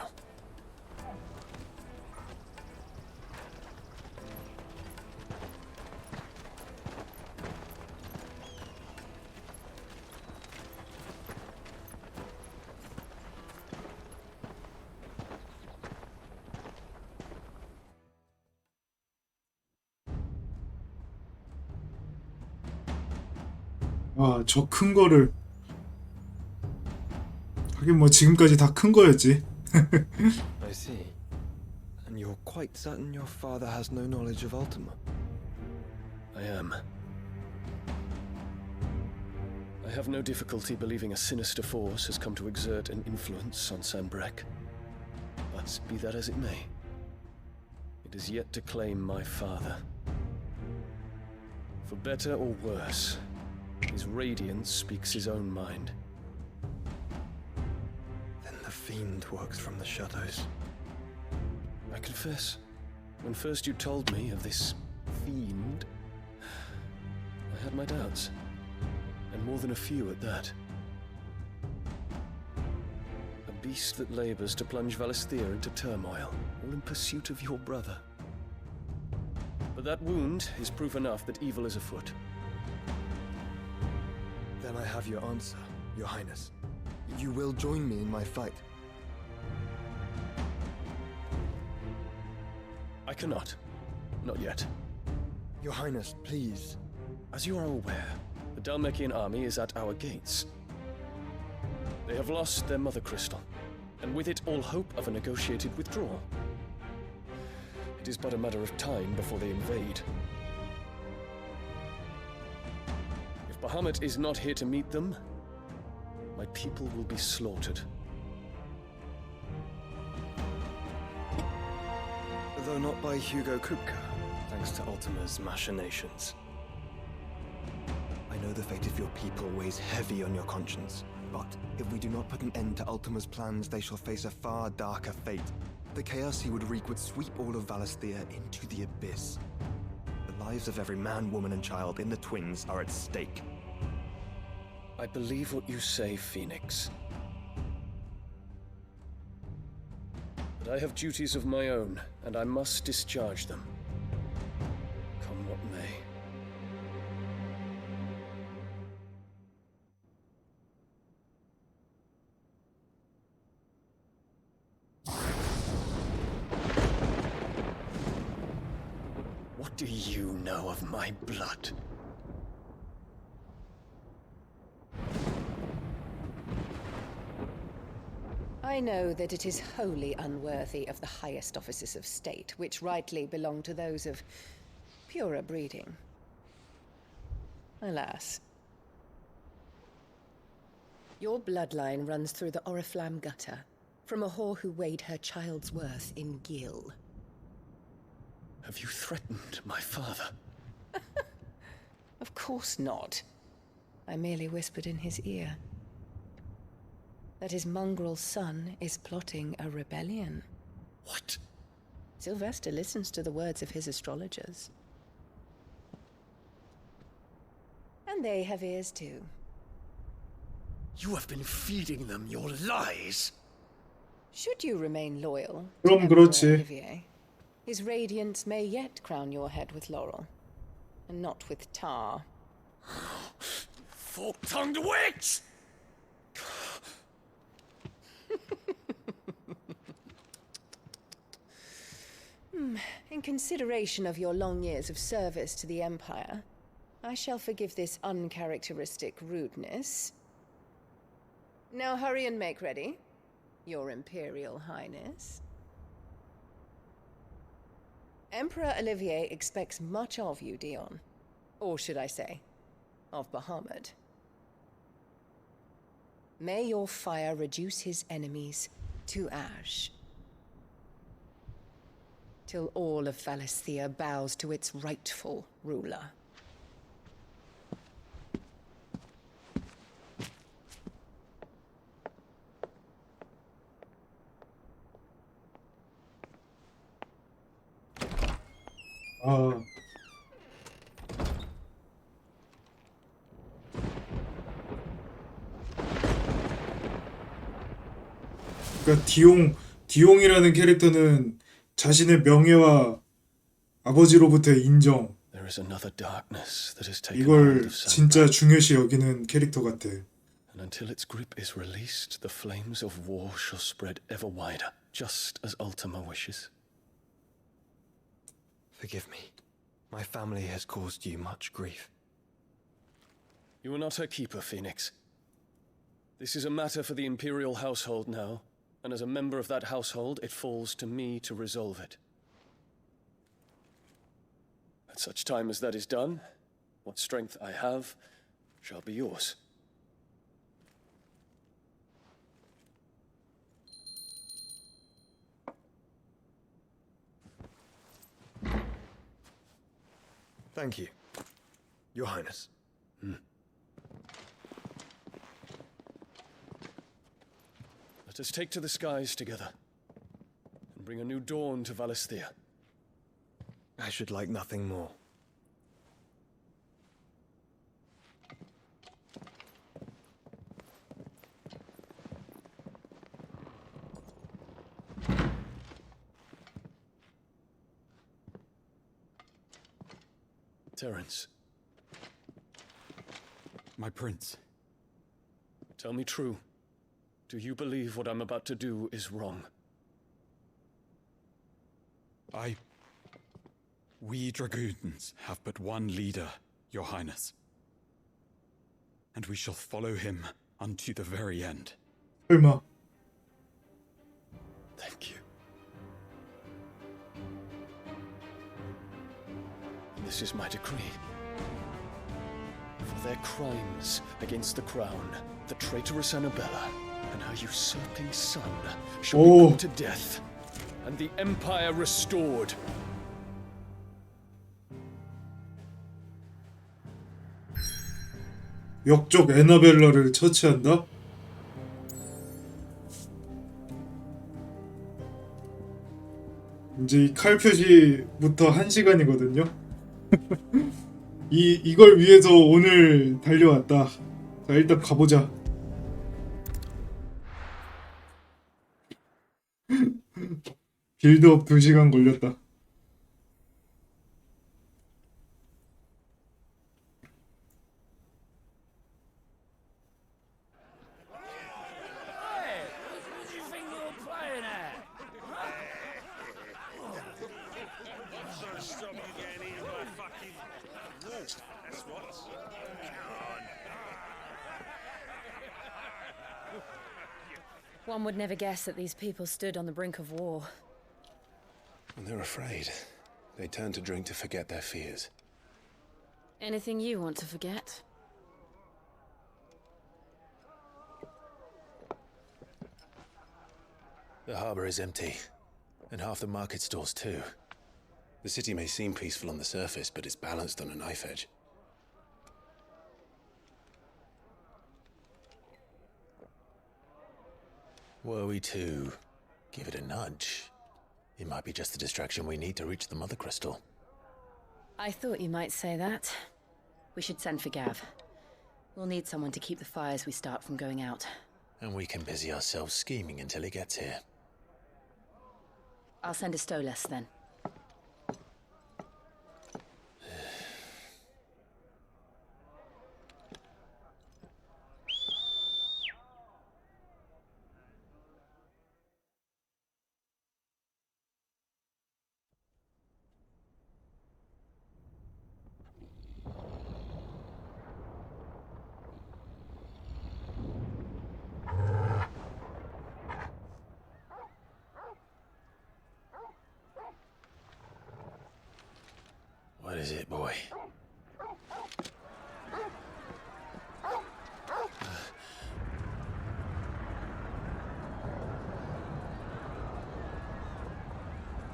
Speaker 1: 아, 저 큰 거를. 하긴 뭐 지금까지 다 큰 거였지.
Speaker 19: I see. And you're quite certain your father has no knowledge of Ultima?
Speaker 21: I am. I have no difficulty believing a sinister force has come to exert an influence on Sanbreque. But be that as it may, it is yet to claim my father. For better or worse, his radiance speaks his own mind.
Speaker 19: Then the fiend works from the shadows.
Speaker 21: I confess, when first you told me of this fiend, I had my doubts. And more than a few at that. A beast that labors to plunge Valisthea into turmoil, all in pursuit of your brother. But that wound is proof enough that evil is afoot.
Speaker 19: Then I have your answer, Your Highness. You will join me in my fight.
Speaker 21: I cannot. Not yet.
Speaker 19: Your Highness, please.
Speaker 21: As you are aware, the Dalmekian army is at our gates. They have lost their mother crystal, and with it all hope of a negotiated withdrawal. It is but a matter of time before they invade. If Bahamut is not here to meet them, my people will be slaughtered.
Speaker 19: Though not by Hugo Kupka, thanks to Ultima's machinations. I know the fate of your people weighs heavy on your conscience, but if we do not put an end to Ultima's plans, they shall face a far darker fate. The chaos he would wreak would sweep all of Valisthea into the abyss. The lives of every man, woman, and child in the Twins are at stake.
Speaker 21: I believe what you say, Phoenix. But I have duties of my own, and I must discharge them.
Speaker 22: What do you know of my blood?
Speaker 20: I know that it is wholly unworthy of the highest offices of state, which rightly belong to those of purer breeding. Alas. Your bloodline runs through the Oriflamme gutter, from a whore who weighed her child's worth in gil.
Speaker 22: Have you threatened my father?
Speaker 20: Of course not. I merely whispered in his ear that his mongrel son is plotting a rebellion.
Speaker 22: What?
Speaker 20: Sylvester listens to the words of his astrologers. And they have ears too.
Speaker 22: You have been feeding them your lies.
Speaker 20: Should you remain loyal
Speaker 1: 그럼
Speaker 20: to
Speaker 1: 그렇지.
Speaker 20: Emperor Olivier, his radiance may yet crown your head with laurel, and not with tar.
Speaker 22: Fork-tongued witch!
Speaker 20: In consideration of your long years of service to the Empire, I shall forgive this uncharacteristic rudeness. Now hurry and make ready, Your Imperial Highness. Emperor Olivier expects much of you, Dion. Or should I say, of Bahamut. May your fire reduce his enemies to ash, till all of Valisthea bows to its rightful ruler.
Speaker 1: 아. 그러니까 디옹이라는 캐릭터는 자신의 명예와 아버지로부터의 인정,
Speaker 22: There is another darkness that has taken hold
Speaker 1: 이걸
Speaker 22: of Sam.
Speaker 1: 진짜 중요시 여기는 캐릭터 같아.
Speaker 22: And until its grip is released, the flames of war shall spread ever wider, just as Ultima wishes.
Speaker 19: Forgive me. My family has caused you much grief.
Speaker 22: You are not her keeper, Phoenix. This is a matter for the Imperial household now, and as a member of that household, it falls to me to resolve it. At such time as that is done, what strength I have shall be yours.
Speaker 19: Thank you, Your Highness.
Speaker 22: Let us take to the skies together, and bring a new dawn to Valisthea.
Speaker 19: I should like nothing more.
Speaker 22: Terence,
Speaker 7: My prince.
Speaker 22: tell me true. Do you believe what I'm about to do is wrong?
Speaker 7: We dragoons have but one leader, Your Highness. And we shall follow him unto the very end.
Speaker 1: 설마.
Speaker 22: Thank you. This is my decree. For their crimes against the crown, the traitorous Annabella and her usurping son shall be put to death, and the Empire restored.
Speaker 1: 역적 애나벨라를 처치한다? 이제 이 칼 표시부터 1시간이거든요. 이걸 위해서 오늘 달려왔다. 자, 일단 가보자. 빌드업 2시간 걸렸다.
Speaker 6: One would never guess that these people stood on the brink of war.
Speaker 3: When they're afraid, they turn to drink to forget their fears.
Speaker 6: Anything you want to forget?
Speaker 3: The harbor is empty, and half the market stalls too. The city may seem peaceful on the surface, but it's balanced on a knife edge. Were we to give it a nudge, it might be just the distraction we need to reach the Mother Crystal.
Speaker 6: I thought you might say that.
Speaker 8: We should send for Gav. We'll need someone to keep the fires we start from going out.
Speaker 3: And we can busy ourselves scheming until he gets here.
Speaker 8: I'll send a Stolas then.
Speaker 3: What is it, boy?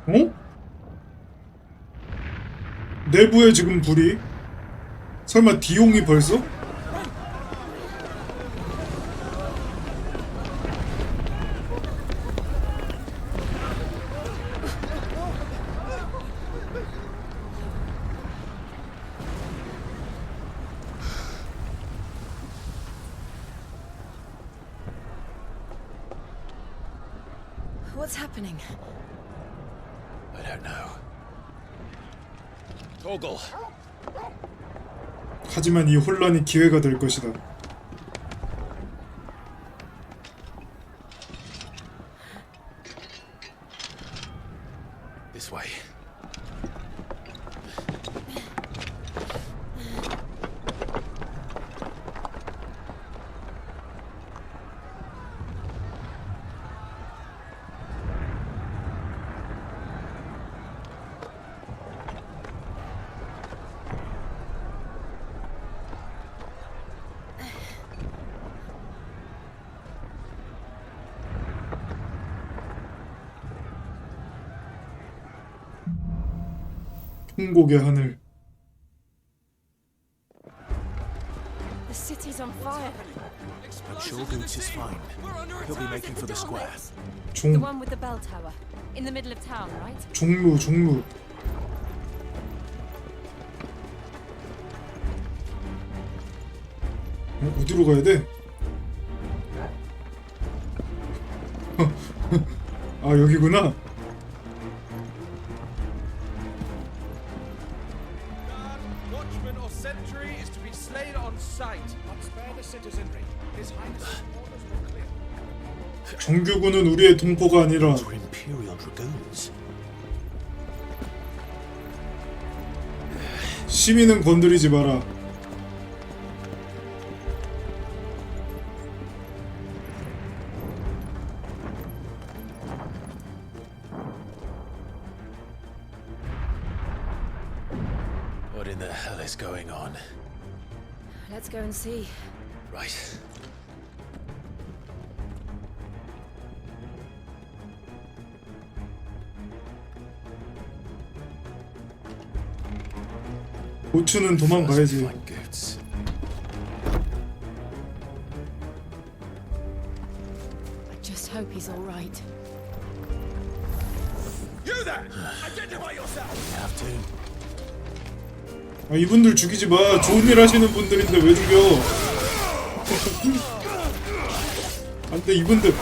Speaker 1: 어? 내부에 지금 불이? 설마 디용이 벌써?
Speaker 6: What's happening?
Speaker 3: I don't know. Toggle.
Speaker 1: 하지만 이 혼란이 기회가 될 것이다.
Speaker 3: This way.
Speaker 1: 통곡의 하늘.
Speaker 6: The city's on fire.
Speaker 2: I'm sure Boots is fine. He'll be making for the square.
Speaker 6: The one with the bell tower. In the middle of town, right?
Speaker 1: 종루. 어디로 가야 돼? 아, 여기구나.
Speaker 13: Watchman or sentry is to be slain on sight. But spare the citizenry. His Highness's orders were clear.
Speaker 1: 정규군은 우리의 동포가 아니라
Speaker 3: Imperial Dragoons.
Speaker 1: 시민은 건드리지 마라.
Speaker 3: What in the hell is going on?
Speaker 6: Let's go and see.
Speaker 3: Right.
Speaker 1: 고추는 도망가야지.
Speaker 6: I just hope he's all right.
Speaker 13: You there! Identify yourself!
Speaker 3: Have to.
Speaker 1: 아, 이분들 죽이지 마. 좋은 일 하시는 분들인데 왜 죽여? 안 돼, 이분들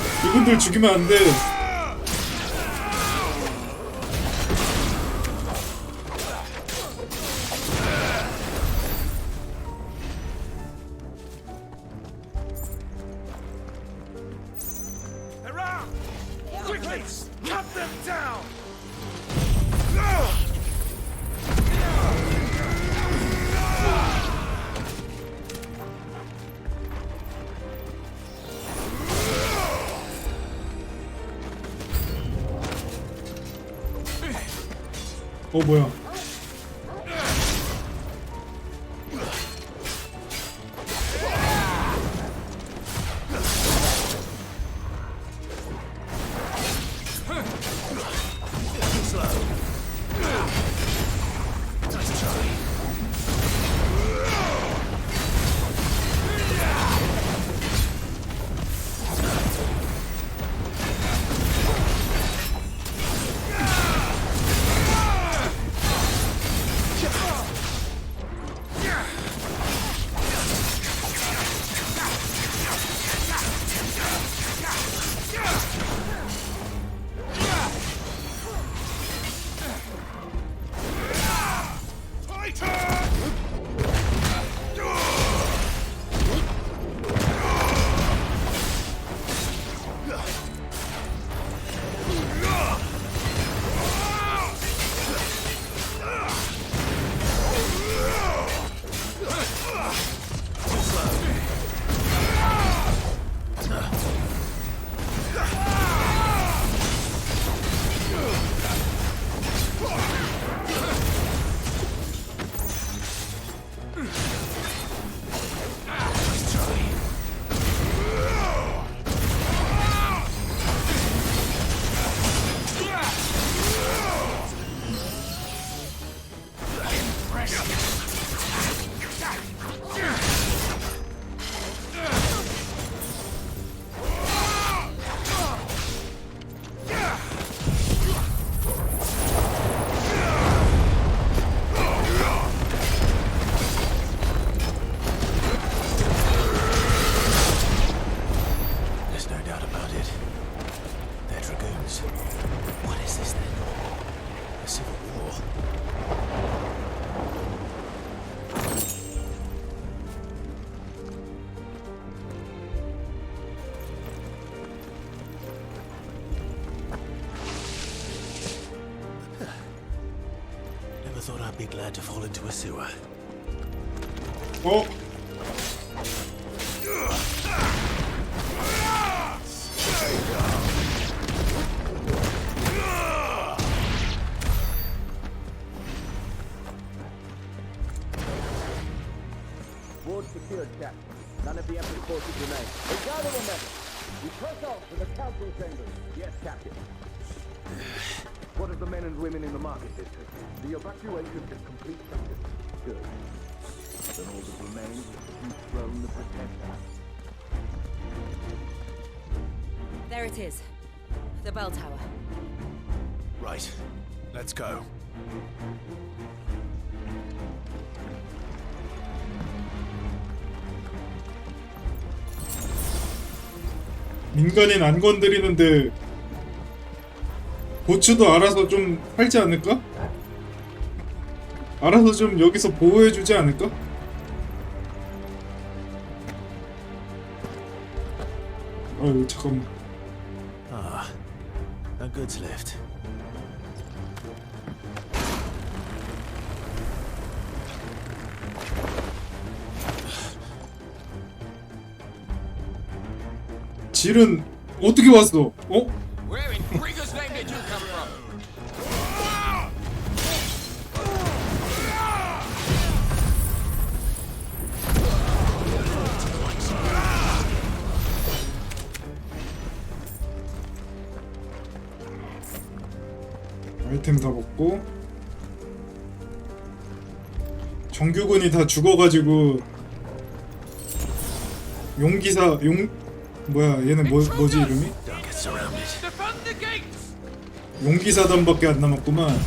Speaker 1: 죽이면 안 돼.
Speaker 13: Around! Quickly! Cut them down!
Speaker 1: 뭐야.
Speaker 3: Thought I'd be glad to fall into a sewer.
Speaker 10: Ward secured, Captain. None of the Emperor's forces remain. We gather the men. We press on to the council chambers. Yes, Captain. What of the men and women in the market district? The evacuation is complete, Captain. Good. Then all that remains is the huge throne that protects us.
Speaker 6: There it is. The bell tower.
Speaker 3: Right. Let's go.
Speaker 1: 민간인 안 건드리는데 보츠도 알아서 좀 살지 않을까? 알아서 좀 여기서 보호해주지 않을까? 아유 잠깐만.
Speaker 3: A goods lift.
Speaker 1: 질은 어떻게 왔어?
Speaker 10: Where in Grieger's name did you come from?
Speaker 1: 아이템 다 먹고 정규군이 다 죽어가지고 용기사 뭐야 얘는 뭐지 이름이? 용기사단밖에 안 남았구만.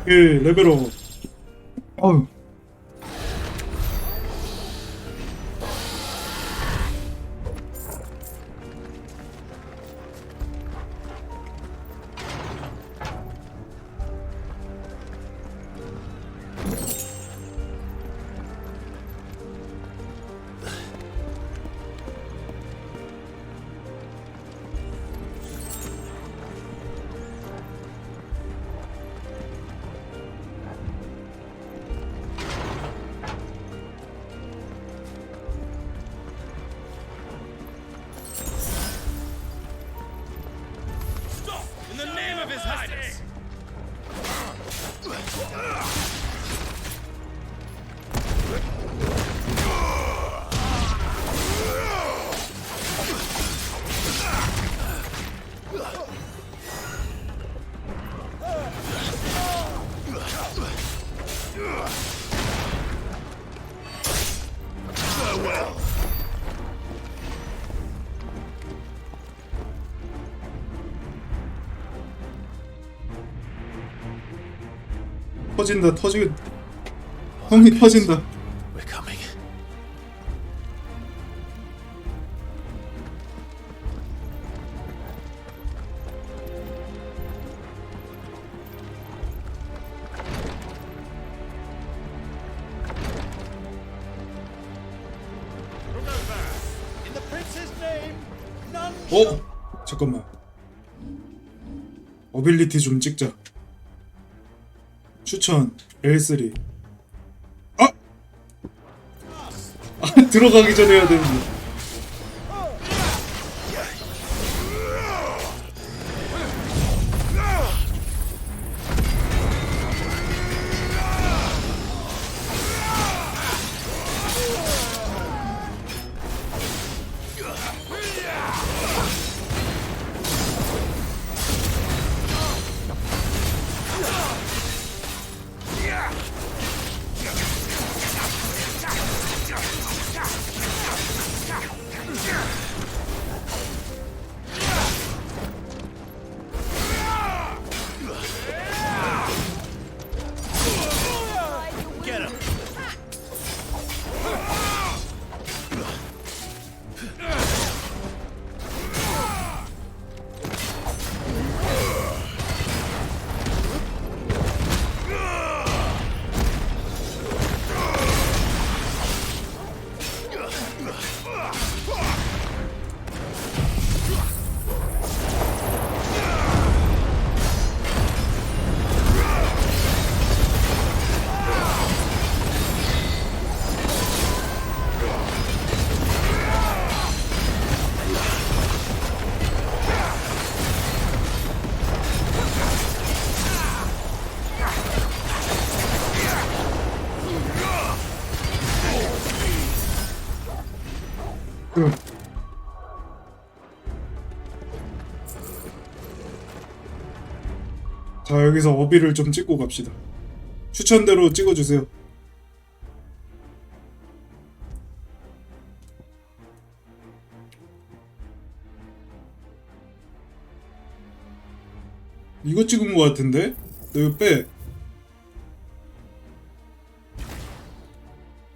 Speaker 1: 오케이, 레벨업. 어우.
Speaker 11: In the name of His Highness!
Speaker 14: Farewell.
Speaker 1: 터진다, 형이 터진다.
Speaker 3: We're coming.
Speaker 11: In the prince's name, none
Speaker 1: 잠깐만. 어빌리티 좀 찍자. 추천 L3. 들어가기 전에 해야 되는데.
Speaker 11: Get him!
Speaker 1: 자, 여기서 어비를 좀 찍고 갑시다. 추천대로 찍어주세요. 이거 찍은 거 같은데? 너 이거 빼.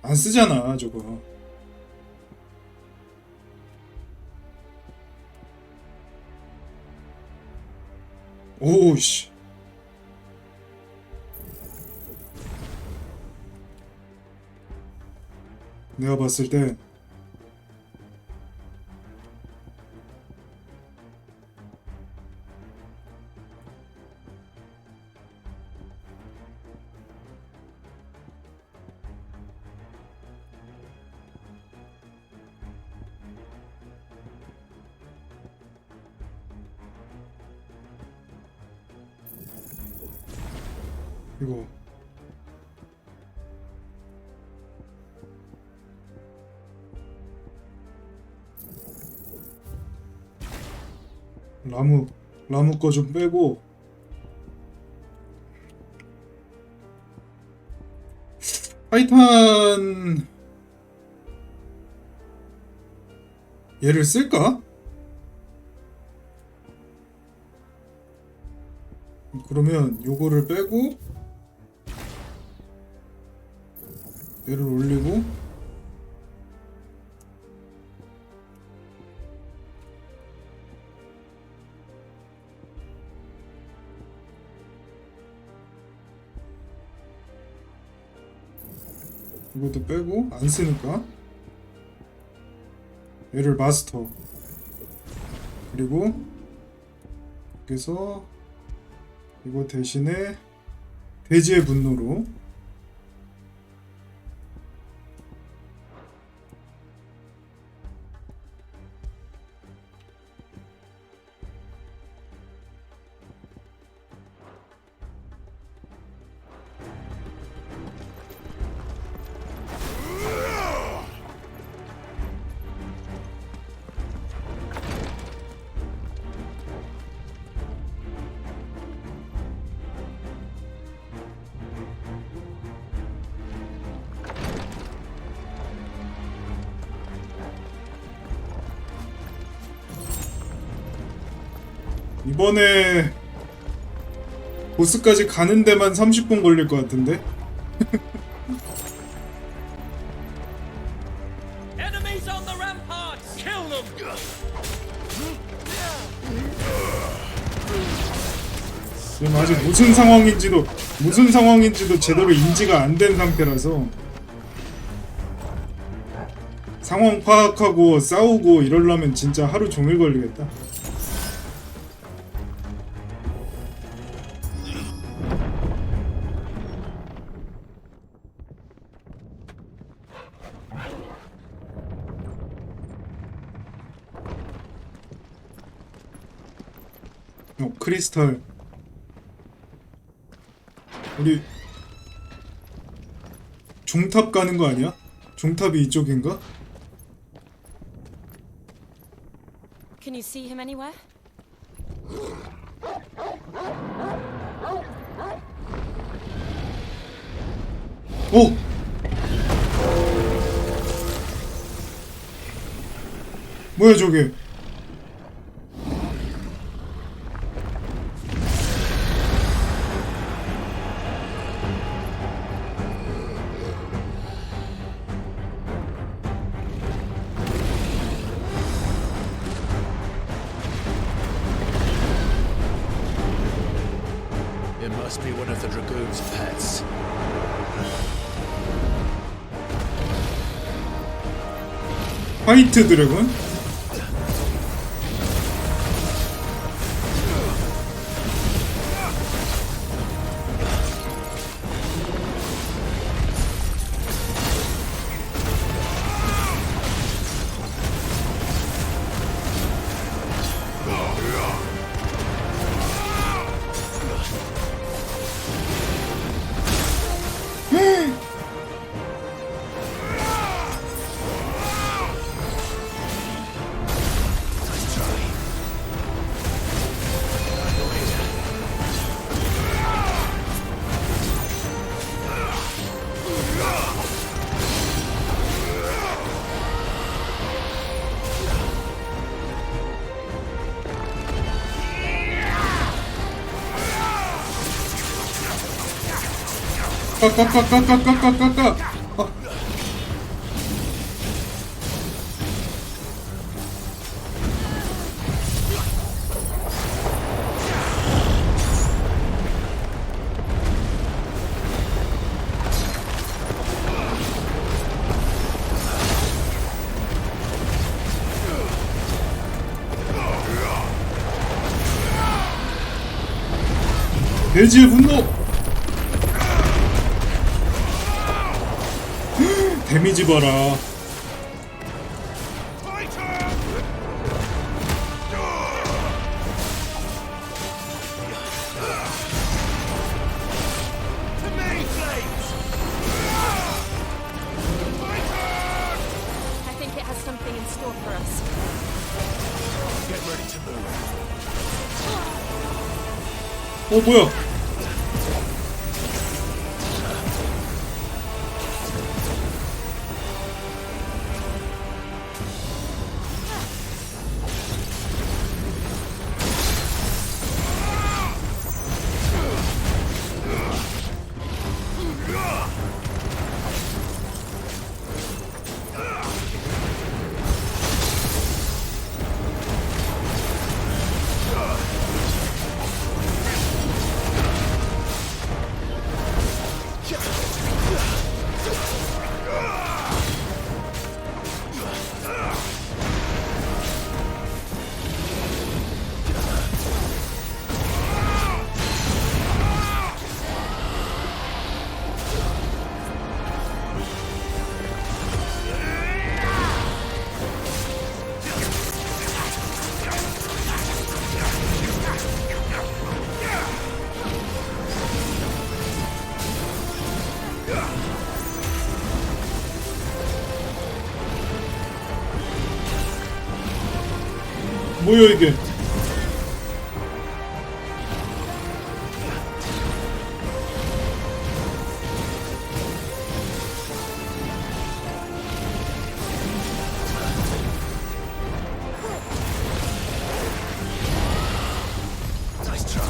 Speaker 1: 안 쓰잖아, 저거. 오우씨. 내가 봤을 때 이거 라무 거 좀 빼고 타이탄 얘를 쓸까? 그러면 요거를 빼고 얘를 올리고 이것도 빼고 안 쓰니까 얘를 마스터 그리고 여기서 이거 대신에 돼지의 분노로 이번에 보스까지 가는 데만 30분 걸릴 것 같은데?
Speaker 10: Enemies on the ramparts! Kill them!
Speaker 1: 지금 아직 무슨 상황인지도 제대로 인지가 안 된 상태라서 상황 파악하고 싸우고 이러려면 진짜 하루 종일 걸리겠다. 크리스탈. 우리 종탑 가는 거 아니야? 종탑이 이쪽인가?
Speaker 12: Can you see him anywhere?
Speaker 1: 오! 뭐야 저게?
Speaker 3: It must be one of the Dragoon's pets.
Speaker 1: 화이트 드래곤? 까까까까까까까까. 돼지의 분노. 데미지 봐라.
Speaker 12: I think it has something in store for us.
Speaker 3: Get ready to move.
Speaker 1: 뭐야? 뭐야 이게?
Speaker 2: Nice try.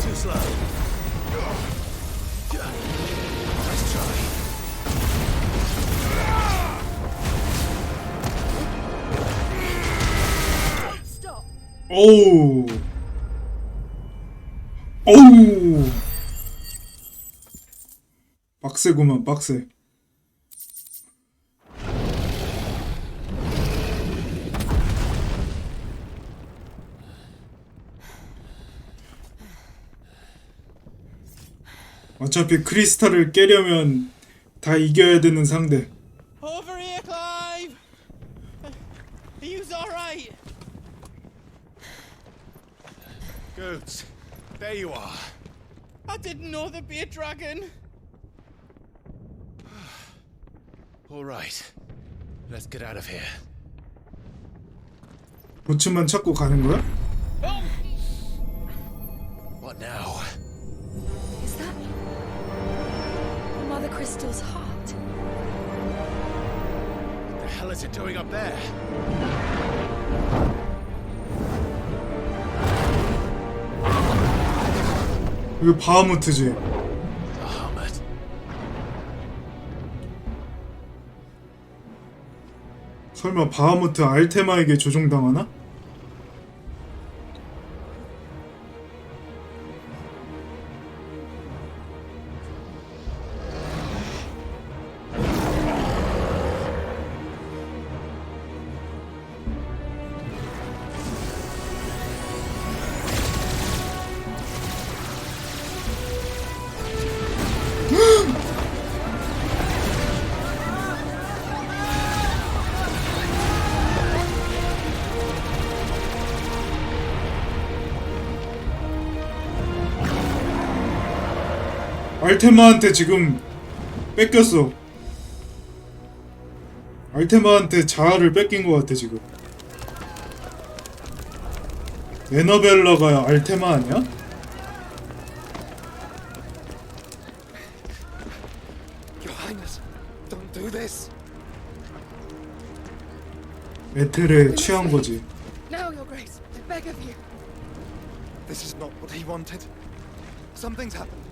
Speaker 2: Too slow. Nice try.
Speaker 1: 오우. 오우. 빡세구만 빡세. 어차피 크리스탈을 깨려면 다 이겨야 되는 상대.
Speaker 11: Over here, Clive! Are you alright?
Speaker 2: Goods, there you are.
Speaker 11: I didn't know there'd be a dragon.
Speaker 2: All right, let's get out of here.
Speaker 1: 보츠만 찾고 가는 거야?
Speaker 2: What now?
Speaker 12: Is that Mother Crystal's heart?
Speaker 2: What the hell is it doing up there?
Speaker 1: 이거 바하무트지.
Speaker 2: Bahamut.
Speaker 1: 설마 바하무트 알테마에게 조종당하나? 알테마한테 지금 뺏겼어. 알테마한테 자아를 뺏긴 것 같아 지금. 에너벨라가 알테마 아니야?
Speaker 19: Your Highness, don't do this.
Speaker 1: 에텔에 취한 거지.
Speaker 19: Now, Your Grace, I beg of you. This is not what he wanted. Something's happened.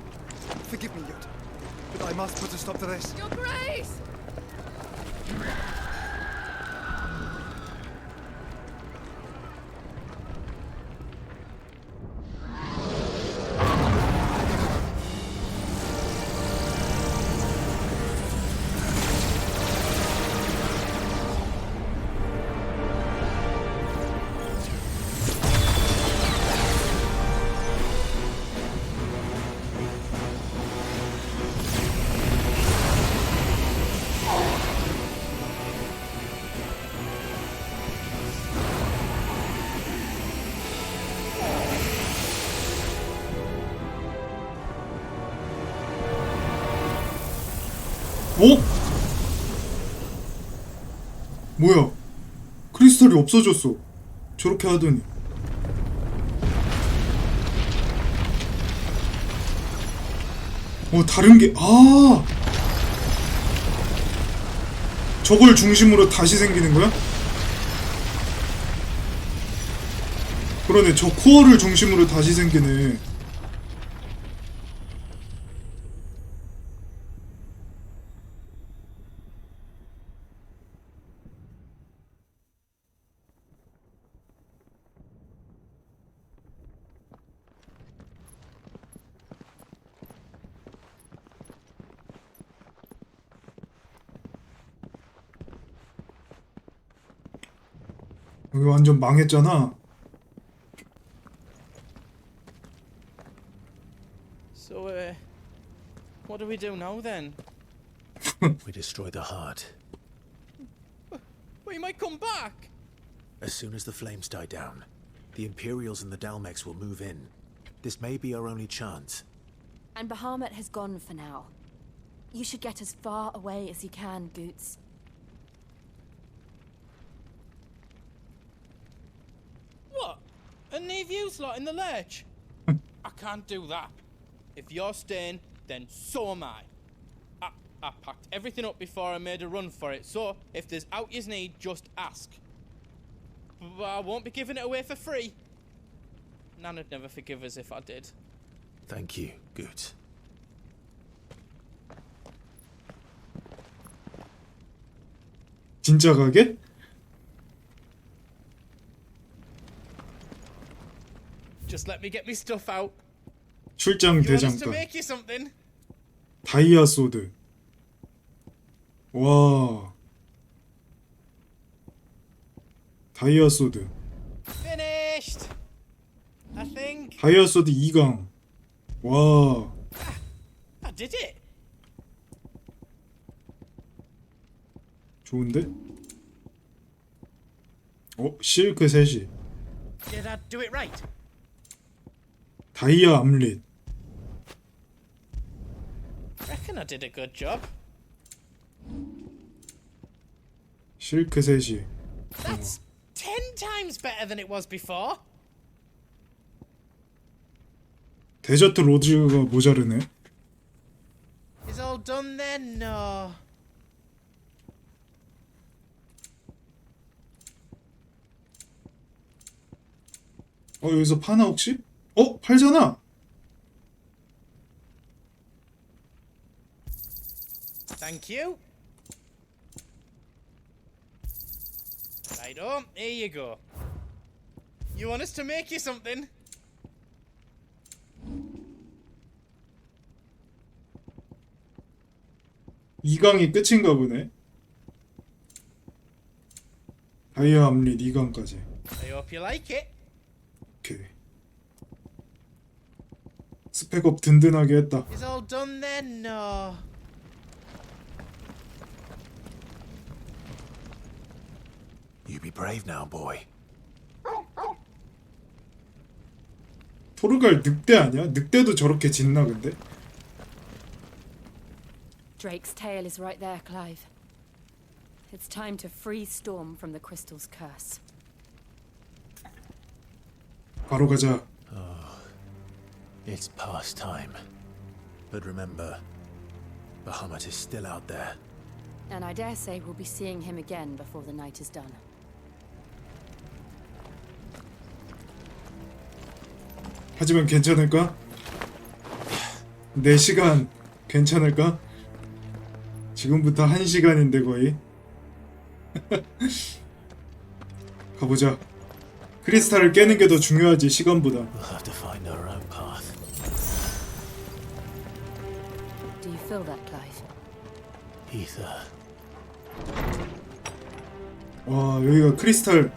Speaker 19: Forgive me, Yod, but I must put a stop to this.
Speaker 12: Your Grace!
Speaker 1: 어? 뭐야? 크리스탈이 없어졌어. 저렇게 하더니. 다른 게, 저걸 중심으로 다시 생기는 거야? 그러네, 저 코어를 중심으로 다시 생기네. 여기 완전 망했잖아.
Speaker 18: So, what do we do now then?
Speaker 3: We destroy the heart.
Speaker 18: We might come back!
Speaker 3: As soon as the flames die down, the Imperials and the Dalmex will move in. This may be our only chance.
Speaker 12: And Bahamut has gone for now. You should get as far away as you can, Goots.
Speaker 18: What? And leave you slot in the lurch? I can't do that. If you're staying, then so am I. I packed everything up before I made a run for it, so if there's out yous need, just ask. But I won't be giving it away for free. Nana'd never forgive us if I did.
Speaker 3: Thank you, Goots.
Speaker 1: 진짜 가게?
Speaker 18: Just let me get me stuff out.
Speaker 1: 출장
Speaker 18: You want us to
Speaker 1: 대장간.
Speaker 18: make you something?
Speaker 1: 다이아 소드. 와. 다이아 소드.
Speaker 18: Finished. I think.
Speaker 1: 다이아 소드 2강. 와.
Speaker 18: I did it.
Speaker 1: 좋은데? 실크 셋이.
Speaker 18: Did I do it right?
Speaker 1: 다이아 암릿.
Speaker 18: Reckon I did a good job.
Speaker 1: 실크 셋이.
Speaker 18: That's 10 times better than it was before.
Speaker 1: 데저트 로즈가 모자르네.
Speaker 18: Is all done then? No.
Speaker 1: 여기서 파나 혹시? 팔잖아.
Speaker 18: Thank you. Righto, here you go. You want us to make you something?
Speaker 1: 이강이 끝인가 보네. 다이아 암릿 2강까지.
Speaker 18: I hope you like it.
Speaker 1: 오케이. 스펙업 든든하게 했다.
Speaker 18: Is all done then? No.
Speaker 3: You be brave now, boy.
Speaker 1: 토르갈 늑대 아니야? 늑대도 저렇게 짖나 근데?
Speaker 12: Drake's tail is right there, Clive. It's time to free Storm from the crystal's curse.
Speaker 1: 바로 가자.
Speaker 3: It's past time. But remember, Bahamut is still out there.
Speaker 12: And I dare say we'll be seeing him again before the night is done.
Speaker 1: 하지만 괜찮을까? 4시간 괜찮을까? 지금부터 1시간인데 거의. 가보자. 크리스탈을 깨는 게 더 중요하지 시간보다.
Speaker 3: We'll have to find our own path.
Speaker 12: Do you feel that, Clive?
Speaker 3: Ether.
Speaker 1: 와, 여기가 크리스탈.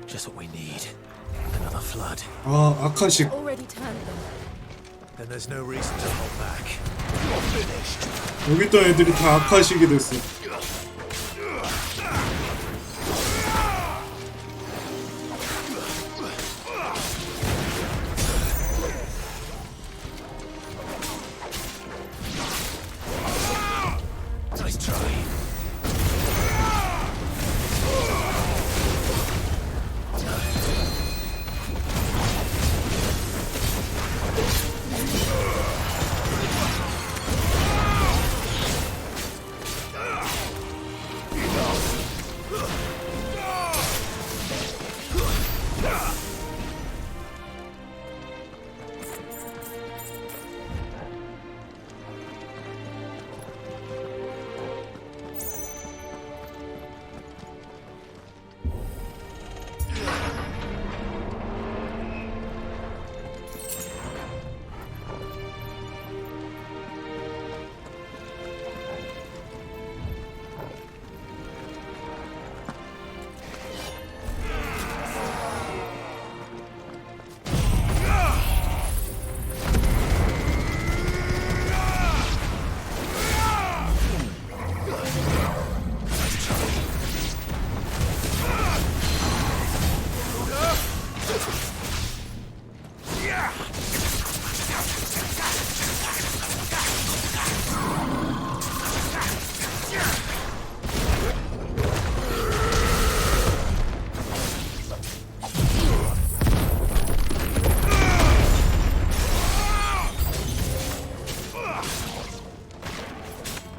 Speaker 3: Just what we need. Another flood.
Speaker 1: 아카식.
Speaker 12: Already turned them.
Speaker 3: Then there's no reason to hold back. You're finished.
Speaker 1: 여기 있던 애들이 다 아카식이 됐어.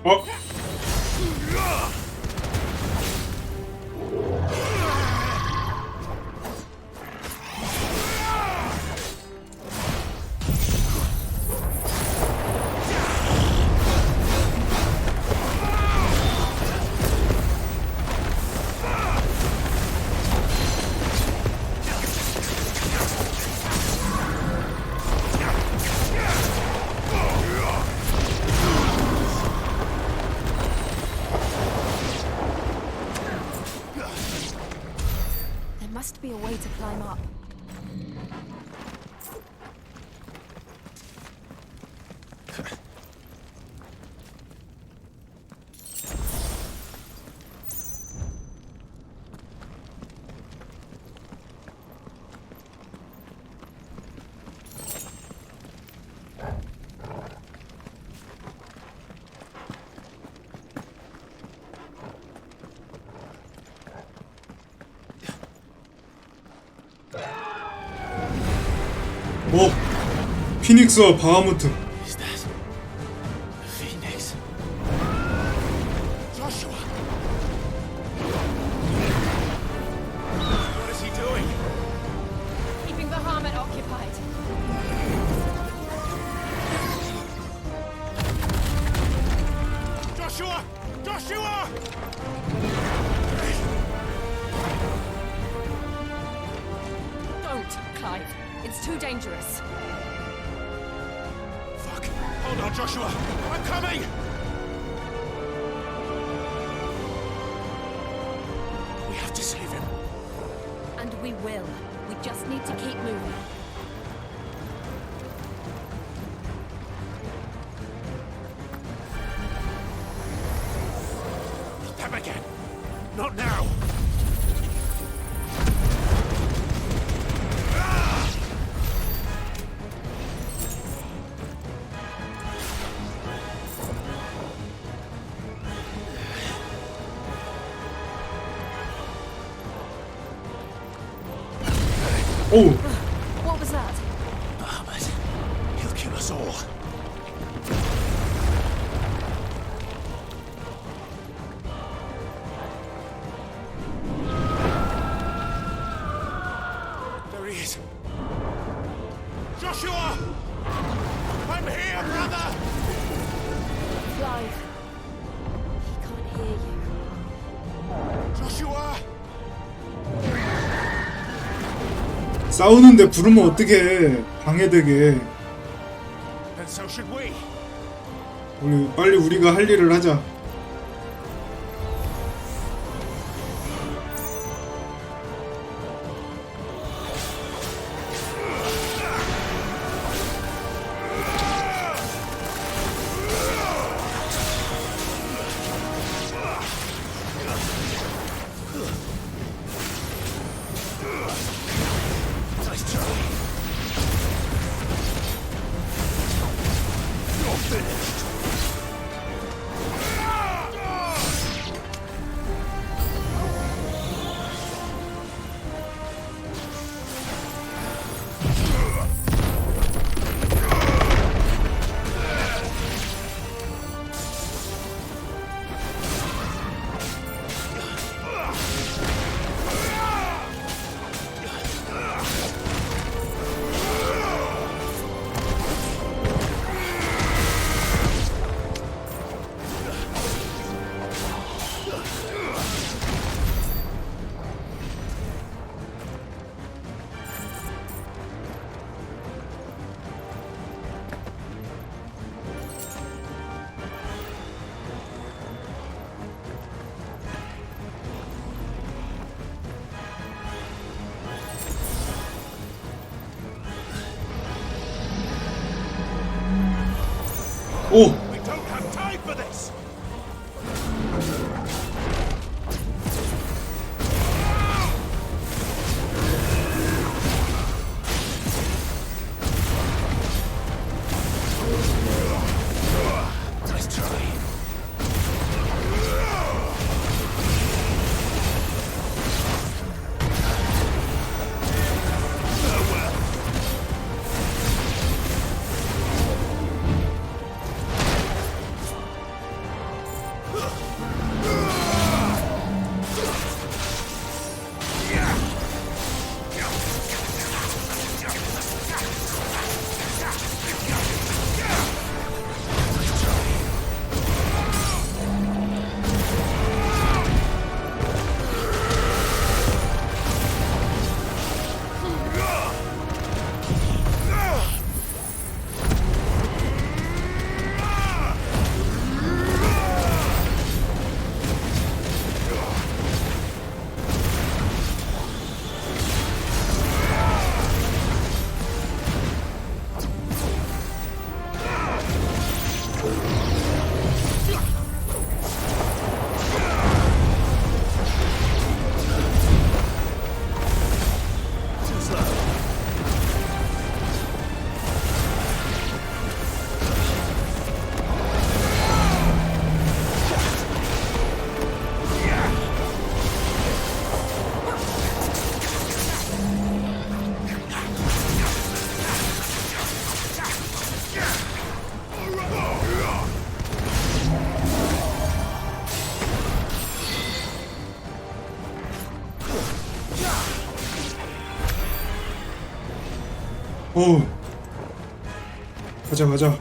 Speaker 1: 어?
Speaker 12: There must be a way to climb up.
Speaker 1: 오! 피닉스와 바하무트.
Speaker 3: Is that the Phoenix?
Speaker 14: Joshua! What is he doing?
Speaker 12: Keeping Bahamut occupied.
Speaker 14: Joshua! Joshua!
Speaker 12: Don't, Clive. It's too dangerous.
Speaker 14: Fuck! Hold on, Joshua! I'm coming!
Speaker 3: We have to save him.
Speaker 12: And we will. We just need to keep moving.
Speaker 14: Them again! Not now!
Speaker 1: 오!
Speaker 12: What was that?
Speaker 3: Bahamut. He'll kill us all.
Speaker 14: There he is! Joshua! I'm here, brother!
Speaker 12: Clive. He can't hear you.
Speaker 14: Joshua!
Speaker 1: 싸우는데 부르면 어떡해. 방해되게.
Speaker 14: And so should we.
Speaker 1: 빨리 우리가 할 일을 하자.
Speaker 3: Nice try. You're finished.
Speaker 1: 오!
Speaker 14: We don't have time for this!
Speaker 3: Nice try.
Speaker 1: 어우. 가자 가자.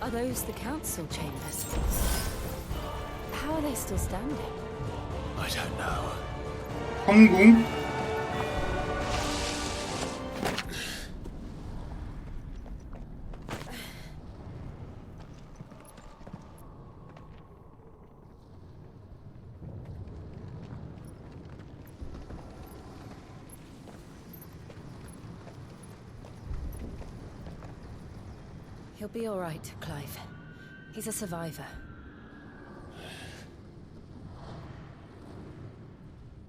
Speaker 12: Are those the council chambers? How are they still standing?
Speaker 3: I don't know.
Speaker 1: 황궁?
Speaker 12: He'll be all right, Clive. He's a survivor.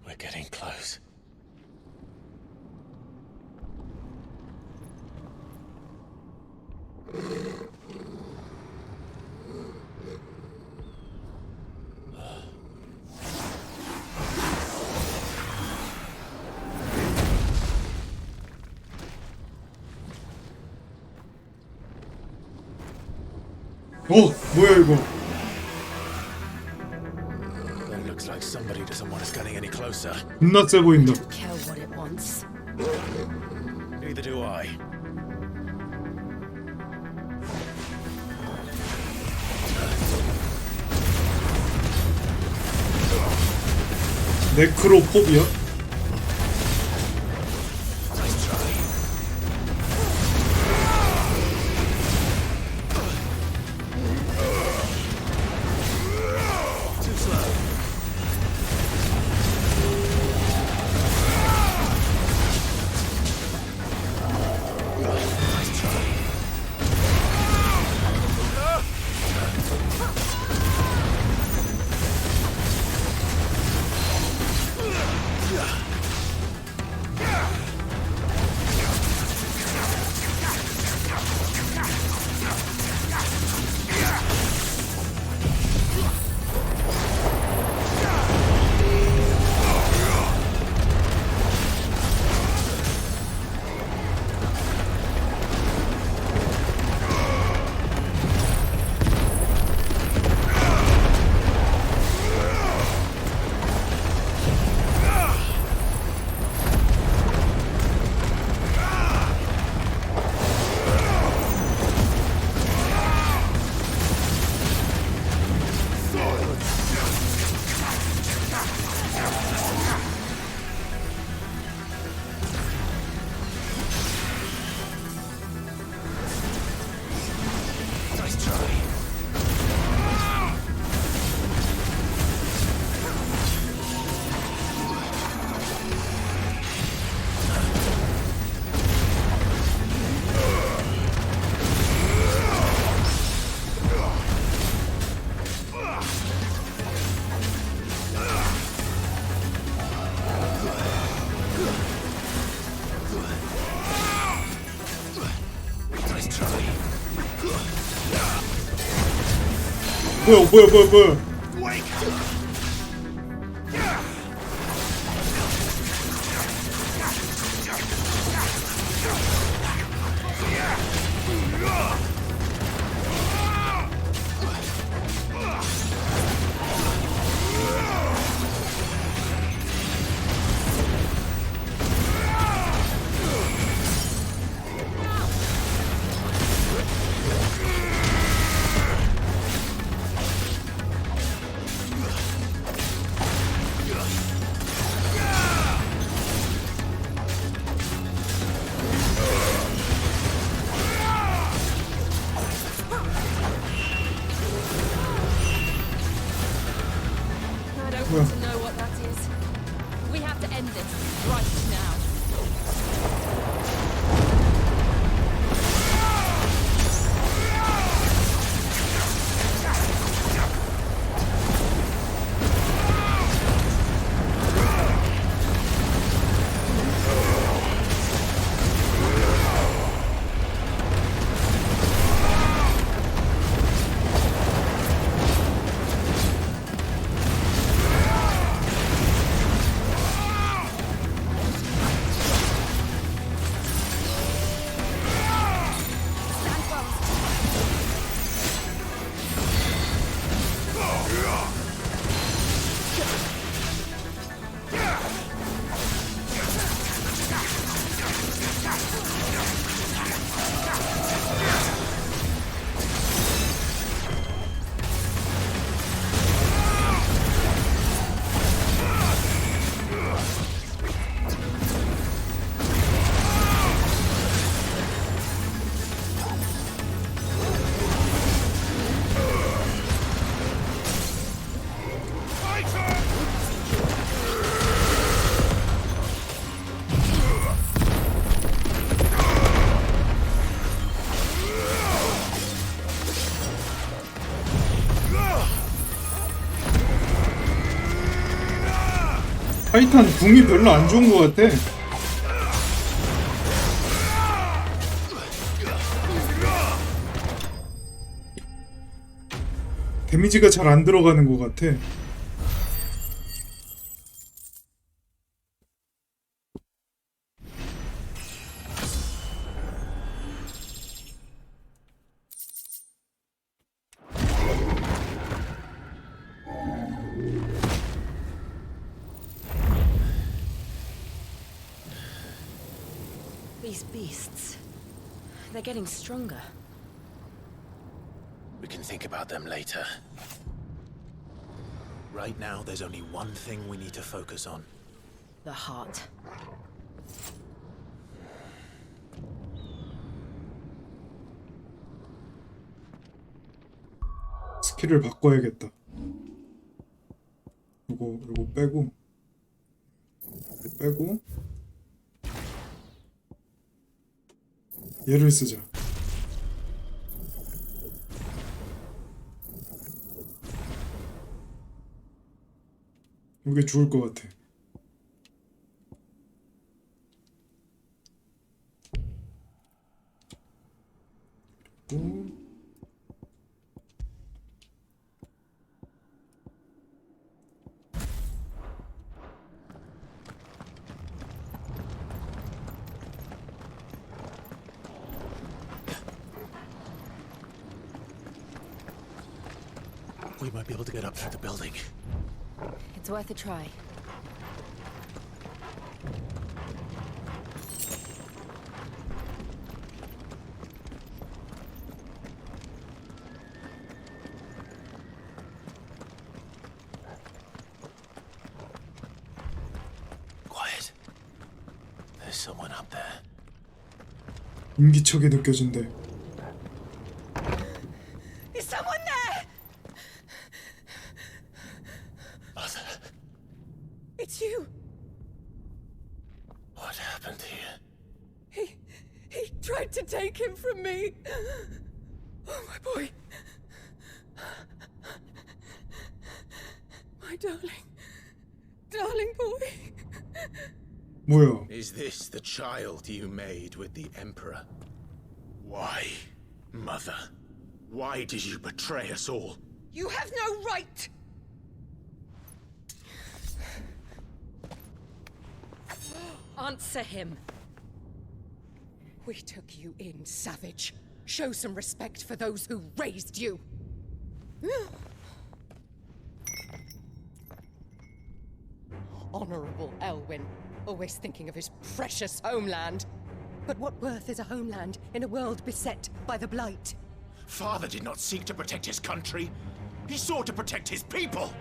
Speaker 3: We're getting close.
Speaker 1: 뭐야 이거?
Speaker 3: That looks like somebody doesn't want us getting any closer.
Speaker 1: 겁나 세 보인다.
Speaker 12: Care what it wants.
Speaker 3: Neither do I.
Speaker 1: 네크로포비아? 뭐야. 타이탄 궁이 별로 안 좋은 것 같아. 데미지가 잘 안 들어가는 것 같아.
Speaker 8: These beasts, they're getting stronger.
Speaker 3: We can think about them later. Right now, there's only one thing we need to focus on.
Speaker 8: The heart.
Speaker 1: 스킬을 바꿔야겠다. 요거 빼고 얘를 쓰자. 이게 죽을 것 같아.
Speaker 3: We might be able to get up through the building.
Speaker 12: It's worth a try.
Speaker 3: Quiet. There's someone up there.
Speaker 1: 인기척이 느껴진대.
Speaker 12: Is someone there?
Speaker 3: Mother,
Speaker 12: It's you.
Speaker 3: what happened here?
Speaker 12: He tried to take him from me. Oh, my boy. My darling boy.
Speaker 1: 뭐야?
Speaker 3: Is this the child you made with the Emperor? Why, Mother? Why did you betray us all?
Speaker 12: You have no right. Answer him.
Speaker 20: We took you in, savage. Show some respect for those who raised you. Honorable Elwyn, always thinking of his precious homeland. But what worth is a homeland in a world beset by the Blight?
Speaker 3: Father did not seek to protect his country. He sought to protect his people.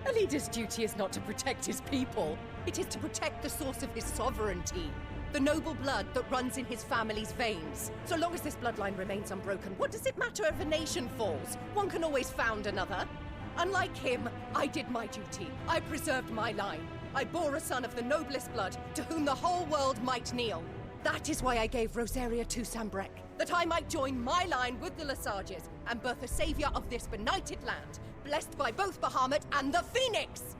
Speaker 20: A leader's duty is not to protect his people. It is to protect the source of his sovereignty. The noble blood that runs in his family's veins. So long as this bloodline remains unbroken, what does it matter if a nation falls? One can always found another. Unlike him, I did my duty. I preserved my line. I bore a son of the noblest blood, to whom the whole world might kneel. That is why I gave Rosaria to Sambrek, that I might join my line with the Lesages and birth a savior of this benighted land, blessed by both Bahamut and the Phoenix!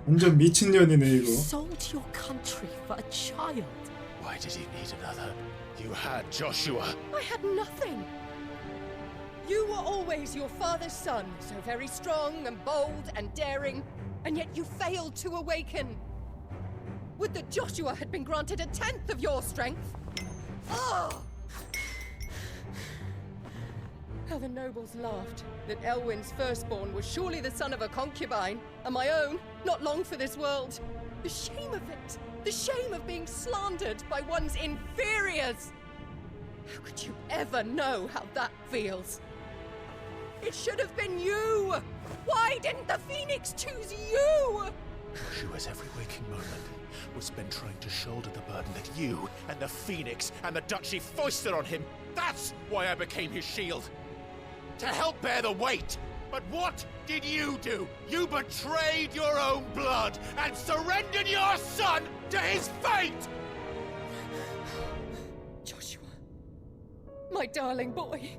Speaker 1: 완전 미친년이네 이거.
Speaker 12: Sold your country for a child.
Speaker 3: Why did he need another? You had Joshua.
Speaker 20: I had nothing. You were always your father's son, so very strong and bold and daring, and yet you failed to awaken. Would that Joshua had been granted 1/10 of your strength? Oh! How the nobles laughed that Elwyn's firstborn was surely the son of a concubine, and my own, not long for this world. The shame of it! The shame of being slandered by one's inferiors! How could you ever know how that feels? It should have been you! Why didn't the Phoenix choose you?
Speaker 3: Joshua's every waking moment was spent trying to shoulder the burden that you and the Phoenix and the Duchy foisted on him. That's why I became his shield. To help bear the weight. But what did you do? You betrayed your own blood and surrendered your son to his fate!
Speaker 20: Joshua, my darling boy.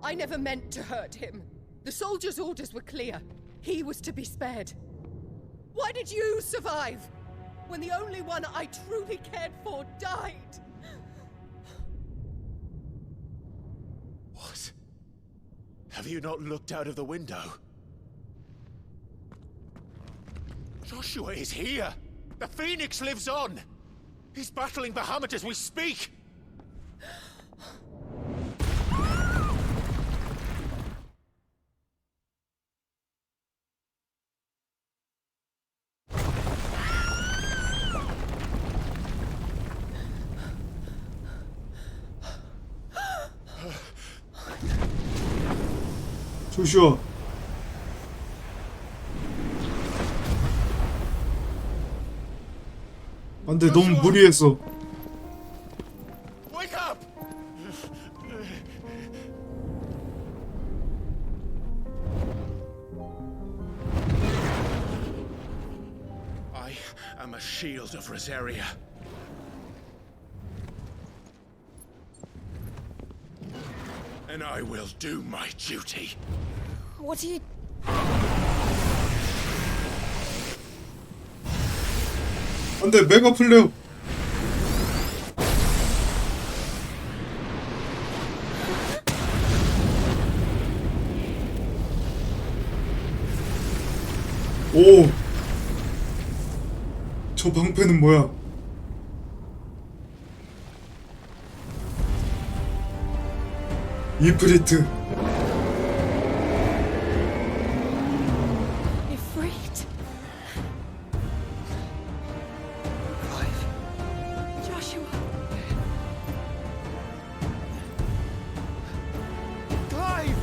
Speaker 20: I never meant to hurt him. The soldiers' orders were clear. He was to be spared.
Speaker 9: Why did you survive when the only one I truly cared for died?
Speaker 3: What? Have you not looked out of the window? Joshua is here! The Phoenix lives on! He's battling Bahamut as we speak!
Speaker 1: 조슈아. 안돼, 너무 무리했어.
Speaker 3: Wake up! I am a shield of Rosaria. And I will do my duty.
Speaker 12: What are you...
Speaker 1: 안돼, 메가 플레어. 오, 저 방패는 뭐야? 이프리트.
Speaker 12: Ifrit? Joshua?
Speaker 3: Clive!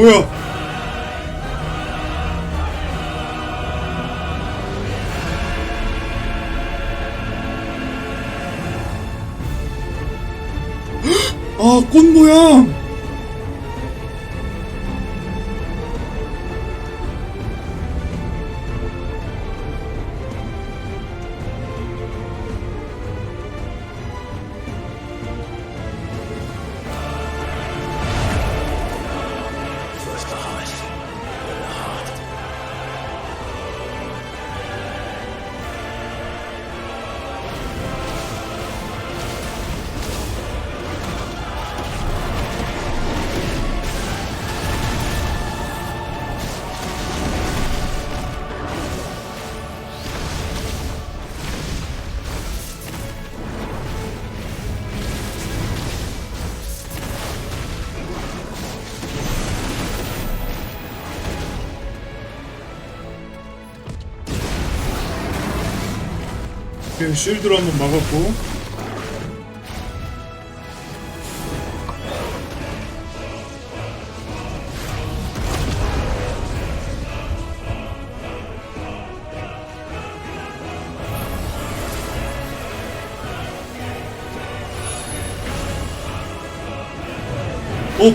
Speaker 1: 뭐야? 아, 꽃 모양. 쉴드로 한번 막았고.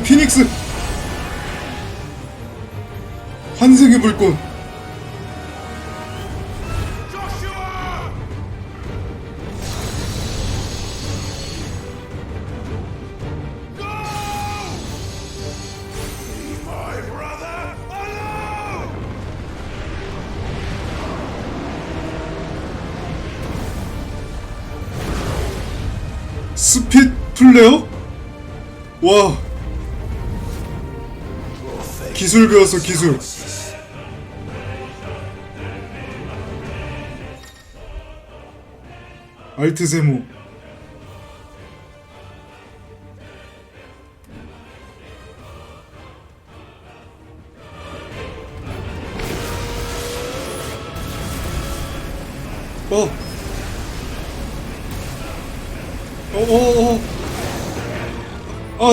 Speaker 1: 피닉스! 환생의 불꽃! 스핏 플레어? 와. 기술 배웠어, 기술. 알트 세모.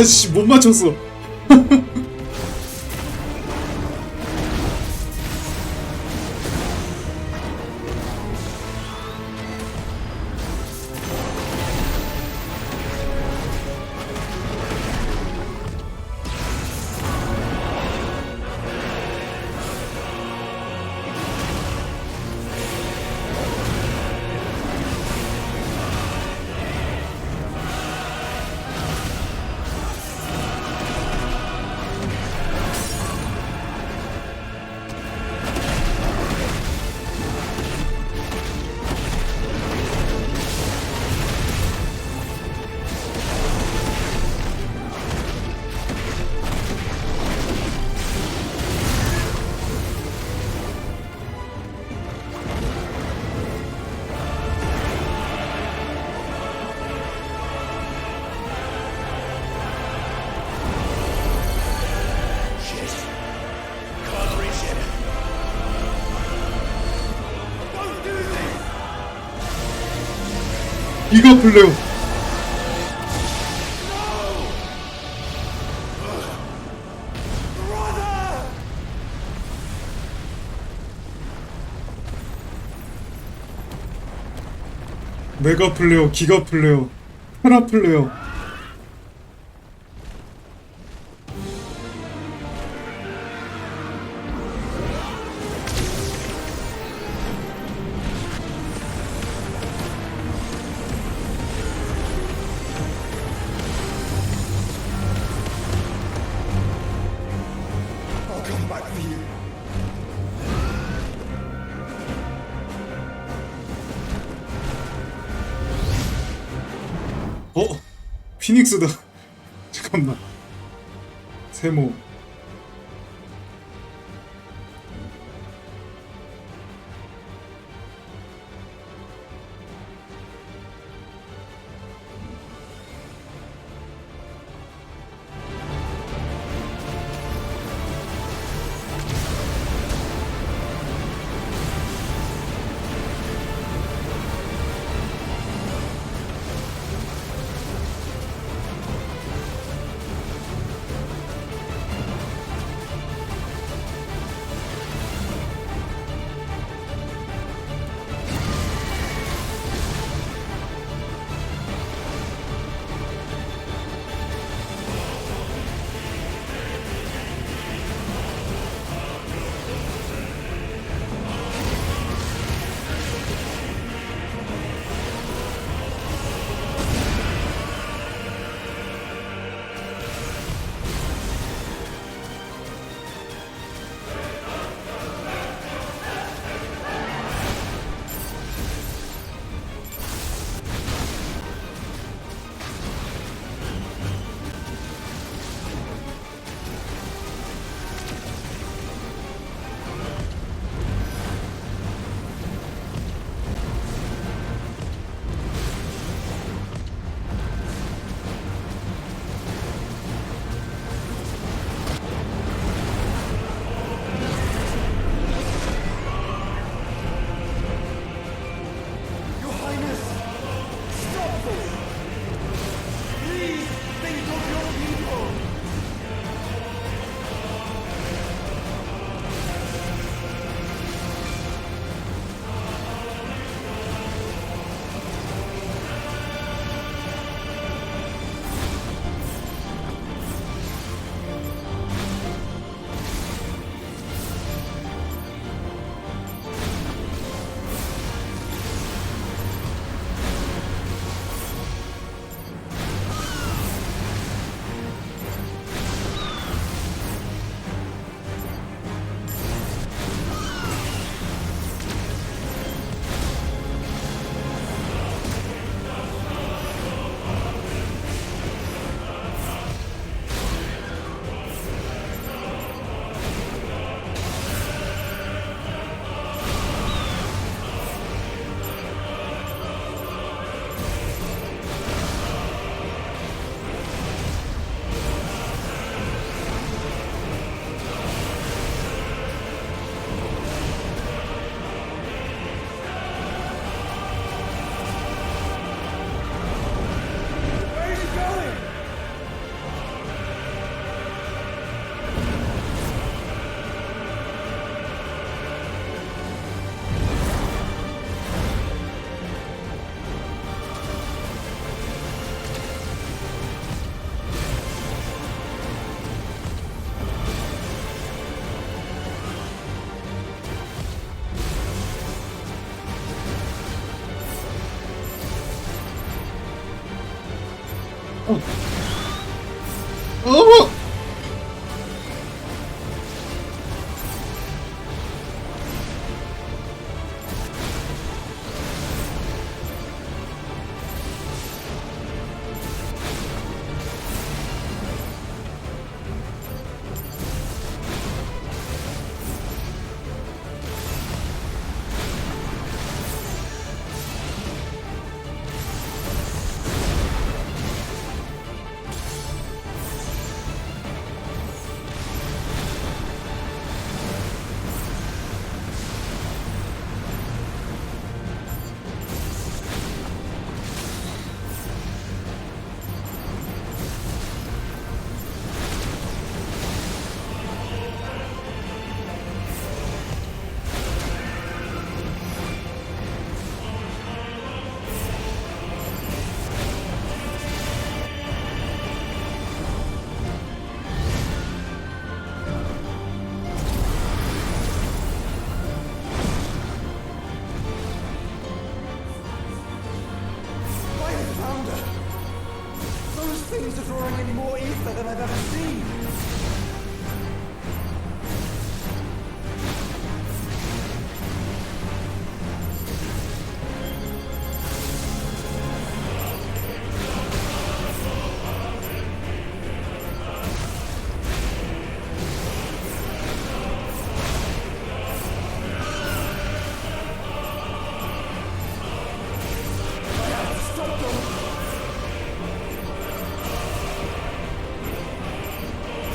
Speaker 1: 아씨, 못 맞췄어. 이거 플레어. 메가 플레어, 기가 플레어, 테라 플레어. 피닉스다. 잠깐만. 세모.
Speaker 10: Those things are drawing in more ether than I've ever seen.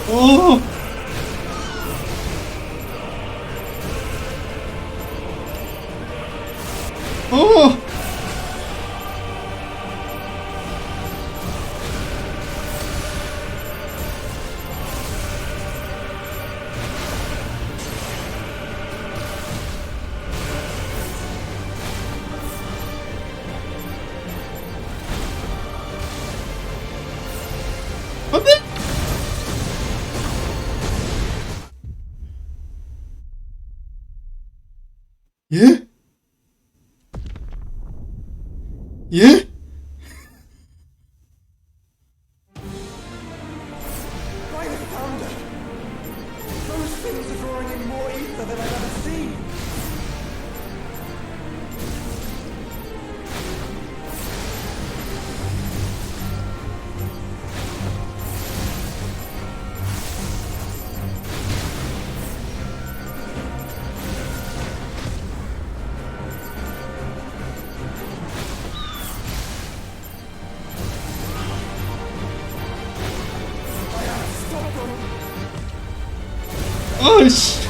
Speaker 1: 오! 오! 안 돼! 예? 예?
Speaker 10: Private Founder! Those things are drawing in more ether than I've ever seen.
Speaker 1: 아이씨.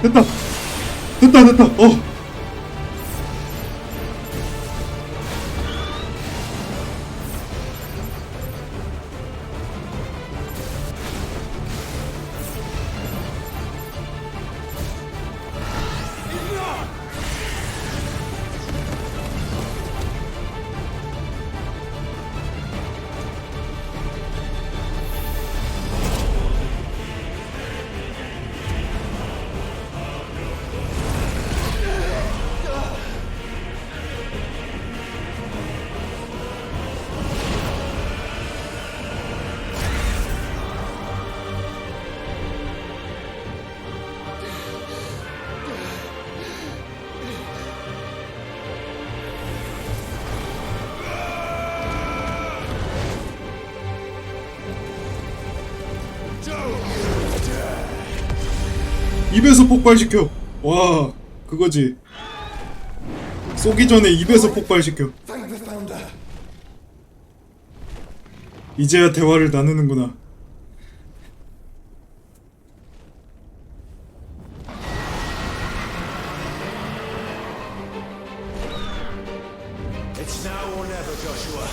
Speaker 1: 됐다. 됐다, 됐다. 입에서 폭발시켜. 와, 그거지. 쏘기 전에 입에서 폭발시켜. 이제야 대화를 나누는구나.
Speaker 10: It's now or never, Joshua.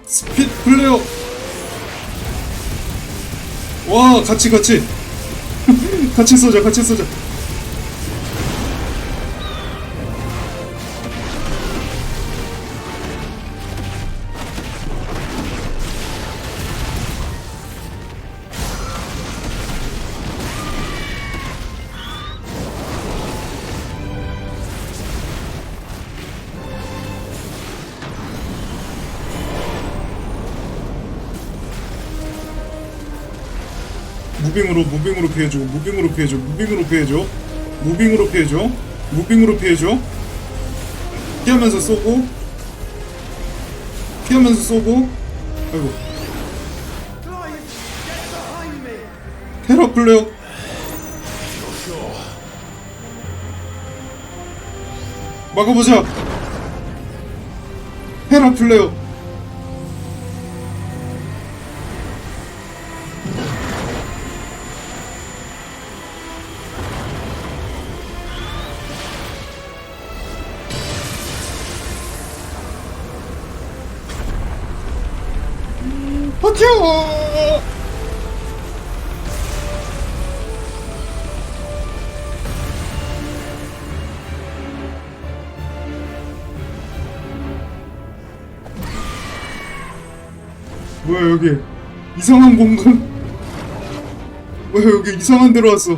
Speaker 1: 스핏 플레어. 와, 같이 같이 쏘자, 같이 쏘자. 무빙으로 피해줘. 무빙으로 피해줘. 피하면서 쏘고. 아이고. 테라 플레어. 막아보자. 테라 플레어. 버텨! 뭐야 여기 이상한 공간? 뭐야 여기 이상한 데로 왔어?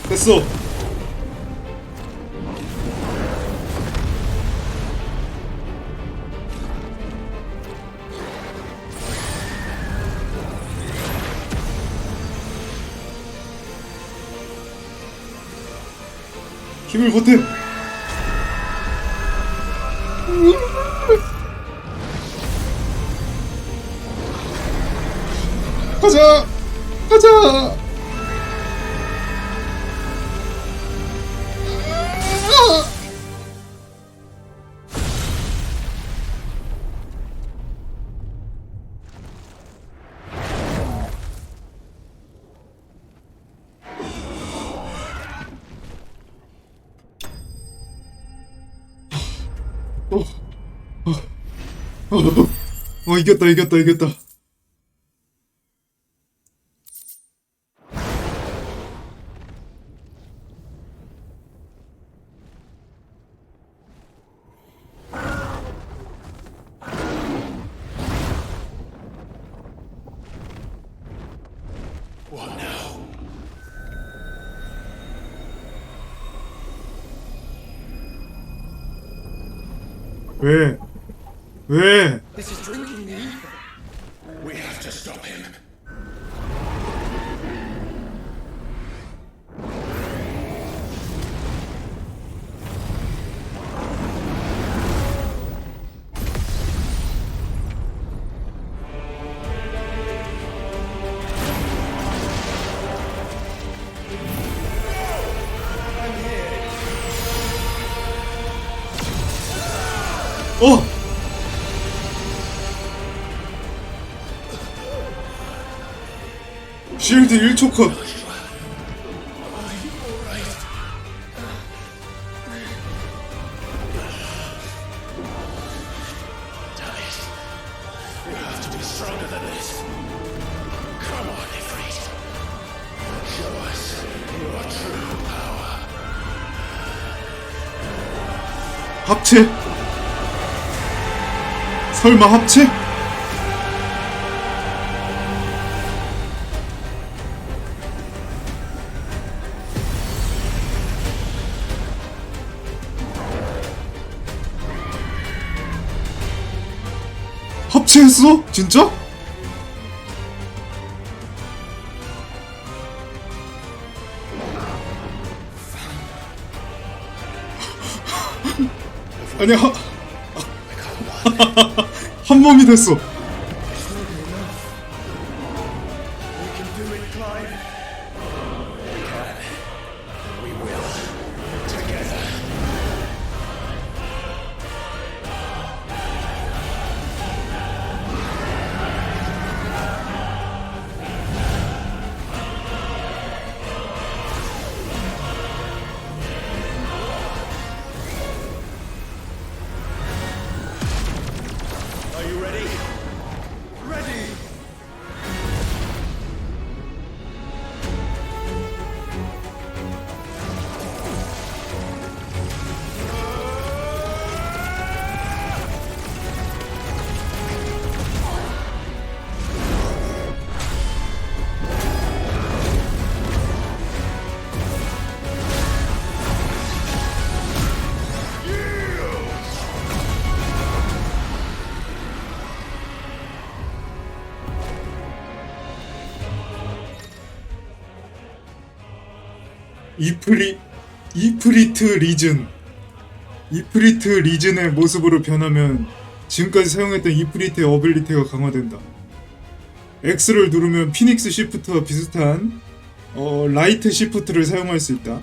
Speaker 1: 됐어. 힘을 보태. 가자. 이겼다.
Speaker 3: What now?
Speaker 1: 왜?
Speaker 14: This is drinking me. We have to stop him.
Speaker 1: 쉴드 1초 컷. 합체? 설마 합체? 합체했어? 진짜? 아니 한 몸이 됐어. 이프리트 리즌의 모습으로 변하면 지금까지 사용했던 이프리트의 어빌리티가 강화된다. X를 누르면 피닉스 시프트와 비슷한 라이트 시프트를 사용할 수 있다.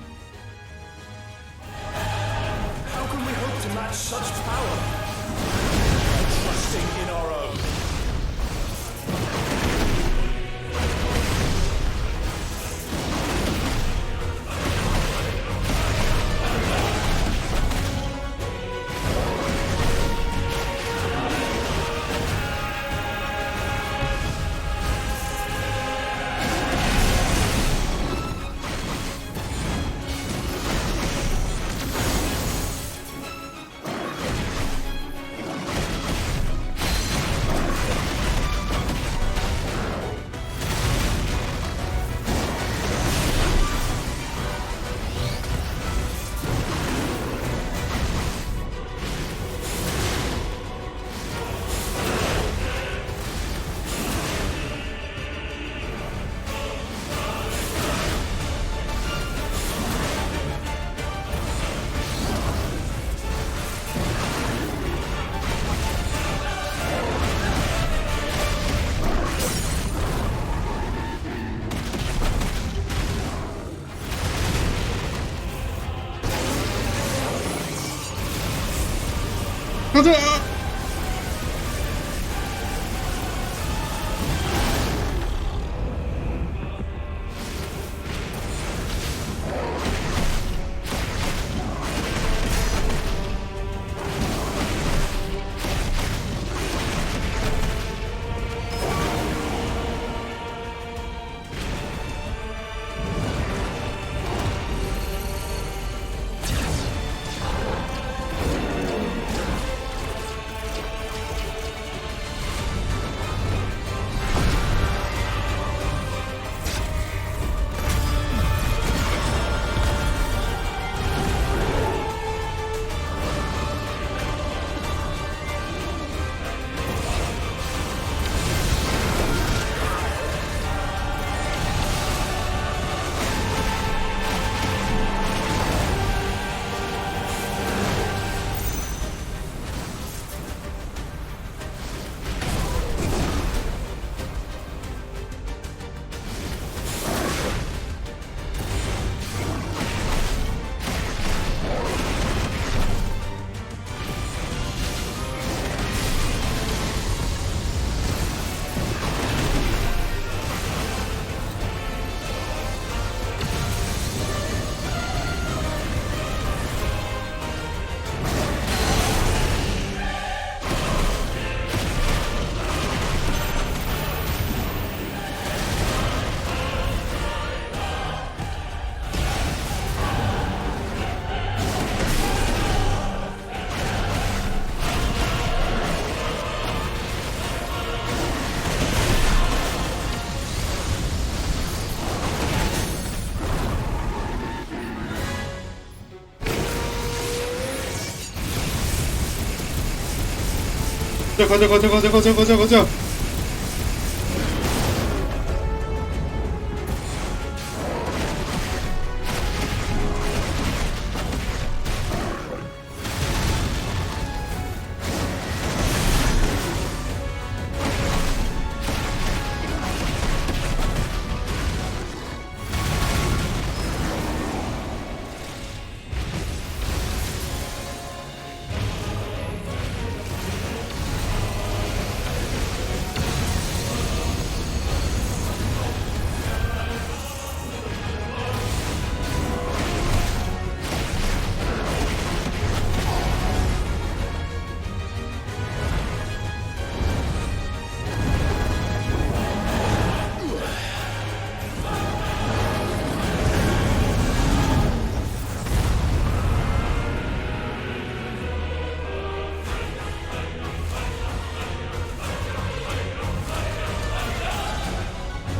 Speaker 1: 가자! 가자.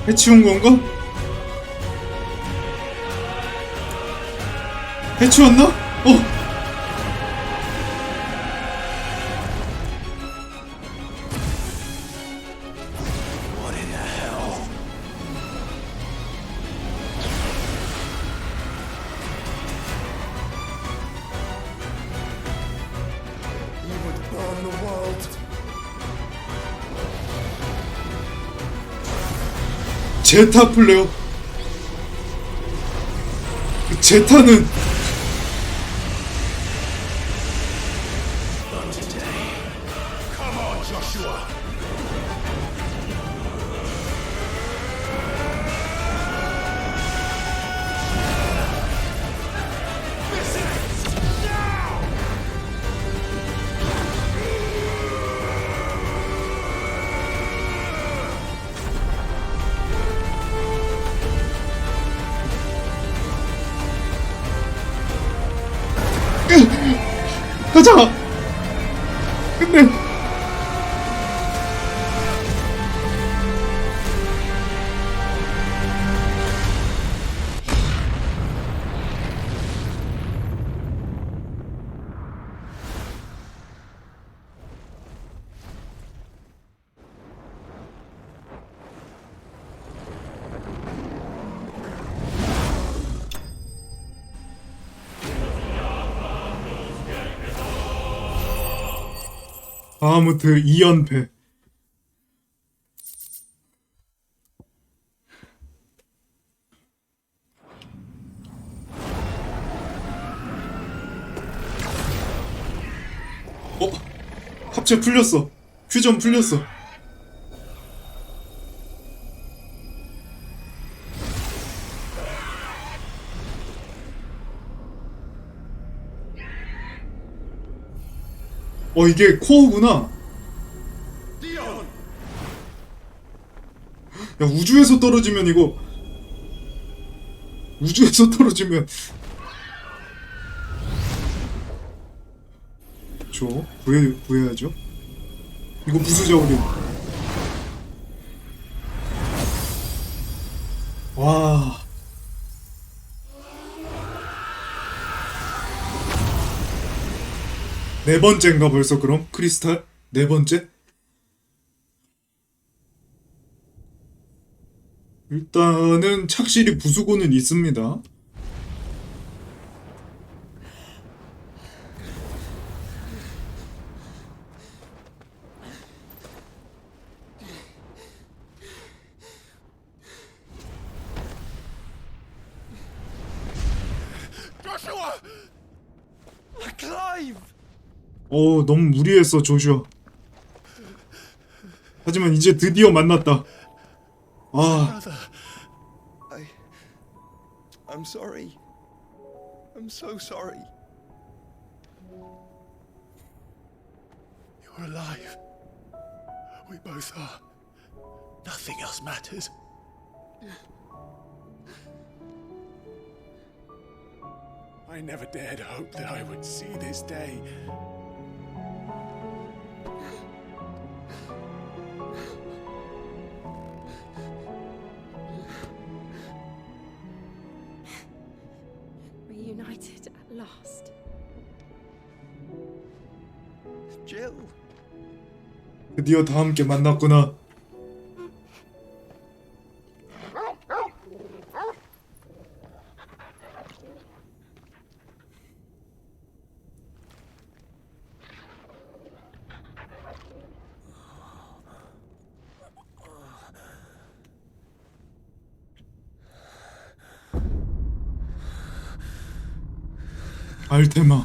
Speaker 1: 해치운 건가? 해치웠나?
Speaker 3: What in the hell?
Speaker 2: You would burn the world.
Speaker 1: 제타 플레어. 그 제타는
Speaker 14: Not today. Come on, Joshua. This is now.
Speaker 1: 가자. 근데 바하무트 2연패. 갑자기 풀렸어. 퓨전 풀렸어. 이게 코어구나. 야, 우주에서 떨어지면 이거 우주에서 떨어지면 구해야죠. 이거 부수자 우리. 와. 네 번째인가 벌써 그럼? 크리스탈? 네 번째? 일단은 착실히 부수고는 있습니다.
Speaker 14: Joshua! Clive!
Speaker 1: 너무 무리했어, 조슈아. 하지만 이제 드디어 만났다.
Speaker 19: I'm sorry. I'm so sorry.
Speaker 3: You're alive. We both are. Nothing else matters. I never dared hope that I would see this day.
Speaker 12: Reunited at last.
Speaker 19: Jill.
Speaker 1: 드디어 다 함께 만났구나. 알테마.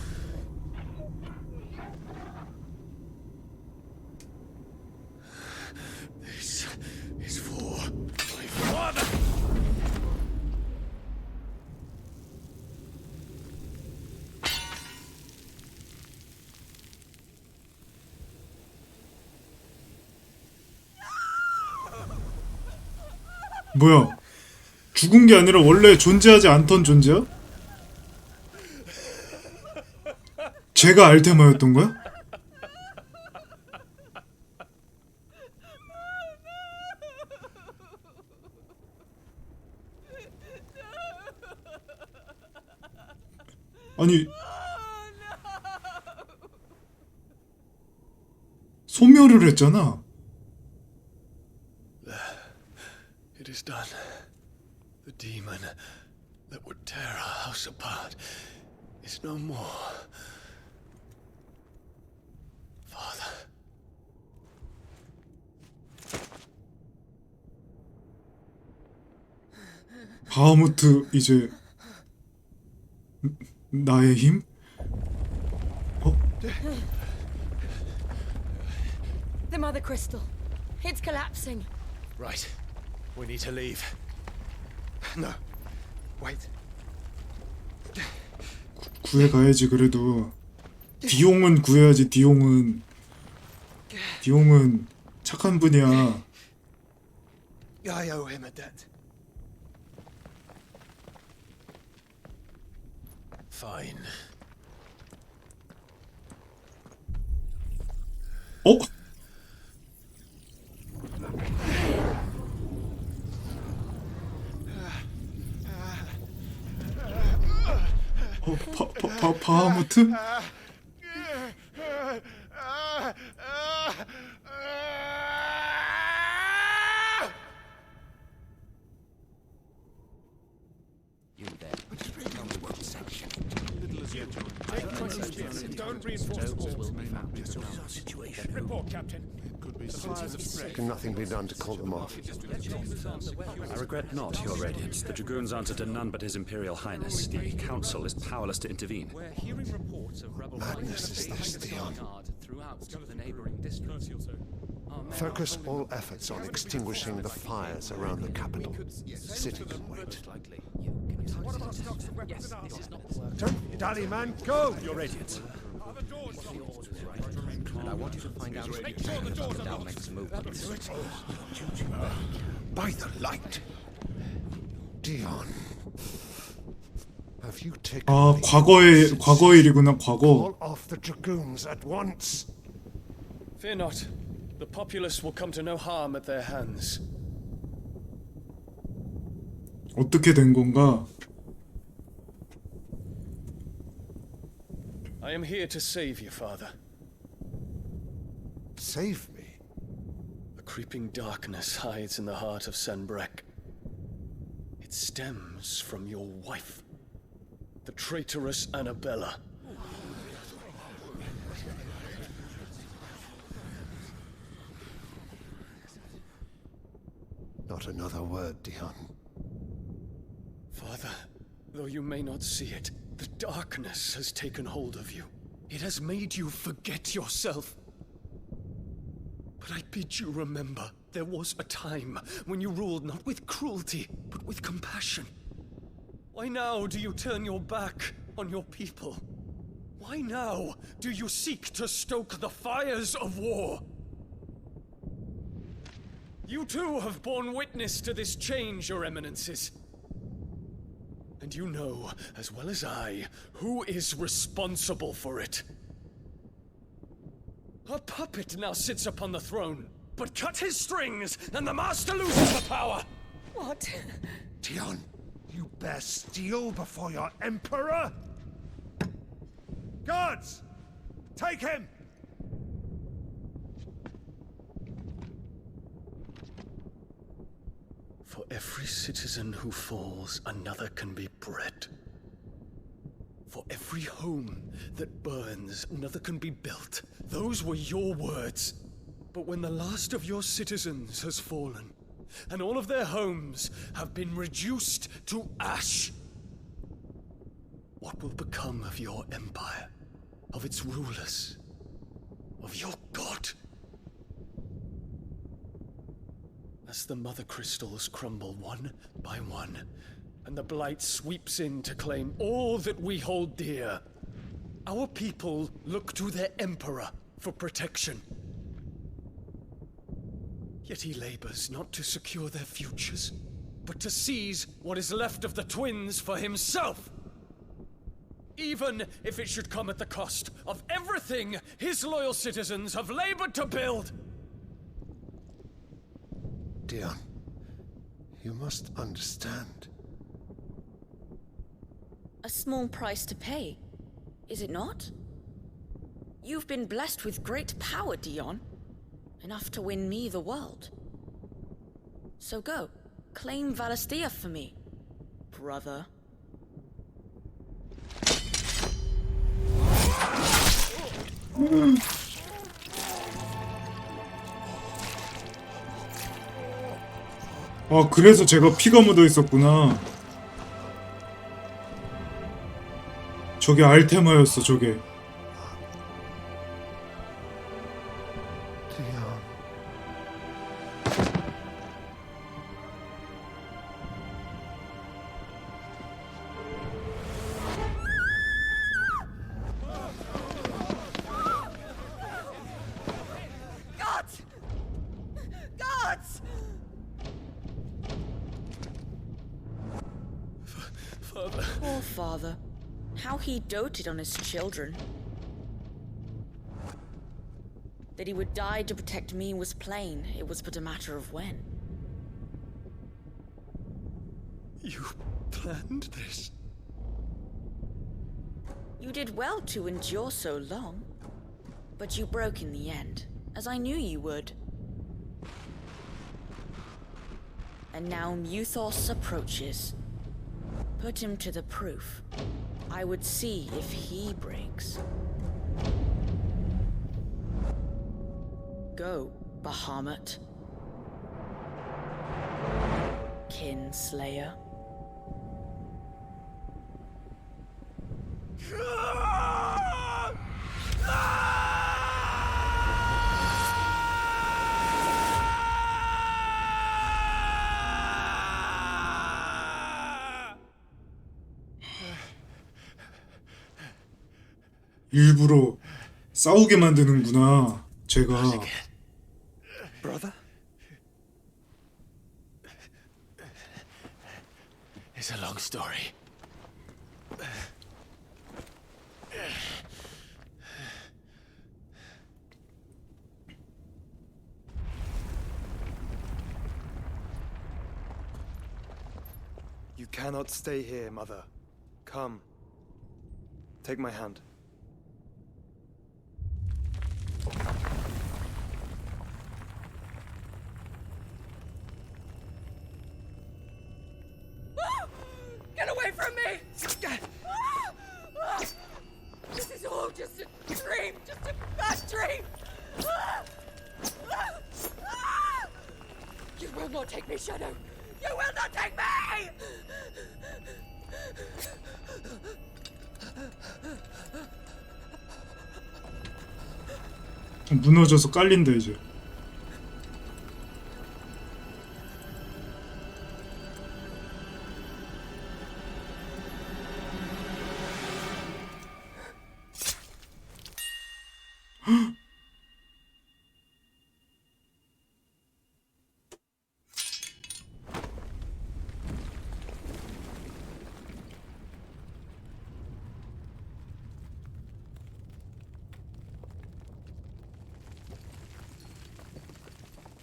Speaker 14: This is for my father.
Speaker 1: 뭐야? 죽은 게 아니라 원래 존재하지 않던 존재야? 제가 알테마였던 거야? 아니 소멸을 했잖아.
Speaker 14: It is done. The demon that would tear our house apart is no more. Father.
Speaker 1: 바하무트 이제 나의 힘?
Speaker 12: The mother crystal. It's collapsing.
Speaker 14: Right. We need to leave. No. Wait.
Speaker 1: 구해가야지. 그래도 디옹은 구해야지. 디옹은 착한 분이야.
Speaker 14: I owe him a debt. Fine.
Speaker 1: 어? 바하무트?
Speaker 10: You there. Tell me what section. Don't reinforce the walls. Situation.
Speaker 2: Report, Captain.
Speaker 10: Can nothing be done to call them off?
Speaker 4: I regret not, Your Radiance. The Dragoons answer to none but His Imperial Highness. The Council is powerless to intervene.
Speaker 10: We're hearing reports of rebel
Speaker 2: Madness is this, Dion.
Speaker 10: throughout the neighboring districts. Focus all efforts on extinguishing the fires around the capital. Sit and wait.
Speaker 2: Don't dally, man. Go!
Speaker 4: Your Radiance.
Speaker 10: And I want you to find out if the down makes movements.
Speaker 2: By the light.
Speaker 10: Dion. Have you taken
Speaker 1: 아, 과거의 일이구나. 과거.
Speaker 10: Call off the dragoons at once.
Speaker 22: Fear not. The populace will come to no harm at their hands.
Speaker 1: 어떻게 된 건가?
Speaker 22: I am here to save you, Father.
Speaker 10: Save me?
Speaker 22: A creeping darkness hides in the heart of Sanbreque. It stems from your wife, the traitorous Annabella.
Speaker 10: Not another word, Dion.
Speaker 22: Father, though you may not see it, the darkness has taken hold of you. It has made you forget yourself. But I bid you remember, there was a time when you ruled not with cruelty, but with compassion. Why now do you turn your back on your people? Why now do you seek to stoke the fires of war? You too have borne witness to this change, Your Eminences. And you know, as well as I, who is responsible for it. A puppet now sits upon the throne, but cut his strings, and the master loses the power!
Speaker 12: What?
Speaker 10: Dion, you bear steel before your emperor? Guards! Take him!
Speaker 22: every citizen who falls, another can be bred. For every home that burns, another can be built. Those were your words. But when the last of your citizens has fallen, and all of their homes have been reduced to ash, what will become of your empire, of its rulers, of your god? As the mother crystals crumble one by one, and the blight sweeps in to claim all that we hold dear, our people look to their emperor for protection. Yet he labors not to secure their futures, but to seize what is left of the twins for himself. Even if it should come at the cost of everything his loyal citizens have labored to build.
Speaker 2: Dion, you must understand.
Speaker 5: A small price to pay, is it not? You've been blessed with great power, Dion. Enough to win me the world. So go, claim Valisthea for me, brother.
Speaker 1: 아, 그래서 제가 피가 묻어 있었구나. 저게 알테마였어, 저게.
Speaker 9: Gods! Gods!
Speaker 22: Father.
Speaker 5: Poor father. How he doted on his children. That he would die to protect me was plain. It was but a matter of when.
Speaker 22: You planned this?
Speaker 5: You did well to endure so long. But you broke in the end, as I knew you would. And now Muthos approaches. Put him to the proof. I would see if he breaks. Go, Bahamut. Kinslayer.
Speaker 1: 일부러 싸우게 만드는구나, 제가.
Speaker 22: Brother?
Speaker 3: It's a long story.
Speaker 19: You cannot stay here, Mother. Come. Take my hand.
Speaker 9: Get away from me! This is all just a dream, just a bad dream! You will not take me, Shadow! You will not take me!
Speaker 1: 무너져서 깔린다, 이제.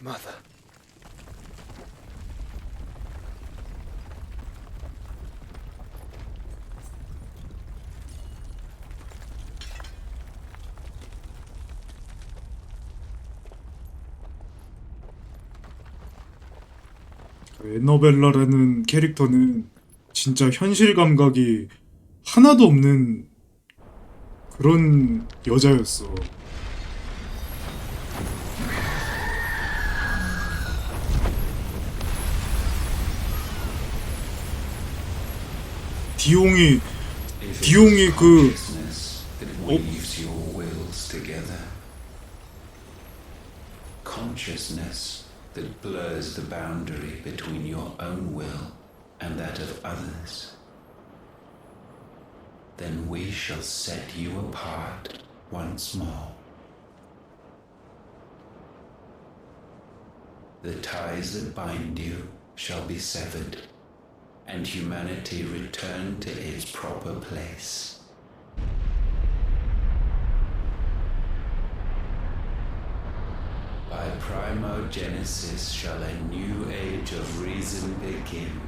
Speaker 19: Mother.
Speaker 1: 에너벨라라는 캐릭터는 진짜 현실 감각이 하나도 없는 그런 여자였어. 디옹이 그
Speaker 15: weaves your wills together. Consciousness that blurs the boundary between your own will and that of others. Then we shall set you apart once more. The ties that bind you shall be severed, and humanity return to its proper place. By primogenesis shall a new age of reason begin.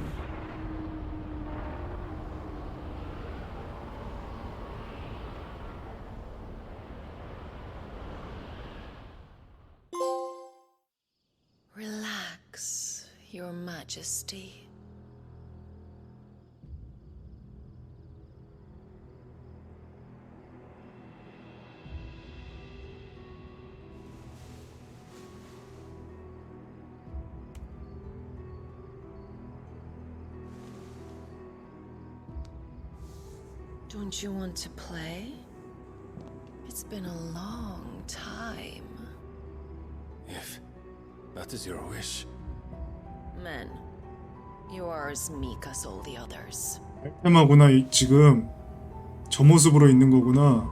Speaker 8: Relax, Your Majesty. Don't you want to play? It's been a long time.
Speaker 14: If that is your wish.
Speaker 8: Men, you are as meek as all the others.
Speaker 1: 알테마구나. 지금 저 모습으로 있는 거구나.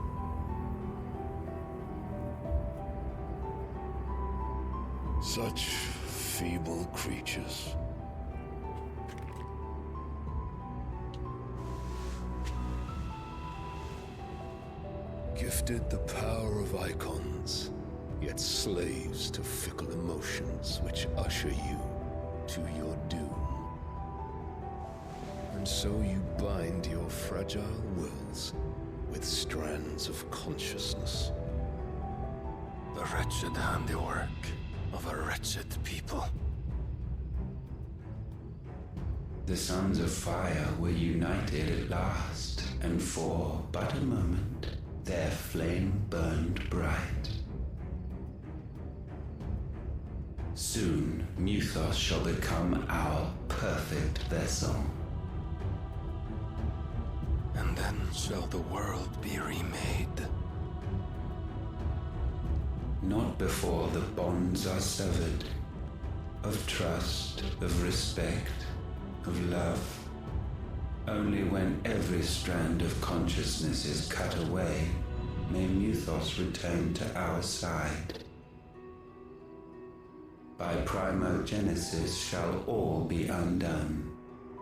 Speaker 14: Such feeble creatures. Gifted the power of icons, yet slaves to fickle emotions which usher you to your doom. And so you bind your fragile wills with strands of consciousness. The wretched handiwork of a wretched people.
Speaker 15: The sons of fire were united at last, and for but a moment their flame burned bright. Soon Muthos shall become our perfect vessel.
Speaker 14: And then shall the world be remade.
Speaker 15: Not before the bonds are severed, of trust, of respect, of love. Only when every strand of consciousness is cut away may Muthos return to our side. By primogenesis shall all be undone.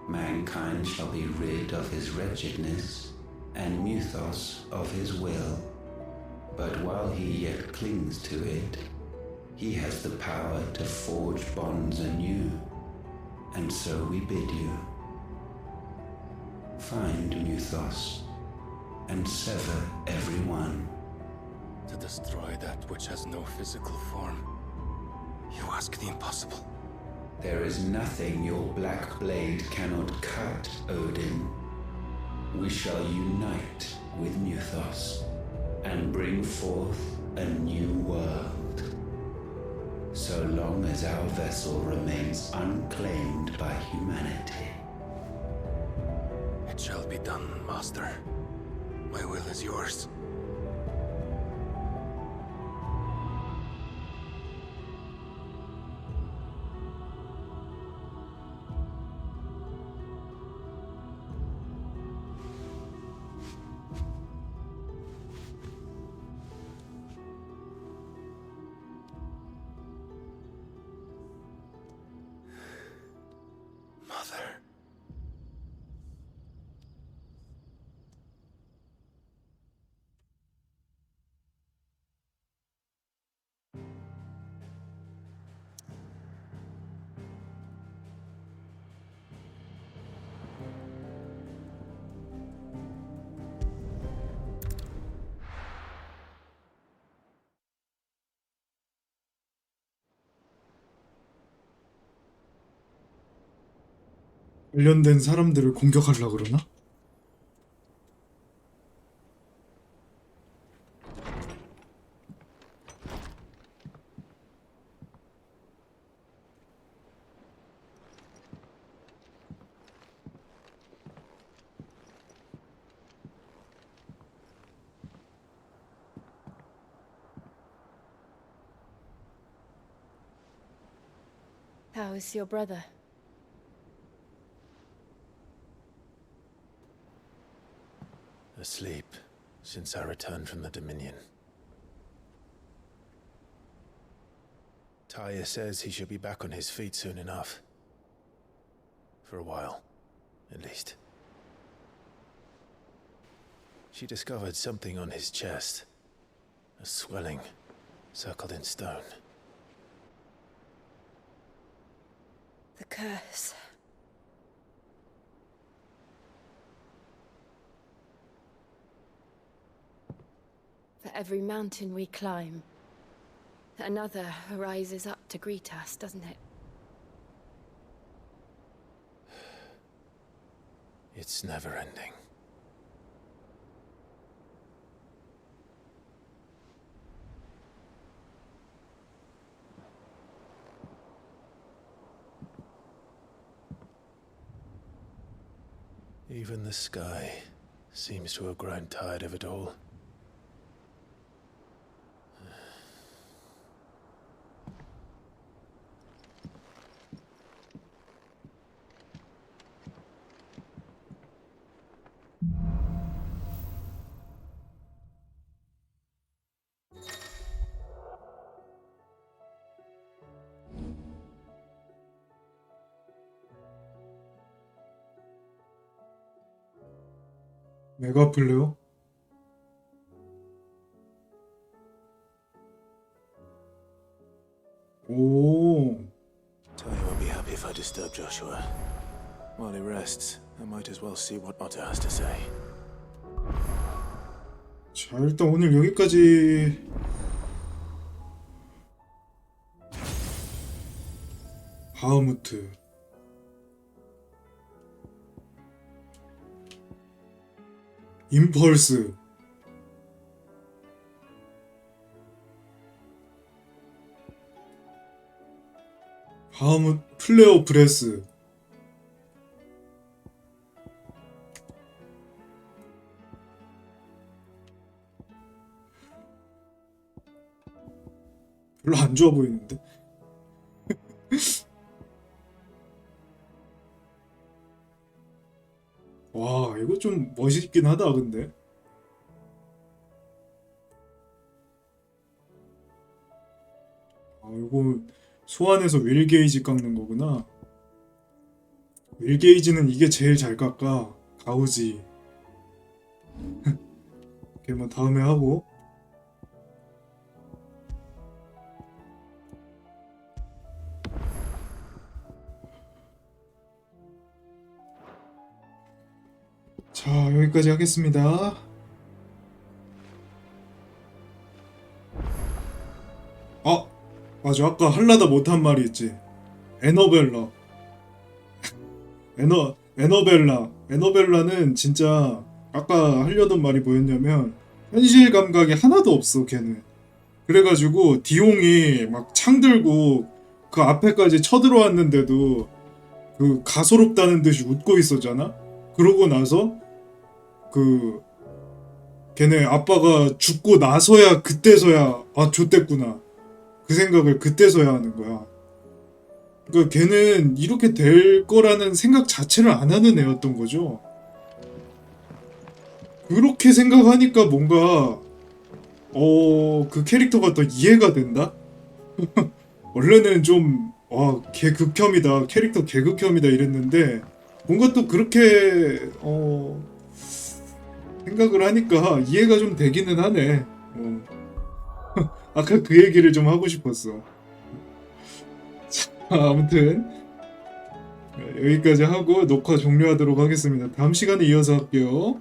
Speaker 15: Mankind shall be rid of his wretchedness, and Muthos of his will. But while he yet clings to it, he has the power to forge bonds anew. And so we bid you, find Muthos, and sever every one.
Speaker 14: To destroy that which has no physical form, you ask the impossible.
Speaker 15: There is nothing your black blade cannot cut, Odin. We shall unite with Muthos, and bring forth a new world. So long as our vessel remains unclaimed by humanity.
Speaker 14: It shall be done, Master. My will is yours. Mother.
Speaker 1: 관련된 사람들을 공격하려고 그러나?
Speaker 12: How is your brother?
Speaker 3: Asleep since I returned from the Dominion. Tyre says he should be back on his feet soon enough. For a while, at least. She discovered something on his chest. A swelling, circled in stone.
Speaker 12: The curse. For every mountain we climb, another rises up to greet us, doesn't it?
Speaker 3: It's never ending. Even the sky seems to have grown tired of it all.
Speaker 1: 메가 플레어? 오.
Speaker 3: Ty won't be happy if I disturb Joshua. While he rests, I might as well see what Otto has to say.
Speaker 1: 자, 일단 오늘 여기까지 바흐무트 임펄스 바흐무트 플레어 브레스 별로 안 좋아 보이는데? 와, 이거 좀 멋있긴 하다, 근데. 아, 이거 소환해서 윌 게이지 깎는 거구나. 윌 게이지는 이게 제일 잘 깎아. 가우지. 오케이, 뭐 다음에 하고. 자, 여기까지 하겠습니다. 아, 맞아. 아까 할라다 못한 말이 있지. 에너벨라. 에너벨라는 진짜 아까 하려던 말이 뭐였냐면 현실 감각이 하나도 없어, 걔는. 그래가지고 디옹이 막 창 들고 그 앞에까지 쳐들어왔는데도 그 가소롭다는 듯이 웃고 있었잖아? 그러고 나서 그 걔네 아빠가 죽고 나서야 그때서야 아 좆됐구나 그 생각을 그때서야 하는 거야. 그러니까 걔는 이렇게 될 거라는 생각 자체를 안 하는 애였던 거죠. 그렇게 생각하니까 뭔가 그 캐릭터가 더 이해가 된다? 원래는 좀 걔 극혐이다 캐릭터 개 극혐이다 이랬는데 뭔가 또 그렇게 생각을 하니까 이해가 좀 되기는 하네. 아까 그 얘기를 좀 하고 싶었어. 자, 아무튼 여기까지 하고 녹화 종료하도록 하겠습니다. 다음 시간에 이어서 할게요.